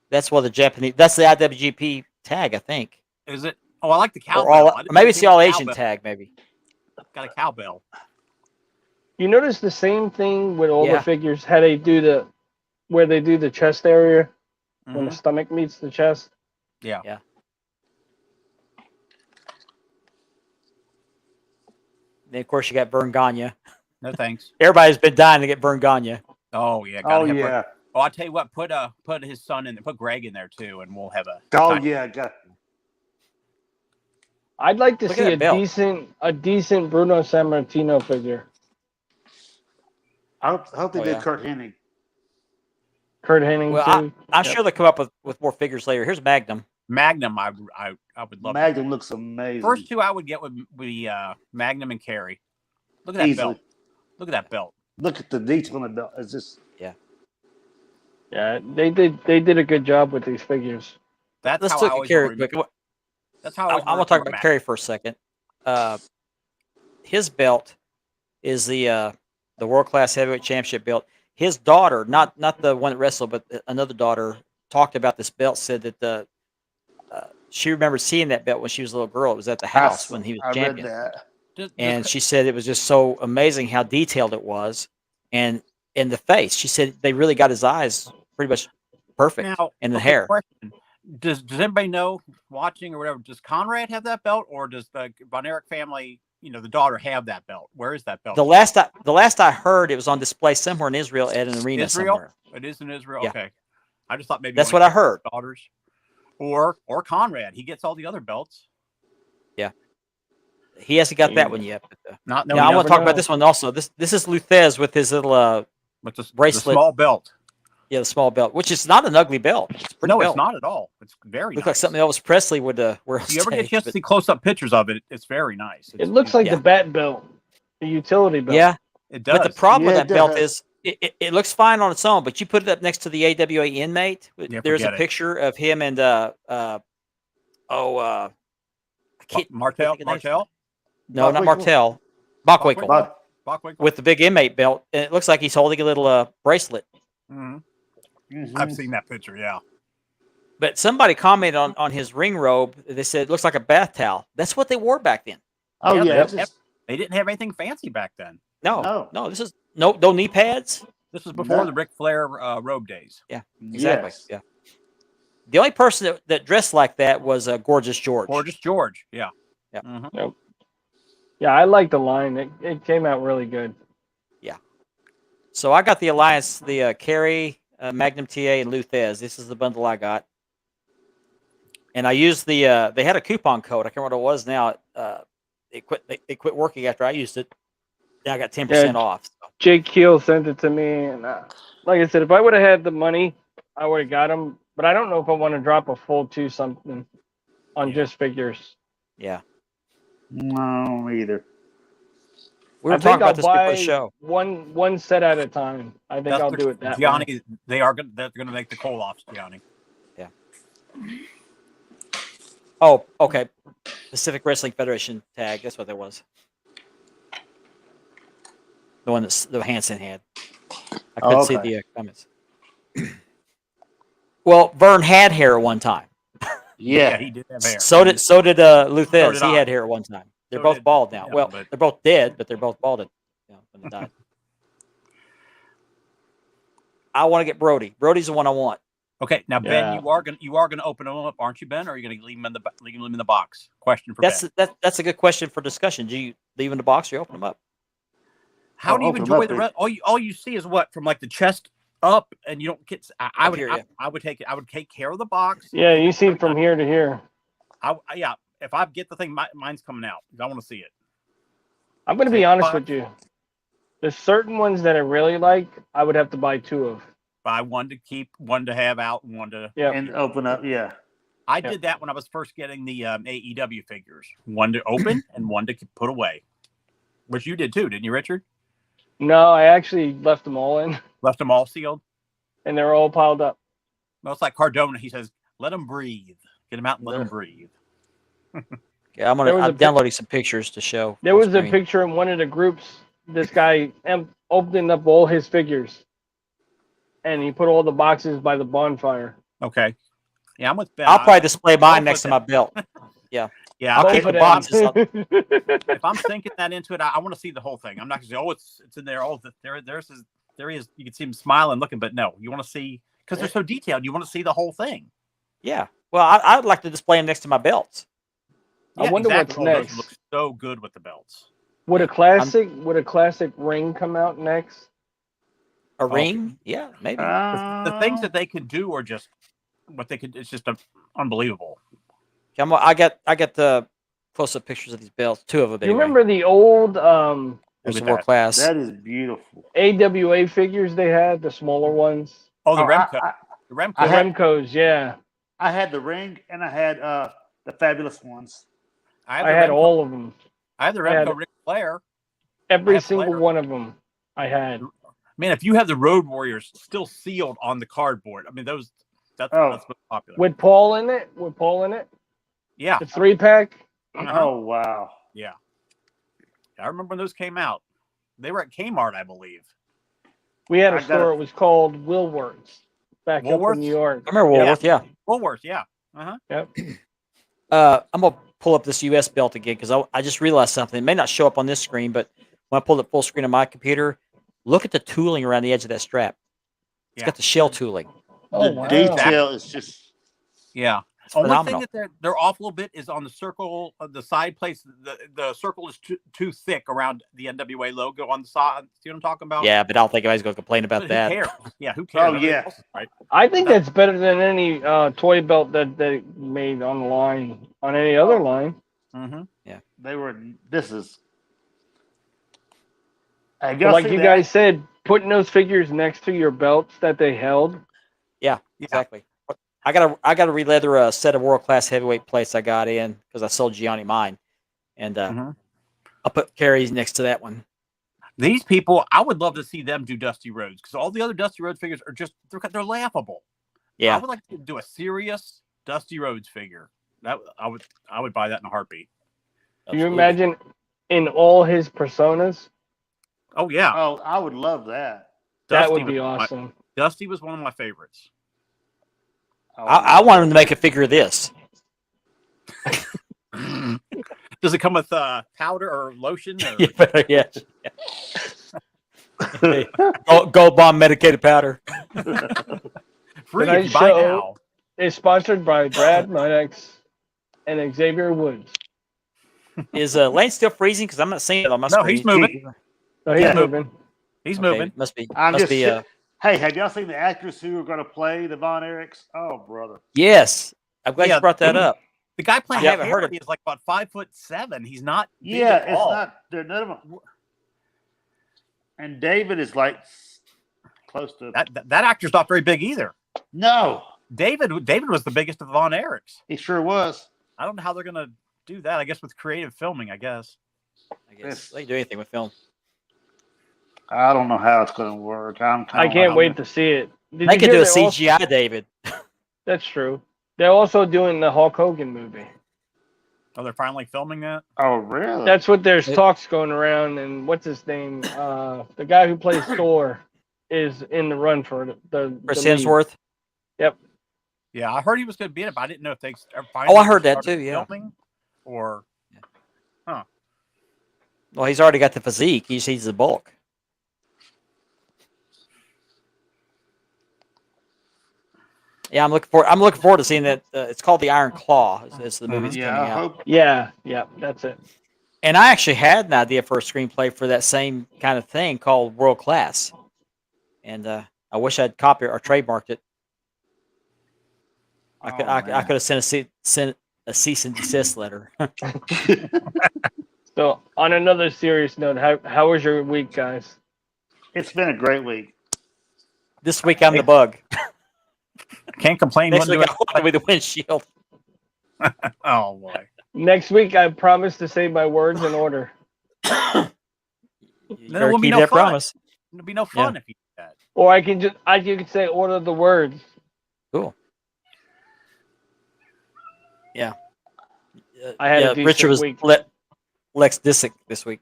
that's what the Japanese. That's the IWGP tag, I think. Is it? Oh, I like the cowbell. Or all, I didn't maybe know it's it the came All with Asian cowbell. tag, maybe. Got a cowbell. You notice the same thing with all Yeah. the figures, how they do where they do the chest area when the Mhm. stomach meets the chest. Yeah. Yeah. Then of course you got Vern Gagne. No thanks. Everybody's been dying to get Vern Gagne. Oh yeah. Oh Gotta have yeah. Oh, I'll tell you what. Put his son in there. Put Greg in there too, and we'll have a. Oh time. yeah. Got. I'd like to Look at see that belt. a decent Bruno Sammartino figure. I hope they Oh, did yeah. Kurt Hennig. Kurt Hennig Well, too. I'm Yep. sure they'll come up with more figures later. Here's Magnum. Magnum. I would love. Magnum looks amazing. First two I would get would be Magnum and Carey. Look at that Easily. belt. Look at that belt. Look at the detail on the belt. It's just. Yeah, they did a good job with these figures. That's Let's how I look at always Carey remember. quick. That's how I I always want to talk remember about Magnum. Carey for a second. His belt is the World Class Heavyweight Championship belt. His daughter, not the one that wrestled, but another daughter, talked about this belt. Said that she remembered seeing that belt when she was a little girl. It was at the house when he was I champion. read that. And she said it was just so amazing how detailed it was, and in the face, she said they really got his eyes pretty much perfect, now and the okay, hair. question. Does anybody know watching or whatever? Does Conrad have that belt, or does the Von Erich family the daughter have that belt? Where is that belt? The last I heard, it was on display somewhere in Israel at an arena Israel. somewhere. It is in Israel. Yeah. Okay. I just thought maybe That's one what of I heard. his daughters, or Conrad. He gets all the other belts. He hasn't got that one yet. But, Not no. now I never want to talk know. about this one also. This is Luthez with his little With the bracelet. small belt. the small belt, which is not an ugly belt. It's a pretty No, belt. it's not at all. It's very Looks nice. like something Elvis Presley would wear on If you ever get a stage, chance to but- see close-up pictures of it, it's very nice. It looks like Yeah. the bat belt, the utility belt. Yeah, It does. but the problem with Yeah, that it belt does. is it looks fine on its own, but you put it up next to the AWA inmate. Yeah, There's a forget it. picture of him and I can't Martel, think of names. Martel, No, not Bockwinkel? Martel. Bockwinkel But Bockwinkel. with the big inmate belt, and it looks like he's holding a little bracelet. Mhm. mhm. I've seen that picture. Yeah. But somebody commented on his ring robe. They said it looks like a bath towel. That's what they wore back then. Oh Yeah, yeah, they- it's just- They didn't have anything fancy back then. No, No. this is no knee pads. This was before No. the Ric Flair robe days. Yeah, exactly. Yes. Yeah. The only person that dressed like that was Gorgeous George. Gorgeous George. Yeah. Yeah. Mhm. Yeah, I like the line. It came out really good. So I got the Alliance, the Carry, Magnum TA, and Luthez. This is the bundle I got. And I used the, they had a coupon code. I can't remember what it was now. They quit working after I used it. Now I got 10% off. So. Jake Keel sent it to me, and like I said, if I would have had the money, I would have got them. But I don't know if I want to drop a full 2 something on just figures. Yeah. No, either. We were I think talking about I'll this before buy the show. one set at a time. I think That's I'll the- do it that way. Gianni, they're going to make the Koloffs, Gianni. Oh, okay. Pacific Wrestling Federation tag. That's what that was. The one that the Hansen had. I couldn't see okay. the comments. Well, Vern had hair at one time. Yeah. he did have hair. So did Luthez. did he I. had hair at one time. They're So both did- bald now. yeah, Well, but- they're both dead, but they're both bald when they died. I want to get Brody. Brody's the one I want. Okay, now Ben, Yeah. you are gonna open them up, aren't you, Ben? Or are you gonna leave them in the box? Question for That's Ben. that's a good question for discussion. Do you leave in the box or you open them up? How I'll do you open 'em enjoy up, the dude. rest? All you see is what from like the chest up, and you don't get. I Up would here, yeah. I would take it. I would take care of the box. Yeah, you see from here to here. Yeah. If I get the thing, mine's coming out. 'Cause I want to see it. I'm going to be Take honest 5. with you. There's certain ones that I really like. I would have to buy 2 of. Buy one to keep, one to have out, and one to. Yeah. And open up, yeah. I Yeah. did that when I was first getting the AEW figures. One to open and one to put away. Which you did too, didn't you, Richard? No, I actually left them all in, Left them all sealed. and they're all piled up. Well, it's like Cardona. He says, "Let them breathe. Get them out and let them Yeah. breathe." Yeah, I'm There was a pic- downloading some pictures to show. There on was a screen. picture in one of the groups. This guy opening up all his figures, and he put all the boxes by the bonfire. Okay. Yeah, I'm with Ben. I'll probably display mine I'll next put to my belt. Yeah, I'll I- keep Both the of boxes them. if I'm sinking that into it, I want to see the whole thing. I'm not going to say, "Oh, it's in there." Oh, there he is. You can see him smiling, looking, but no, you want to see because they're so detailed. You want to see the whole thing. Yeah. Well, I'd like to display them next to my belts. I wonder what's Oh, those next. look so good with the belts. Would a classic ring come out next? A ring? Yeah, maybe. The things that they could do are just what they could. It's just unbelievable. I got the close-up pictures of these belts. 2 of them. Do you remember the old There's Look a at war that. class. That is beautiful. AWA figures they had, the smaller ones? Oh, the Oh, Remco. The Remco. The I had- Remcos, yeah. I had the ring and I had the fabulous ones. I the had Remco- all of them. I had the I had- Remco Ric Flair. Every have single Flair. one of them I had. Man, if you have the Road Warriors still sealed on the cardboard, I mean that's Oh. most popular. With Paul in it? Yeah, The 3-pack? Uh-huh. Oh wow. I remember when those came out. They were at Kmart, I believe. We had a I got store, it. it was called Woolworths back up Woolworths? in New York. I remember Woolworth, yeah. Woolworths, yeah. Uh-huh. Yep. I'm going to pull up this US belt again because I just realized something. It may not show up on this screen, but when I pulled it full screen on my computer, look at the tooling around the edge of that strap. It's Yeah. got the shell tooling. Oh, The wow. detail is just Yeah. Only phenomenal. thing that they're off a little bit is on the circle, the side place. The circle is too thick around the NWA logo on the side. See what I'm talking about? Yeah, but I don't think anybody's going to complain about But that. who cares? Yeah, who cares? Oh, Everything yeah. else is right. I think that's better than any toy belt that they made on the line, on any other line. Mm-hmm. They were. This is. Have But y'all like seen you that? guys said, putting those figures next to your belts that they held. Yeah, exactly. I gotta re-leather a set of world class heavyweight plates I got in because I sold Gianni mine, and Mhm. I'll put Carrie's next to that one. These people, I would love to see them do Dusty Rhodes because all the other Dusty Rhodes figures are just they're laughable. I Yeah, would like to do a serious Dusty Rhodes figure. That I would buy that in a heartbeat. Can you absolutely. imagine in all his personas? Oh yeah, Oh, I would love that. That Dusty would be was awesome. Dusty was one of my favorites. Oh, I want him to make a figure of this. Does it come with powder or lotion? Or... Yeah. Gold Bomb medicated powder. Free Tonight's if you buy show now. is sponsored by Brad Munex and Xavier Woods. Is Lane still freezing? Because I'm not seeing it on my No, screen. he's moving. So he's Yeah. moving. He's Okay, moving. Must be. I'm must just. be. Hey, have y'all seen the actors who are going to play the Von Erichs? Oh, brother. Yes, I'm glad Yeah. you brought that up. The guy playing I haven't heard Harry is like about 5'7". He's not. big Yeah, at it's all. not. They're none of them. And David is like close to. That actor's not very big either. No, David was the biggest of the Von Erichs. he sure was. I don't know how they're gonna do that. I guess with creative filming. I guess. I guess they can do anything with film. I don't know how it's going to work. I can't wait to see it. Did They you can hear do a they're also- CGI David. That's true. They're also doing the Hulk Hogan movie. Oh, they're finally filming that. Oh, really? That's what there's talks going around. And what's his name? The guy who plays Thor is in the run for the Chris lead. Hemsworth. Yeah, I heard he was going to be in it, but I didn't know if they. Oh, I heard that too, yeah. Filming, or Well, he's already got the physique. He just needs the bulk. Yeah, I'm looking forward to seeing that. It's called the Iron Claw. It's the movie that's Yeah, coming I out. hope. Yeah, that's it. And I actually had an idea for a screenplay for that same kind of thing called World Class. And I wish I'd copied or trademarked it. I could have sent a cease and desist letter. So on another serious note, how was your week, guys? It's been a great week. This week I'm the bug. can't complain. Next Wouldn't week do I'll be the windshield. it. Oh boy. Next week, I promise to say my words in order. You Then it better won't be keep no that fun. promise. It'll be no fun if you do that. Or you could say order the words. Cool. Yeah. I had a decent Richard was week. Lex Disick this week.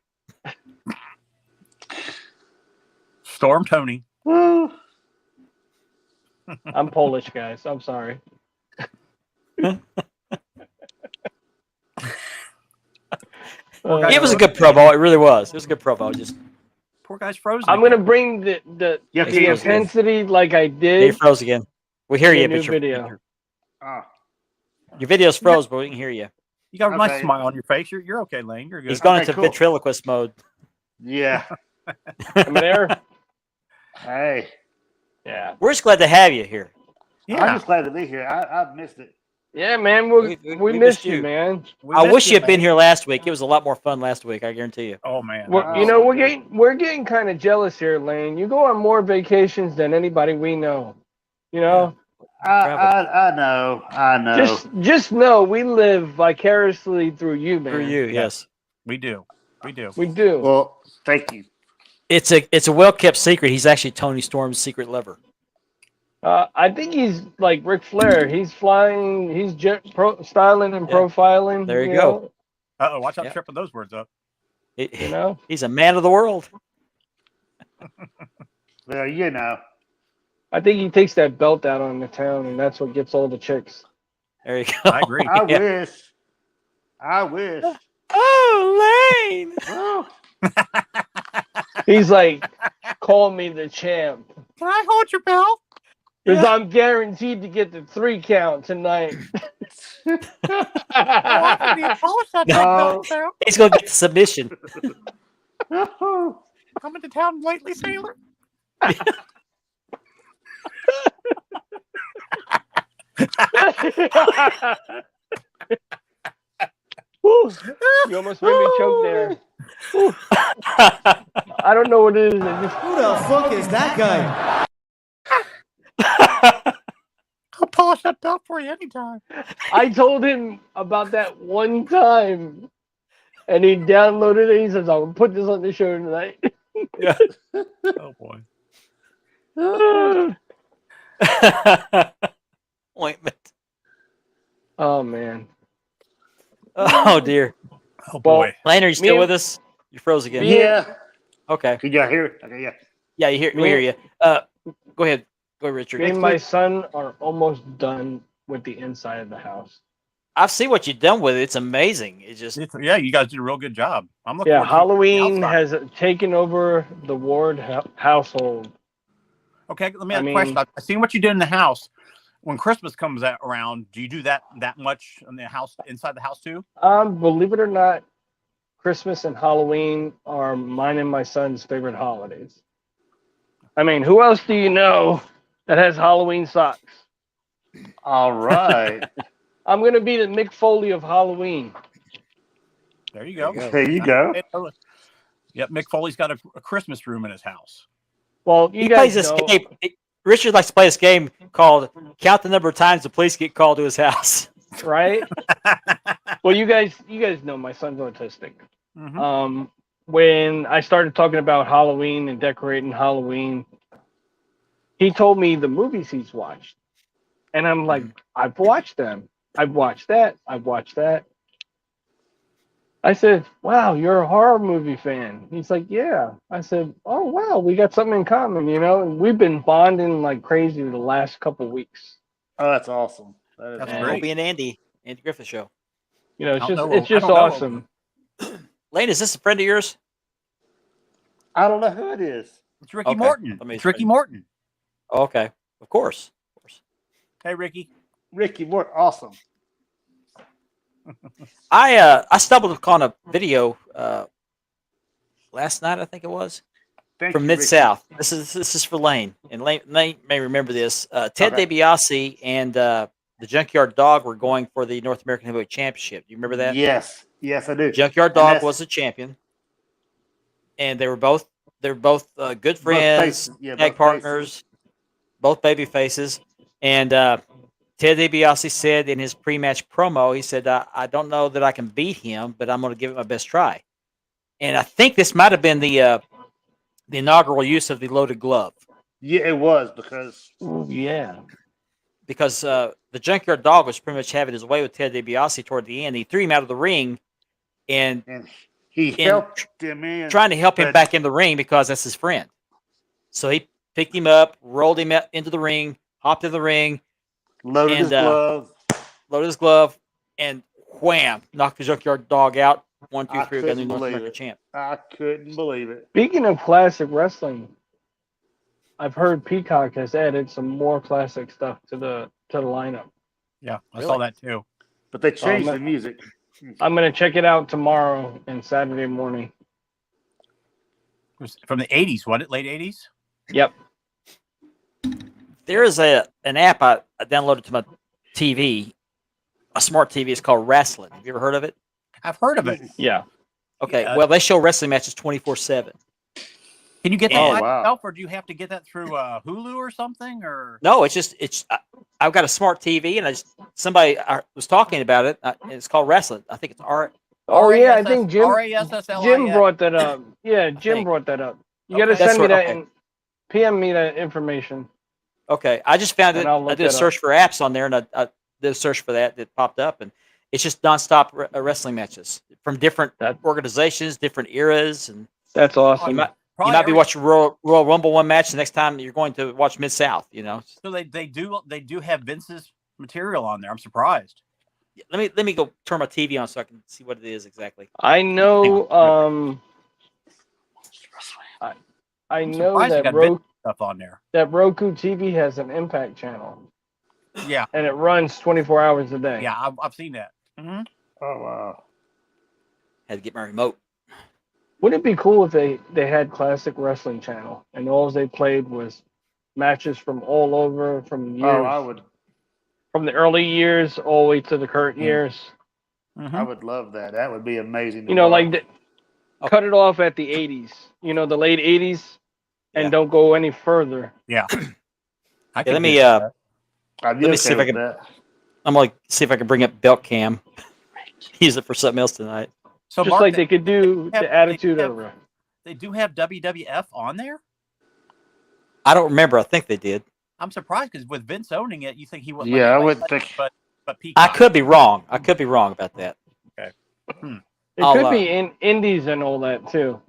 Storm Tony. Woo. I'm Polish, guys. I'm sorry. It was a good promo. It really was. It was a good promo. Just Poor guy's frozen. I'm again. gonna bring the Yeah, he is. intensity like I he did. froze again. We hear The you, new but video. Ah, your video's froze, but we can hear you. You got a nice Okay. smile on your face. You're okay, Lane. You're good. He's gone Okay, into cool. ventriloquist mode. yeah. I'm there. Hey, Yeah. We're just glad to have you here. I'm Yeah. just glad to be here. I've missed it. Yeah, man. We We missed missed you, you. man. We I missed wish you had been man. here last week. It was a lot more fun last week. I guarantee you. Oh man. You know, we're getting kind of jealous here, Lane. You go on more vacations than anybody we know. You know, I know. I know. just know we live vicariously through you, man. For you, yes. We do. We do. We do. Well, thank you. It's a well kept secret. He's actually Tony Storm's secret lover. I think he's like Ric Flair. He's flying. He's styling and Yeah. profiling. There you go. Uh-oh, watch out Yeah. tripping those words up. You know. He's a man of the world. Well, you know. I think he takes that belt out on the town, and that's what gets all the chicks. There you go. I agree. I Yeah. wish. I wish. Oh, Lane. Woo. He's like, call me the champ. Can I hold your belt? Because I'm guaranteed to get the 3 count tonight. often do you polish that No. belt, Sam? He's gonna get the submission. Coming to town lately, sailor? Whew, you almost made me choke there. Whew. I don't know what it is. I just, Who the fuck is that guy? I'll polish that belt for you anytime. I told him about that one time, and he downloaded it. He says, "I'll put this on the show tonight." Oh boy. Ointment. Oh man. Oh dear. Oh boy. Lane, are you still Me- with us? You froze again. Yeah. Okay. Can y'all hear it? Okay, yeah. Yeah, you hear. We Me- hear you. Go ahead. Go ahead, Richard. Me and my son are almost done with the inside of the house. I've seen what you've done with it. It's amazing. It's just Yeah, you guys did a real good job. I'm looking Yeah, forward to seeing Halloween the outside. has taken over the Ward household. Okay, let me I ask a mean- question. I've seen what you did in the house. When Christmas comes around, do you do that much in the house, inside the house too? Believe it or not, Christmas and Halloween are mine and my son's favorite holidays. I mean, who else do you know that has Halloween socks? All right. I'm gonna be the Mick Foley of Halloween. There you go. There you go. Yep, Mick Foley's got a Christmas room in his house. Well, you he guys plays this know, game. Richard likes to play this game called "Count the number of times the police get called to his house." right? Well, you guys know my son's autistic. Mhm. When I started talking about Halloween and decorating Halloween, he told me the movies he's watched. And I'm like, I've watched them. I've watched that. I've watched that. I said, wow, you're a horror movie fan. He's like, yeah. I said, oh, wow, we got something in common, you know? And we've been bonding like crazy the last couple weeks. Oh, that's awesome. That is That's And great. Opie and Andy Griffith show. You know, I don't know- it's just I don't know. awesome. Lane, is this a friend of yours? I don't know who it is. It's Ricky Okay. Morton. Let me It's Ricky explain. Morton. Oh, okay, of course. Hey, Ricky. Ricky Morton. Awesome. I stumbled upon a video last night, I think it was, Thank from you, Mid Ricky. South. This is for Lane, and Lane may remember this. Ted Okay. DiBiase and the Junkyard Dog were going for the North American Heavyweight Championship. Do you remember that? Yes. Yes, I do. Junkyard And Dog that's- was the champion, and they were both good friends, faces. Yeah, tag both partners, both baby faces. And Ted DiBiase said in his pre-match promo, he said, "I don't know that I can beat him, but I'm going to give it my best try." And I think this might have been the inaugural use of the loaded glove, Yeah, it was because Ooh, yeah. because the Junkyard Dog was pretty much having his way with Ted DiBiase toward the end. He threw him out of the ring and he helped him in. trying to help him but- back in the ring because that's his friend. So he picked him up, rolled him into the ring, hopped in the ring, Loaded his and, glove. loaded his glove, and wham, knocked the Junkyard Dog out. 1, 2, I 3, got the couldn't North believe American it. champ. I couldn't believe it. Speaking of classic wrestling, I've heard Peacock has added some more classic stuff to the lineup. Yeah, I Really? saw that too. But they changed man. the music. I'm gonna check it out tomorrow and Saturday morning. It was from the 80s, wasn't it? Late 80s? Yep. There is an app I downloaded to my TV, a smart TV. It's called Wrestling. Have you ever heard of it? I've heard of it. Yeah. Okay, Yeah. well, they show wrestling matches 24/7. Can you get that Oh, by wow. yourself, or do you have to get that through Hulu or something? Or No, I've got a smart TV, and somebody was talking about it. And it's called Wrestling. I think it's Oh yeah, I think Jim RASSLIN. brought that up. Yeah, Jim think. brought that up. You Okay. gotta That's send me right, that okay. and PM me that information. Okay, I just found it. And I'll I look did a that up. search for apps on there, and I did a search for that. It popped up, and it's just nonstop wrestling matches from different organizations, different eras, and That's you awesome. might Probably you might be every- watching Royal Rumble one match. The next time you're going to watch Mid South. You know, So they do have Vince's material on there. I'm surprised. let me go turn my TV on so I can see what it is exactly. I know I know surprised they that got Roku Stuff on there. that Roku TV has an Impact channel. Yeah, and it runs 24 hours a day. yeah, I've seen that. Mm-hmm. Oh wow. Had to get my remote. Wouldn't it be cool if they had Classic Wrestling Channel and all they played was matches from all over, from Oh, years, I would. from the early years all the way to the current Yeah. years. Mm-hmm. I would love that. That would be amazing. To You know, watch. like cut it off at the 80s. You know, the late 80s, and Yeah. don't go any further. Yeah. I Yeah, let me get that. I'd be let me okay see if I with can- that. I'm gonna see if I can bring up Belt Cam. Use it for something else tonight. So Just Mark, like they could do have- the Attitude they have- Era. they do have WWF on there. I don't remember. I think they did. I'm surprised because with Vince owning it, you think he wouldn't. Yeah, I let would anybody touch think. it, but I Peacock. could be wrong. I could be wrong about that. It I'll, could be in indies and all that too.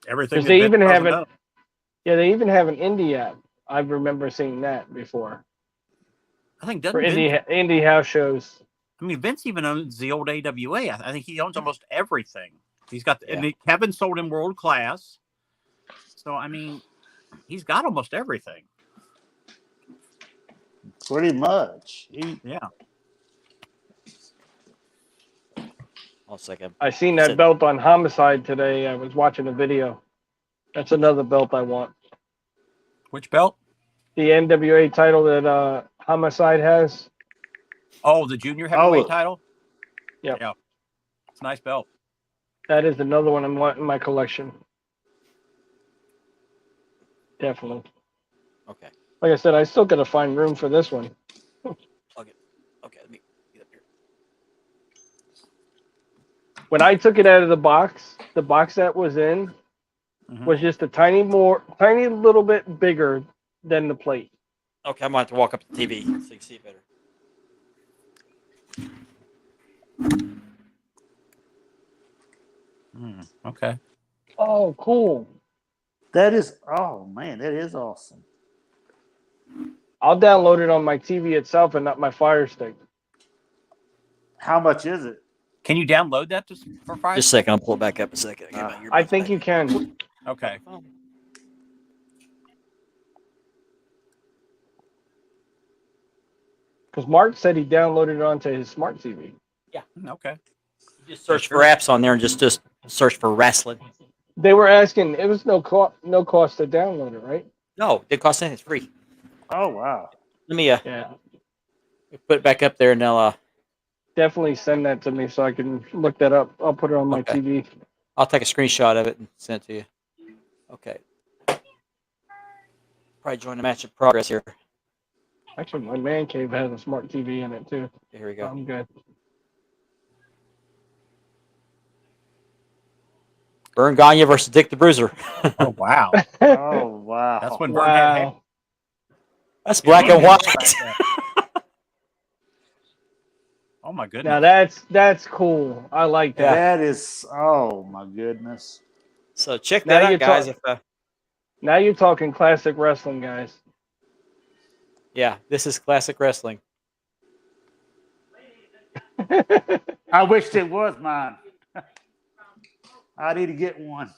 Everything. 'Cause that they Vince even have doesn't it- own. Yeah, they even have an indie app. I remember seeing that before I think for doesn't Vince, indie house shows. I mean, Vince even owns the old AWA. I think he owns almost everything. He's got, Yeah. and Kevin sold him World Class. So I mean, he's got almost everything. Pretty much. Yeah. One second. I seen that Sit. belt on Homicide today. I was watching a video. That's another belt I want. Which belt? The NWA title that Homicide has. Oh, the junior heavyweight Oh. title. Yep. Yeah. It's a nice belt. That is another one I want in my collection. Definitely. Okay. Like I said, I still gotta find room for this one. Okay. Let me get up here. When I took it out of the box that was in Mhm. was just a tiny little bit bigger than the plate. Okay, I'm gonna have to walk up to the TV so you can see it better. Okay. Oh, cool. That is. Oh man, that is awesome. I'll download it on my TV itself and not my Fire Stick. How much is it? Can you download that for Fire? Just a second. I'll pull it back up a second. Get my I earbuds think back. you can, Okay. because Mark said he downloaded it onto his smart TV. Okay. Just search for apps on there and just search for wrestling. They were asking. It was no cost to download it, right? No, it didn't cost anything. It's free. Oh wow. Let me Yeah. put it back up there and they'll Definitely send that to me so I can look that up. I'll put it on my Okay. TV. I'll take a screenshot of it and send it to you. Okay. Probably join the match in progress here. Actually, my man cave has a smart TV in it too. Here we go. I'm good. Vern Gagne versus Dick the Bruiser. Oh wow. Oh wow. That's when Vern had hair. Wow. That's black and white. Oh my goodness. Now that's cool. I like that. That is. Oh my goodness. So check Now that out, you're guys. Now you're talking classic wrestling, guys. Yeah, this is classic wrestling. I wished it was mine. I need to get one.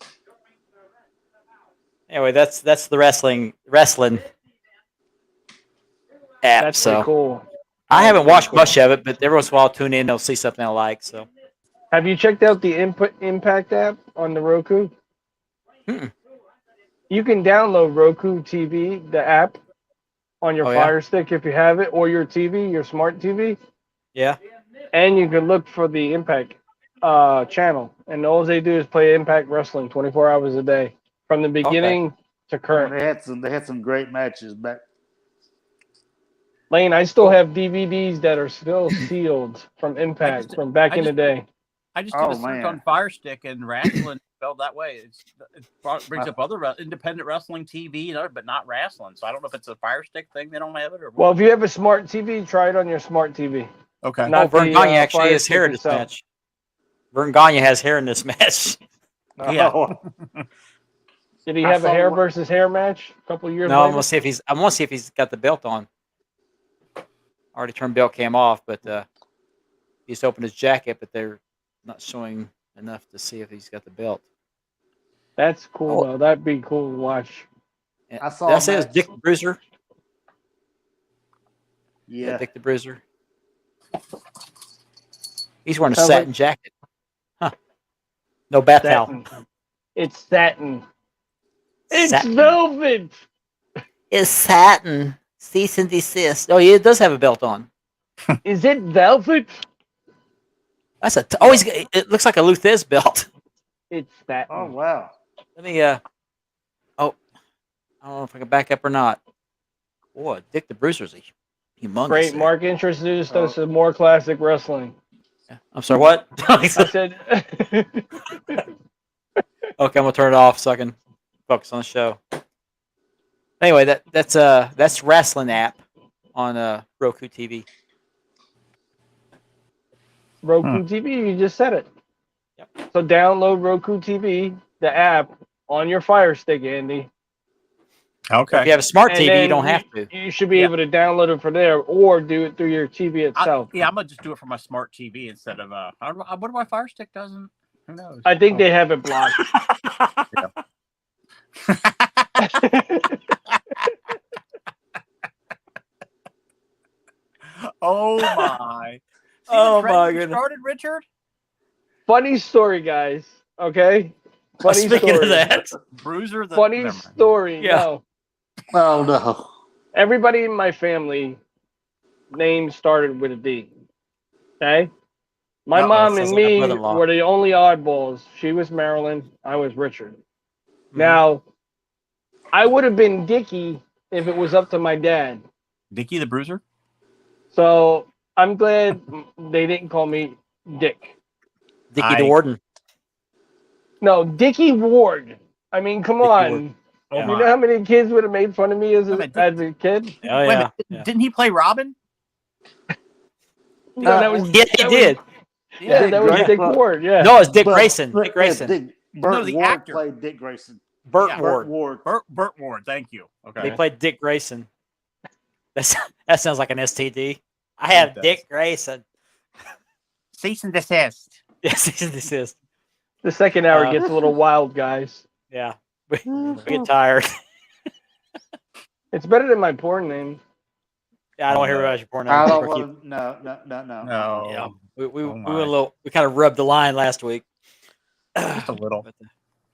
Anyway, that's the wrestling app. That's so pretty cool. I haven't pretty watched cool. much of it, but every once in a while I'll tune in. They'll see something I like. So Have you checked out the Impact app on the Roku? Mm-mm. You can download Roku TV, the app, on your Oh, yeah? Fire Stick if you have it, or your TV, your smart TV, yeah, and you can look for the Impact channel. And all they do is play Impact Wrestling 24 hours a day, from the beginning to current. They had some great matches back. Lane, I still have DVDs that are still sealed from Impact from back in the day. I just did Oh, a search man. on Fire Stick and wrestling spelled that way. It brings up other independent wrestling TV, and other, but not wrestling. So I don't know if it's a Fire Stick thing. They don't have it, or Well, if you have a smart TV, try it on your smart TV. okay. Not Vern the, Gagne actually Fire has hair in Stick this itself. match. Vern Gagne has hair in this match. Yeah. Oh, Did he I have a saw hair one- versus hair match a couple years No, I'm later? gonna see if he's got the belt on. Already turned belt cam off, but he's opened his jacket, but they're not showing enough to see if he's got the belt. That's cool, Oh. though. That'd be cool to watch. And I saw did I a say it was match. Dick Bruiser? Yeah. Dick the Bruiser. He's wearing a Sounds satin like- jacket. Huh. No bath towel. Satin. It's satin. It's Satin. velvet. It's satin. Cease and desist. Oh, yeah, it does have a belt on. Is it velvet? That's a. It looks like a Luthez belt. It's satin. Oh wow. Let me. Oh, I don't know if I can back up or not. Boy, Dick the Bruiser's a humongous. Great. there. Mark introduced us to more classic wrestling. I'm sorry. What? I said. Okay, I'm gonna turn it off so I can focus on the show. Anyway, that's wrestling app on Roku TV. Roku TV, you just said it. Yep. So download Roku TV, the app, on your Fire Stick, Andy. Okay. If you have a smart And TV, you then don't have to. You should be Yeah. able to download it from there, or do it through your TV itself. I'm gonna just do it from my smart TV instead of I don't know, what if my Fire Stick doesn't? Who knows? I think they have it blocked. Oh my! See Oh, the trend my you goodness. started, Richard. Funny story, guys. Okay. Funny Speaking story. of that, Bruiser. Funny never mind. story. Yeah. No. Oh no. Everybody in my family name started with a D. Okay? My Uh-oh, mom sounds and like my me brother-in-law. were the only oddballs. She was Marilyn. I was Richard. Now, I would have been Dickie if it was up to my dad. Dickie the Bruiser. So I'm glad they didn't call me Dick. Dickie the Warden. No, Dickie Ward. I mean, come Dickie on. Ward. Oh Yeah. You my! know how many kids would have made fun of me as Wait a a minute, kid? Oh Wait a yeah. minute, Yeah. didn't he play Robin? No, that was Yeah, he that did. Yeah, that was Dick Dick Grayson. Ward. Yeah. No, it's Dick But- Grayson. but- Dick Grayson. Burt No, the Ward actor. played Dick Grayson. Burt Yeah. Ward. Ward. Burt Ward. Thank you. Okay. They played Dick Grayson. That sounds like an STD. I have does. Dick Grayson. Cease and desist. Yes, this is. The second hour Uh, gets a little wild, guys. Yeah, we get tired. It's better than my porn name. Yeah, I don't want to hear about your porn. I don't We're keep- want to. No. No. Yeah, we Oh, went my. a little. We kind of rubbed the line last week. Just a little. But,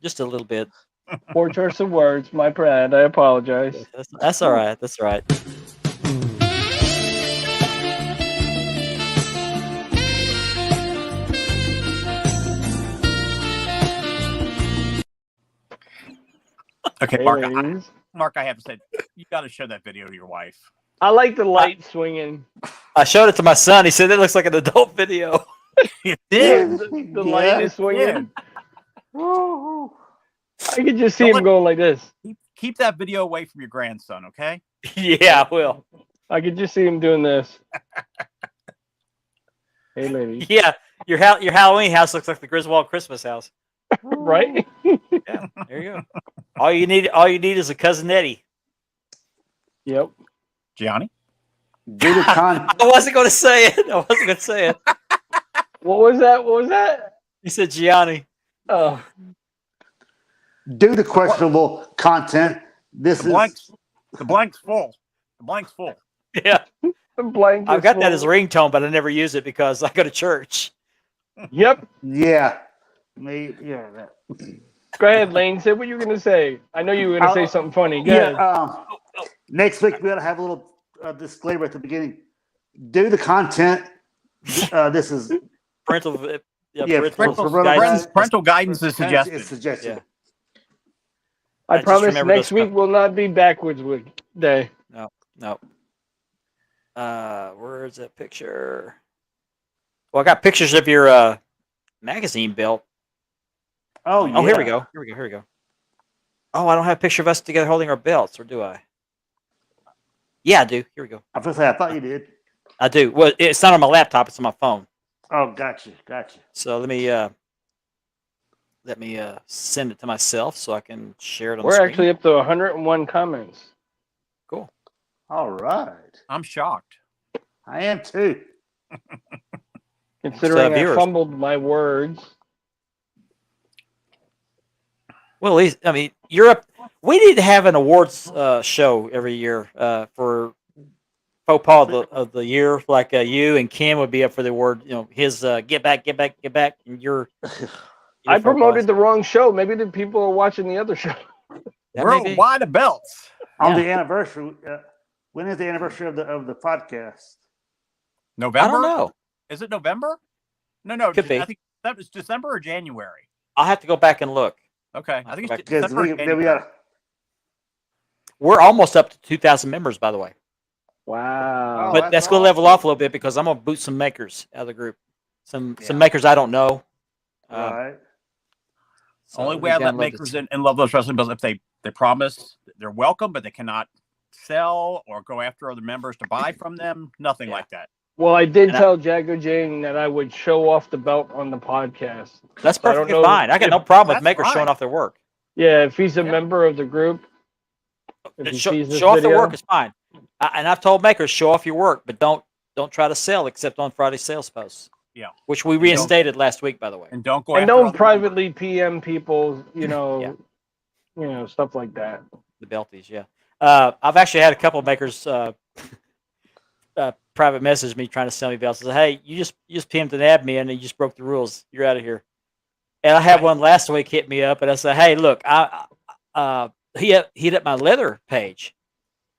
just a little bit. Poor choice of words. My bad. I apologize. That's all right. That's all right. Okay, Hey, ladies. Mark, I have said you got to show that video to your wife. I like the light swinging. I showed it to my son. He said it looks like an adult video. You The light is swinging. I could just see him going like this. Keep that video away from your grandson, okay? Yeah, I will. I could just see him doing this. Hey, ladies. Yeah, your Halloween house looks like the Griswold Christmas house. Right? Yeah, there you go. All you need is a cousin Eddie. Yep. Gianni? Do the con. I wasn't going to say it. What was that? What was that? He said Gianni. Oh, Do the questionable content. This The is blank's full. The blank's full. Yeah, the blank. I've is got that full. as a ringtone, but I never use it because I go to church. Yep. yeah. Me yeah. That. Go ahead, Lane. Say what you were gonna say. I know you were gonna say something funny. Go ahead. Next week we gotta have a little disclaimer at the beginning. Do the content. This is Parental, Parental guidance is suggested. It's suggested. Yeah. I just promise remember next those week will not be backwards week day. No. Where's that picture? Well, I got pictures of your magazine belt. Oh, Oh, here we go. Here we go. Oh, I don't have a picture of us together holding our belts, or do I? Yeah, I do. Here we go. I was gonna say, I thought you did. I do. Well, it's not on my laptop; it's on my phone. Oh, gotcha. So let me send it to myself so I can share it on. We're the screen. actually up to 101 comments. Cool. All right. I'm shocked. I am too. Considering I viewers. fumbled my words. Well, at least, I mean, you're up. We need to have an awards show every year for faux pas of the year. Like you and Kim would be up for the award. His get back, and your I faux promoted pas. the wrong show. Maybe the people are watching the other show. That may be. Worldwide of belts. On Yeah. the anniversary, when is the anniversary of the podcast? November? I don't know. Is it November? No. Could be. I think that was December or January. I'll have to go back and look. Okay. I think it's Because December or Then we January. got We're almost up to 2,000 members, by the way. Wow. Oh, But that's that's going to level awesome. off a little bit because I'm going to boot some makers out of the group. Some Yeah. makers I don't know. right. So Only we way I let downloaded makers some- in love those wrestling belts if they promise they're welcome, but they cannot sell or go after other members to buy from them. Nothing Yeah. like that. Well, I did And tell Jago Jane that I would show off the belt on the podcast. That's So I don't perfectly know fine. I got if- no problem with That's makers showing fine. off their work. Yeah, if he's a Yeah. member of the group, if he Show, sees this show off their video, work is fine. And I've told makers show off your work, but don't try to sell except on Friday sales posts. Yeah. Which we don't- reinstated last week, by the way. And don't go and after don't other privately PM people, Yeah. stuff like that. The Belties, yeah. I've actually had a couple of makers private message me trying to sell me belts. Say, hey, you just pimped an admin and you just broke the rules. You're out of here. And I had one last week hit me up and I said, hey, look, he hit up my leather page.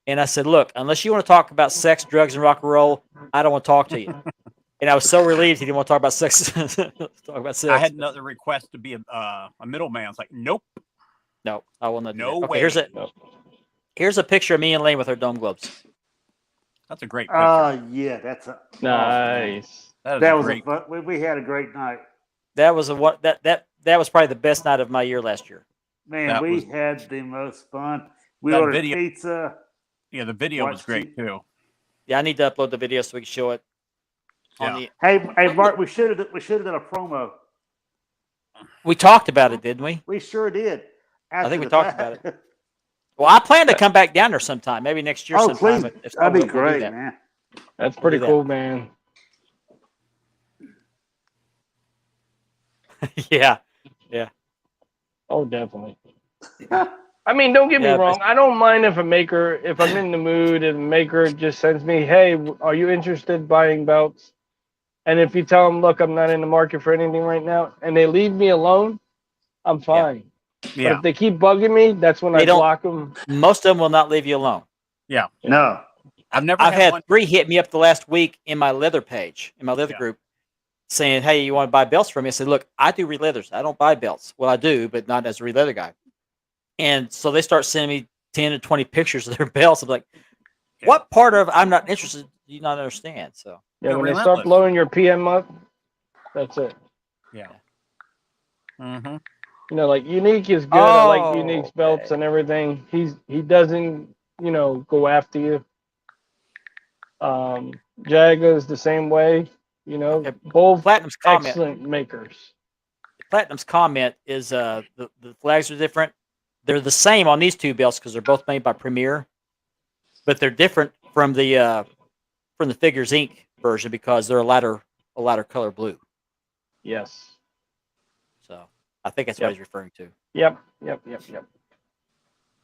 And I said, look, unless you want to talk about sex, drugs, and rock and roll, I don't want to talk to you. And I was so relieved he didn't want to talk about sex. talk about sex. I had another request to be a middleman. It's like, nope. No, I will not do No that. way. Okay, here's a picture of me and Lane with her dome globes. That's a great picture. Yeah, that's a Nice. That is That a was great. we had a great night. That was that was probably the best night of my year last year. Man, That we was- had the most fun. We That ordered video- pizza. Yeah, the video was Watch great too. Yeah, I need to upload the video so we can show it. On Yeah. Hey, Mark, we should have done a promo. we talked about it, didn't we? We sure did. I think we After the talked fact. about Well, I plan to come back down there sometime, maybe next year Oh, sometime. please, if that'd be we'll do great, that. man. That's pretty do that. cool, man. Yeah. Oh, definitely. I mean, don't get me Yeah, wrong. I don't mind if I'm in the mood and a maker just sends me, hey, are you interested in buying belts? And if you tell them, look, I'm not in the market for anything right now, and they leave me alone, I'm fine. But Yeah. if they keep bugging me, that's when They I don't- block them. Most of them will not leave you alone. No. I've never I've had one. 3 hit me up the last week in my leather page, in my leather Yeah. group, saying, hey, you want to buy belts from me? I said, look, I do re-leathers. I don't buy belts. Well, I do, but not as a re-leather guy. And so they start sending me 10 to 20 pictures of their belts. I'm like, Yeah. what part of I'm not interested do you not understand? So Yeah, They're when they start relentless. blowing your PM up, that's it. Yeah. Mm-hmm. Like Unique is good. I like Oh, Unique's belts okay. and everything. He doesn't, go after you. Jaga's the same way. Okay. Both Platinum's comment. excellent makers. Platinum's comment is the flags are different. They're the same on these two belts because they're both made by Premier, but they're different from the Figures Inc. version because they're a lighter color blue. Yes. So I think that's what he's referring to. Yep.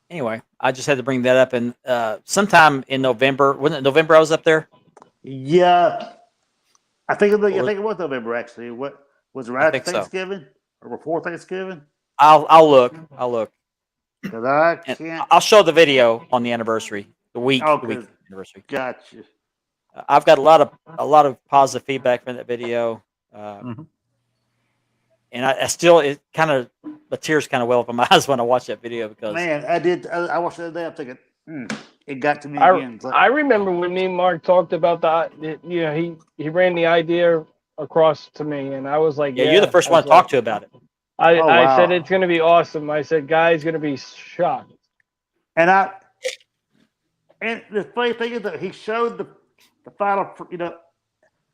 Anyway, I just had to bring that up. And sometime in November, wasn't it November I was up there? Yeah. I think it was November actually. What was it I right think after so. Thanksgiving or before Thanksgiving? I'll look. Because I And can't. I'll show the video on the anniversary, the week Oh, of good. the anniversary. Gotcha. I've got a lot of positive feedback from that video. Mhm. And I still, the tears kind of well up in my eyes when I watch that video because Man, I watched it the other day. I'm thinking, it got to me I, again. It's like, I remember when me and Mark talked about he ran the idea across to me, and I was like, yeah, you're the first one to talk to about it. I Oh, I wow. said it's gonna be awesome. I said, guy's gonna be shocked. and the funny thing is that he showed the final,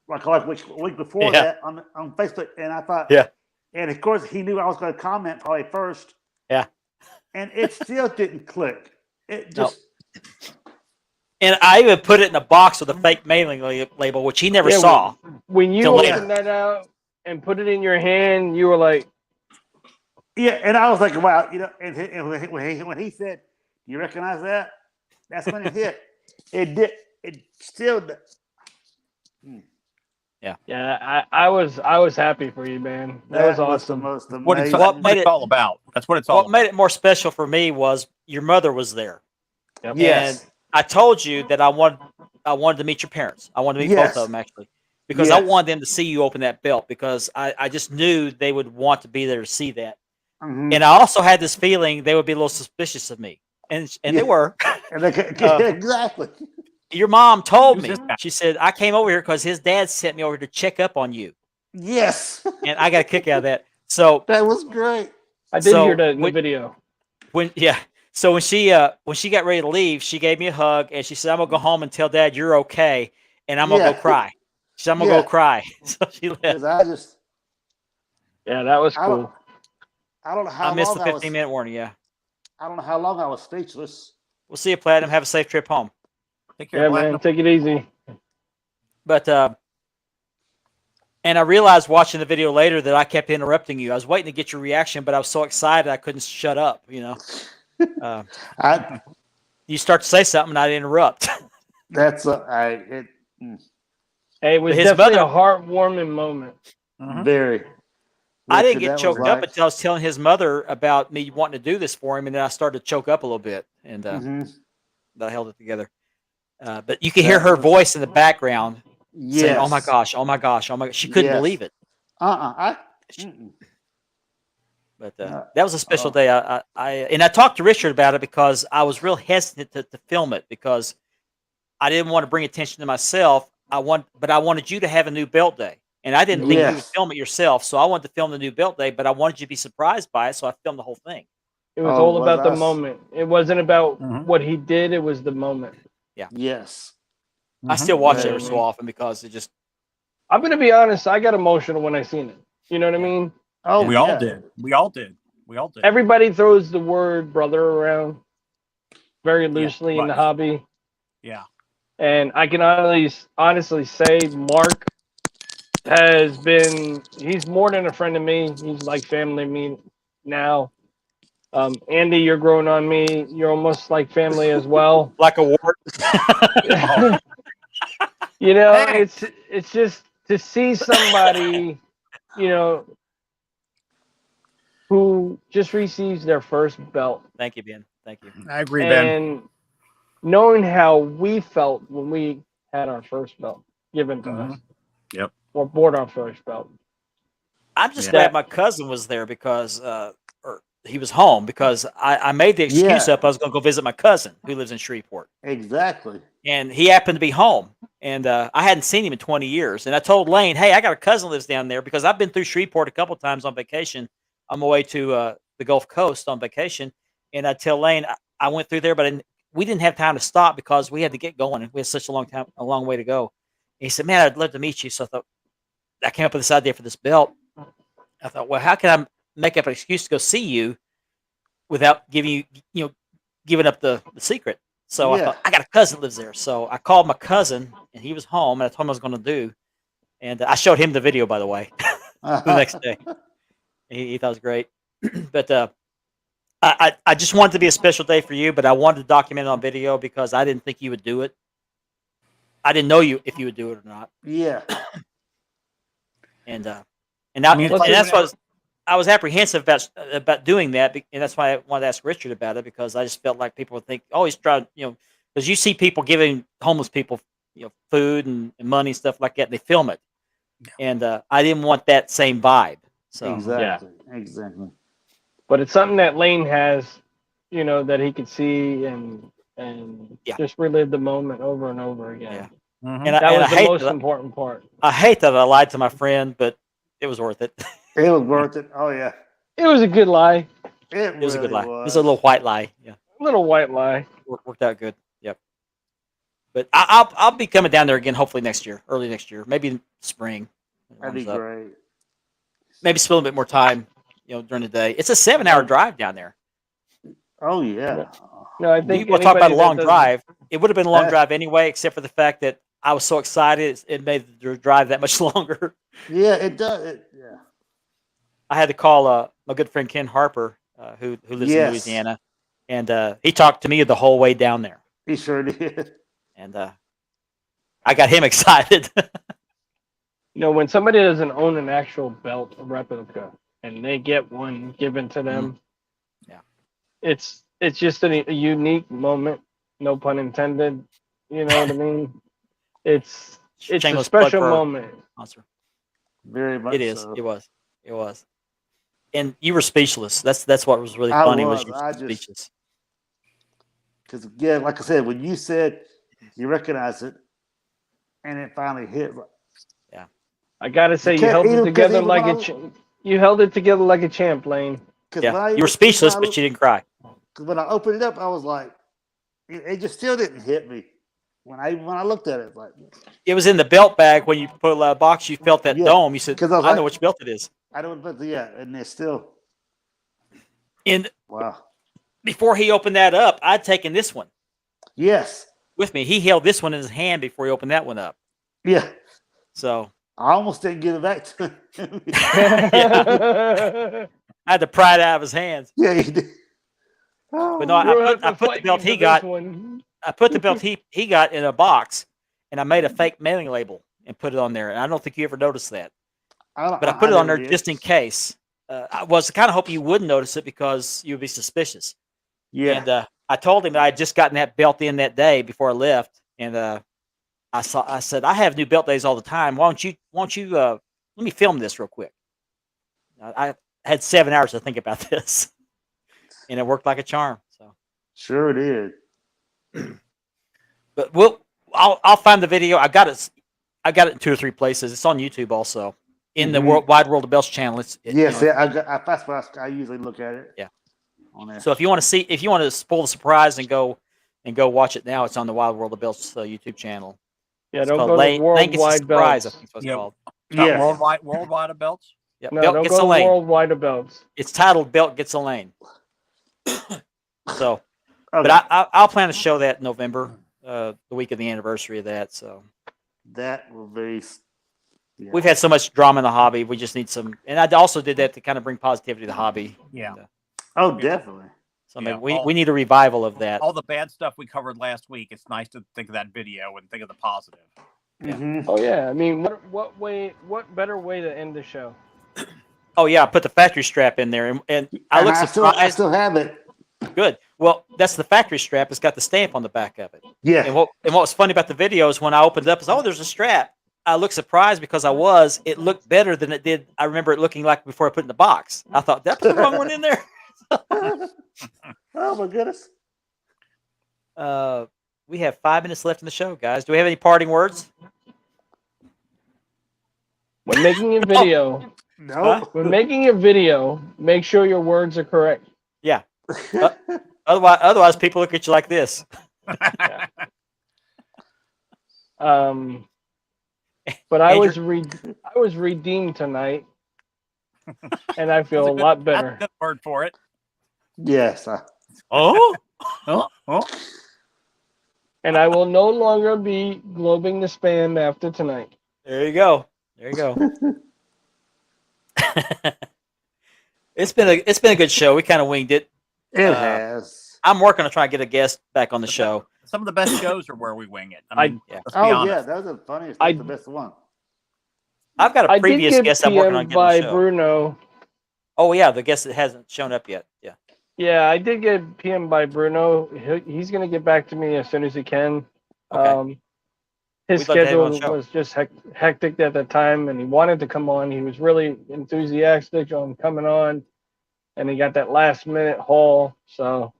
like which week before Yeah. that on Facebook, and I thought, Yeah. and of course he knew I was going to comment probably first. Yeah. And it still didn't click. It No. just And I even put it in a box with a fake mailing label, which he never Yeah, saw. When you Till later. opened that out and put it in your hand, you were like, yeah, and I was like, wow, and when he said, "You recognize that?" That's when it hit. It did. it still. Yeah, I was happy for you, man. That was awesome. the most What it's, amazing. What made it's it- all about. That's what it's all What about. made it more special for me was your mother was there. Yep. Yes. And I told you that I wanted to meet your parents. I wanted to meet both Yes. of them actually, because I Yes. wanted them to see you open that belt because I just knew they would want to be there to see that. Mhm. And I also had this feeling they would be a little suspicious of me, and Yeah. they were. And they exactly. Your mom told Who's me. this guy? She said I came over here because his dad sent me over to check up on you, Yes. and I got a kick out of that. So That was great. I did So, hear that in the when- video. so when she got ready to leave, she gave me a hug and she said, "I'm gonna go home and tell Dad you're okay, and I'm gonna Yeah. go cry." She said, "I'm gonna Yeah. go cry." So she left. 'Cause I just, Yeah, that was I don't, cool. I don't know how I missed long the I was. 15-minute warning. Yeah, I don't know how long I was speechless. we'll see you, Platinum. Have a safe trip home. Take care, Yeah, Platinum. man, take it easy. But and I realized watching the video later that I kept interrupting you. I was waiting to get your reaction, but I was so excited I couldn't shut up. I You start to say something, and I'd interrupt. that's Hey, it was His definitely mother- a heartwarming moment. Mhm. very. I didn't Richard, get that was choked up like- until I was telling his mother about me wanting to do this for him, and then I started to choke up a little bit, and Mhm. I held it together. But you could hear That her was- voice in the background Yes. saying, "Oh my gosh, oh my gosh, oh my!" She couldn't Yes. believe it. Mm-mm. But Yeah. that was a special Oh. day. I talked to Richard about it because I was real hesitant to film it because I didn't want to bring attention to myself. But I wanted you to have a new belt day, and I didn't think you would Yes. film it yourself. So I wanted to film the new belt day, but I wanted you to be surprised by it. So I filmed the whole thing. It was Oh, all was about the us. moment. It wasn't about Mhm. what he did. It was the moment. Yes. I still watch it Yeah, every so man. often because it just I'm gonna be honest. I got emotional when I seen it. You know what I mean? Oh, We all yeah. did. We all did. We all did. Everybody throws the word brother around very loosely in the right. hobby, Yeah. and I can honestly say Mark he's more than a friend to me. He's like family to me now. Andy, you're growing on me. You're almost like family as well. like a wart. You know, Hey. it's just to see somebody, you know, who just receives their first belt Thank you, Ben. Thank you. I agree, Ben. and knowing how we felt when we had our first belt given to us. Mhm. Yep. Or bought our first belt. I'm just Yeah. glad my cousin was there because, or he was home because I made the excuse Yeah. up. I was going to go visit my cousin who lives in Shreveport, Exactly. and he happened to be home. And I hadn't seen him in 20 years. And I told Lane, "Hey, I got a cousin lives down there because I've been through Shreveport a couple times on vacation. I'm away to the Gulf Coast on vacation." And I tell Lane, I went through there, but we didn't have time to stop because we had to get going. We had such a long way to go. And he said, "Man, I'd love to meet you." So I thought, I came up with this idea for this belt. I thought, well, how can I make up an excuse to go see you without giving up the secret? So I Yeah. thought, I got a cousin that lives there. So I called my cousin, and he was home, and I told him I was going to do. And I showed him the video, by the way, the next day. He thought it was great. But I just wanted it to be a special day for you, but I wanted to document it on video because I didn't think you would do it. I didn't know if you would do it or not. Yeah. And now, I mean, and it's like- that's what I was apprehensive about doing that, and that's why I wanted to ask Richard about it because I just felt like people would think, "Oh, he's trying," because you see people giving homeless people, food and money and stuff like that. And they film it, and I didn't want that same vibe. So Exactly. Exactly. But it's something that Lane has, that he could see and Yeah. just relive the moment over and over again. Yeah. Mhm. and I, That and I was the hate most that, important part. I hate that I lied to my friend, but it was worth it. It was worth it. Oh yeah. It was a good lie, It It was a good lie. Was. It was a little white lie. Yeah. a little white lie. Worked out good. Yep. But I'll be coming down there again hopefully next year, early next year, maybe in spring. when it That'd be warms up. great. Maybe spend a bit more time, during the day. It's a 7-hour drive down there. Oh yeah. No, I think We'll talk about a anybody that long doesn't- drive. It would have been a long Yeah. drive anyway, except for the fact that I was so excited it made the drive that much longer. Yeah, it does. Yeah. I had to call my good friend Ken Harper, who lives in Yes. Louisiana, and he talked to me the whole way down there. He sure did. And I got him excited. You know, when somebody doesn't own an actual belt, a replica, and they get one given to them, Yeah. it's just a unique moment. No pun intended. You know what I mean? It's a Shameless plug special for our moment. sponsor. Very much It is. so. It was. It was. And you were speechless. That's what was really I funny. was. You I were just- speechless. Because yeah, like I said, when you said you recognize it, and it finally hit, I gotta say, you can't held it even- 'cause together even like when you held it together like a champ, Lane. because Yeah. when I You were speechless, when I, but you didn't cry. Because when I opened it up, I was like, it just still didn't hit me. When I looked at it, like It was in the belt bag when you put a box. You felt that Yeah, dome. You said, 'cause I was "I know like- which belt it is." I don't, but yeah, and it's still And wow. before he opened that up, I'd taken this one Yes, with me. He held this one in his hand before he opened that one up. yeah. So I almost didn't give it back to him. I had to pry it out of his hands. Yeah, he did. But no, We'll I have to put the fight belt me he for got. this one. I put the belt he got in a box, and I made a fake mailing label and put it on there. And I don't think you ever noticed that, but I put it on there never did. just in case. I was kind of hoping you wouldn't notice it because you would be suspicious. Yeah, And I told him that I had just gotten that belt in that day before I left, and I said I have new belt days all the time. Why don't you let me film this real quick. I had 7 hours to think about this, and it worked like a charm. So, sure did. but I'll find the video. I got it in 2 or 3 places. It's on YouTube also in the Mhm. Wide World of Belts channel. Yes, yeah, that's what I usually look at it. Yeah. On there. So if you want to spoil the surprise and go watch it now, it's on the Wild World of Belts YouTube channel. Yeah, It's don't called go to Lane Gets a Worldwide Surprise, I Belts. think it's what it's Yeah. called. Yes. Worldwide of belts. Yeah, No, Belt don't Gets go a to Lane. Worldwide Belts. It's titled Belt Gets a Lane. So, Okay. but I'll plan to show that in November, the week of the anniversary of that. So that will be. Yeah. we've had so much drama in the hobby. We just need some, and I also did that to kind of bring positivity to the hobby. Yeah. And, Oh, definitely. so Yeah, maybe we need a revival of that. All the bad stuff we covered last week. It's nice to think of that video and think of the positive. Yeah. Mhm. Oh yeah, I mean, what better way to end the show? Oh yeah, I put the factory strap in there, and I And look I surprised. still have it. Good. Well, that's the factory strap. It's got the stamp on the back of it. Yeah. And what was funny about the video is when I opened it up, is there's a strap. I looked surprised because it looked better than it did. I remember it looking like before I put it in the box. I thought, did I put the wrong one in there? Oh my goodness. We have 5 minutes left in the show, guys. Do we have any parting words? When making a video, No. make sure your words are correct. Yeah. Otherwise, people look at you like this. But I Andrew- was redeemed tonight, and I feel a lot That's better. a good word for it. Yes. Oh, Oh. And I will no longer be globing the spam after tonight. there you go. There you go. It's been a good show. We kind of winged it. It has. I'm working to try and get a guest back on the show. Some of the best shows are where we wing it. I mean, yeah. let's be Oh honest. yeah, that was the funniest. I- That's the best one. I've got a I did previous get guest I'm working on PM'd getting by on the show. Bruno. Oh yeah, the guest that hasn't shown up yet. Yeah. Yeah, I did get PM by Bruno. He's going to get back to me as soon as he can. Okay. His We'd love to have him on schedule the show. was just hectic at the time, and he wanted to come on. He was really enthusiastic on coming on, and he got that last minute haul. So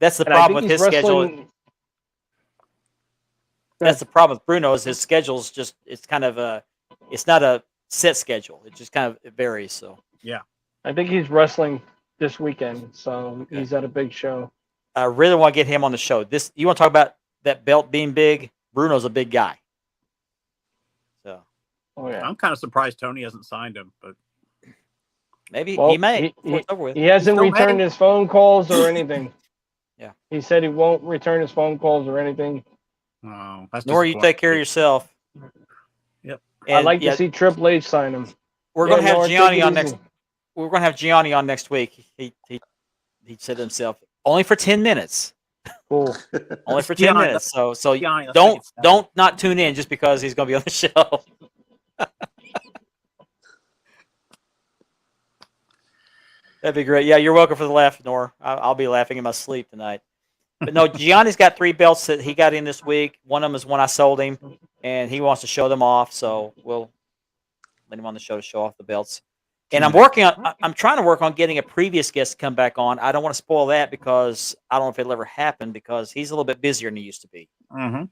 That's the and I problem think with he's his schedule. wrestling. That's the problem with Bruno is his schedule's just it's kind of it's not a set schedule. It just kind of it varies. So I think he's wrestling this weekend, so Okay. he's at a big show. I really want to get him on the show. You want to talk about that belt being big? Bruno's a big guy. So Oh yeah. I'm kind of surprised Tony hasn't signed him, but maybe Well, he may. he- before it's over with. He hasn't Still returned may. his phone calls or anything. Yeah. He said he won't return his phone calls or anything. oh, that's Nor you take care of yourself. Yep. And I'd like yeah, to see Triple H sign him. we're Yeah, going to have Nora, take Gianni it on easy. next. We're going to have Gianni on next week. He said to himself, only for 10 minutes. Cool. Only for 10 Gianni, minutes. So Gianni, let's make it sound. don't not tune in just because he's going to be on the show. That'd be great. Yeah, you're welcome for the laugh, Nor. I'll be laughing in my sleep tonight. But no, Gianni's got 3 belts that he got in this week. One of them is one I sold him, and he wants to show them off. So we'll let him on the show to show off the belts. And I'm trying to work on getting a previous guest to come back on. I don't want to spoil that because I don't know if it'll ever happen because he's a little bit busier than he used to be. Mm-hmm.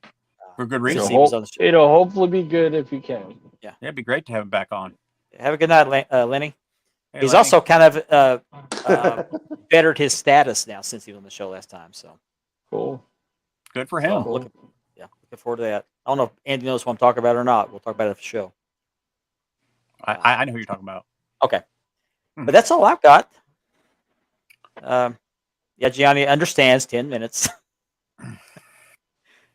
For good since reason. he was on the show. It'll hopefully be good if you can. Yeah, it'd be great to have him back on. Have a good night, Lenny. Hey, He's Lenny. also kind of bettered his status now since he was on the show last time. So Cool. good for So him. looking forward to that. I don't know if Andy knows what I'm talking about or not. We'll talk about it at the show. I know who you're talking about. Okay. But that's all I've got. Yeah, Gianni understands 10 minutes.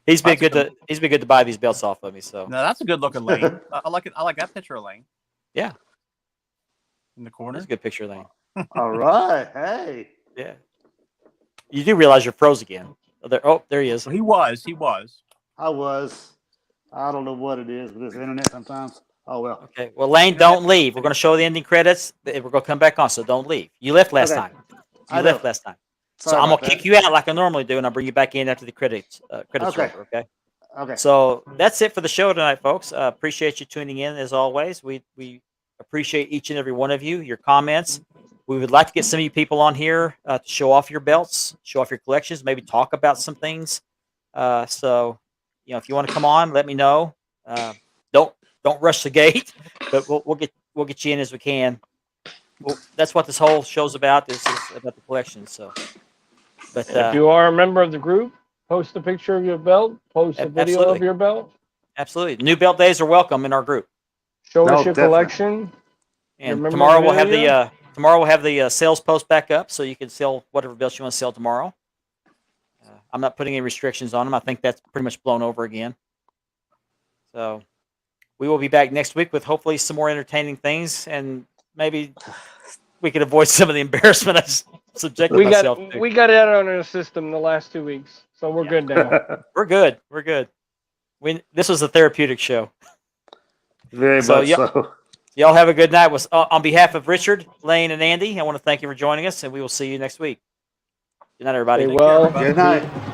He's been good to buy these belts off of me. So No, that's a good looking lane. I like it. I like that picture of Lane. Yeah. In the corner. that's a good picture, Lane. All right. Hey. Yeah. You do realize you're froze again. There he is. So he was. He was. I was. I don't know what it is with this internet sometimes. Oh, well. Okay. Well, Lane, don't leave. We're going to show the ending credits. We're going to come back on, so don't leave. You left last Okay. time. I You know. left last time. So Sorry I'm about going to kick that. you out like I normally do, and I'll bring you back in after the credits Okay. over, okay? Okay. So that's it for the show tonight, folks. Appreciate you tuning in as always. We appreciate each and every one of you, your comments. We would like to get some of you people on here to show off your belts, show off your collections, maybe talk about some things. So, if you want to come on, let me know. Don't rush the gate, but we'll get you in as we can. Well, that's what this whole show's about is about the collection. So, but If you are a member of the group, post a picture of your belt, post a video Absolutely. of your belt, absolutely, new belt days are welcome in our group. show No, us your definitely. collection. And Your tomorrow we'll have memorabilia? the sales post back up, so you can sell whatever belts you want to sell tomorrow. I'm not putting any restrictions on them. I think that's pretty much blown over again. So we will be back next week with hopefully some more entertaining things, and maybe we could avoid some of the embarrassment I subjected We myself got to. we got it out on our system the last 2 weeks, so we're good now. We're good. We're good. This was a therapeutic show. Very So, much so. Y'all have a good night. On behalf of Richard, Lane, and Andy, I want to thank you for joining us, and we will see you next week. Good night, everybody. Stay well. Good night.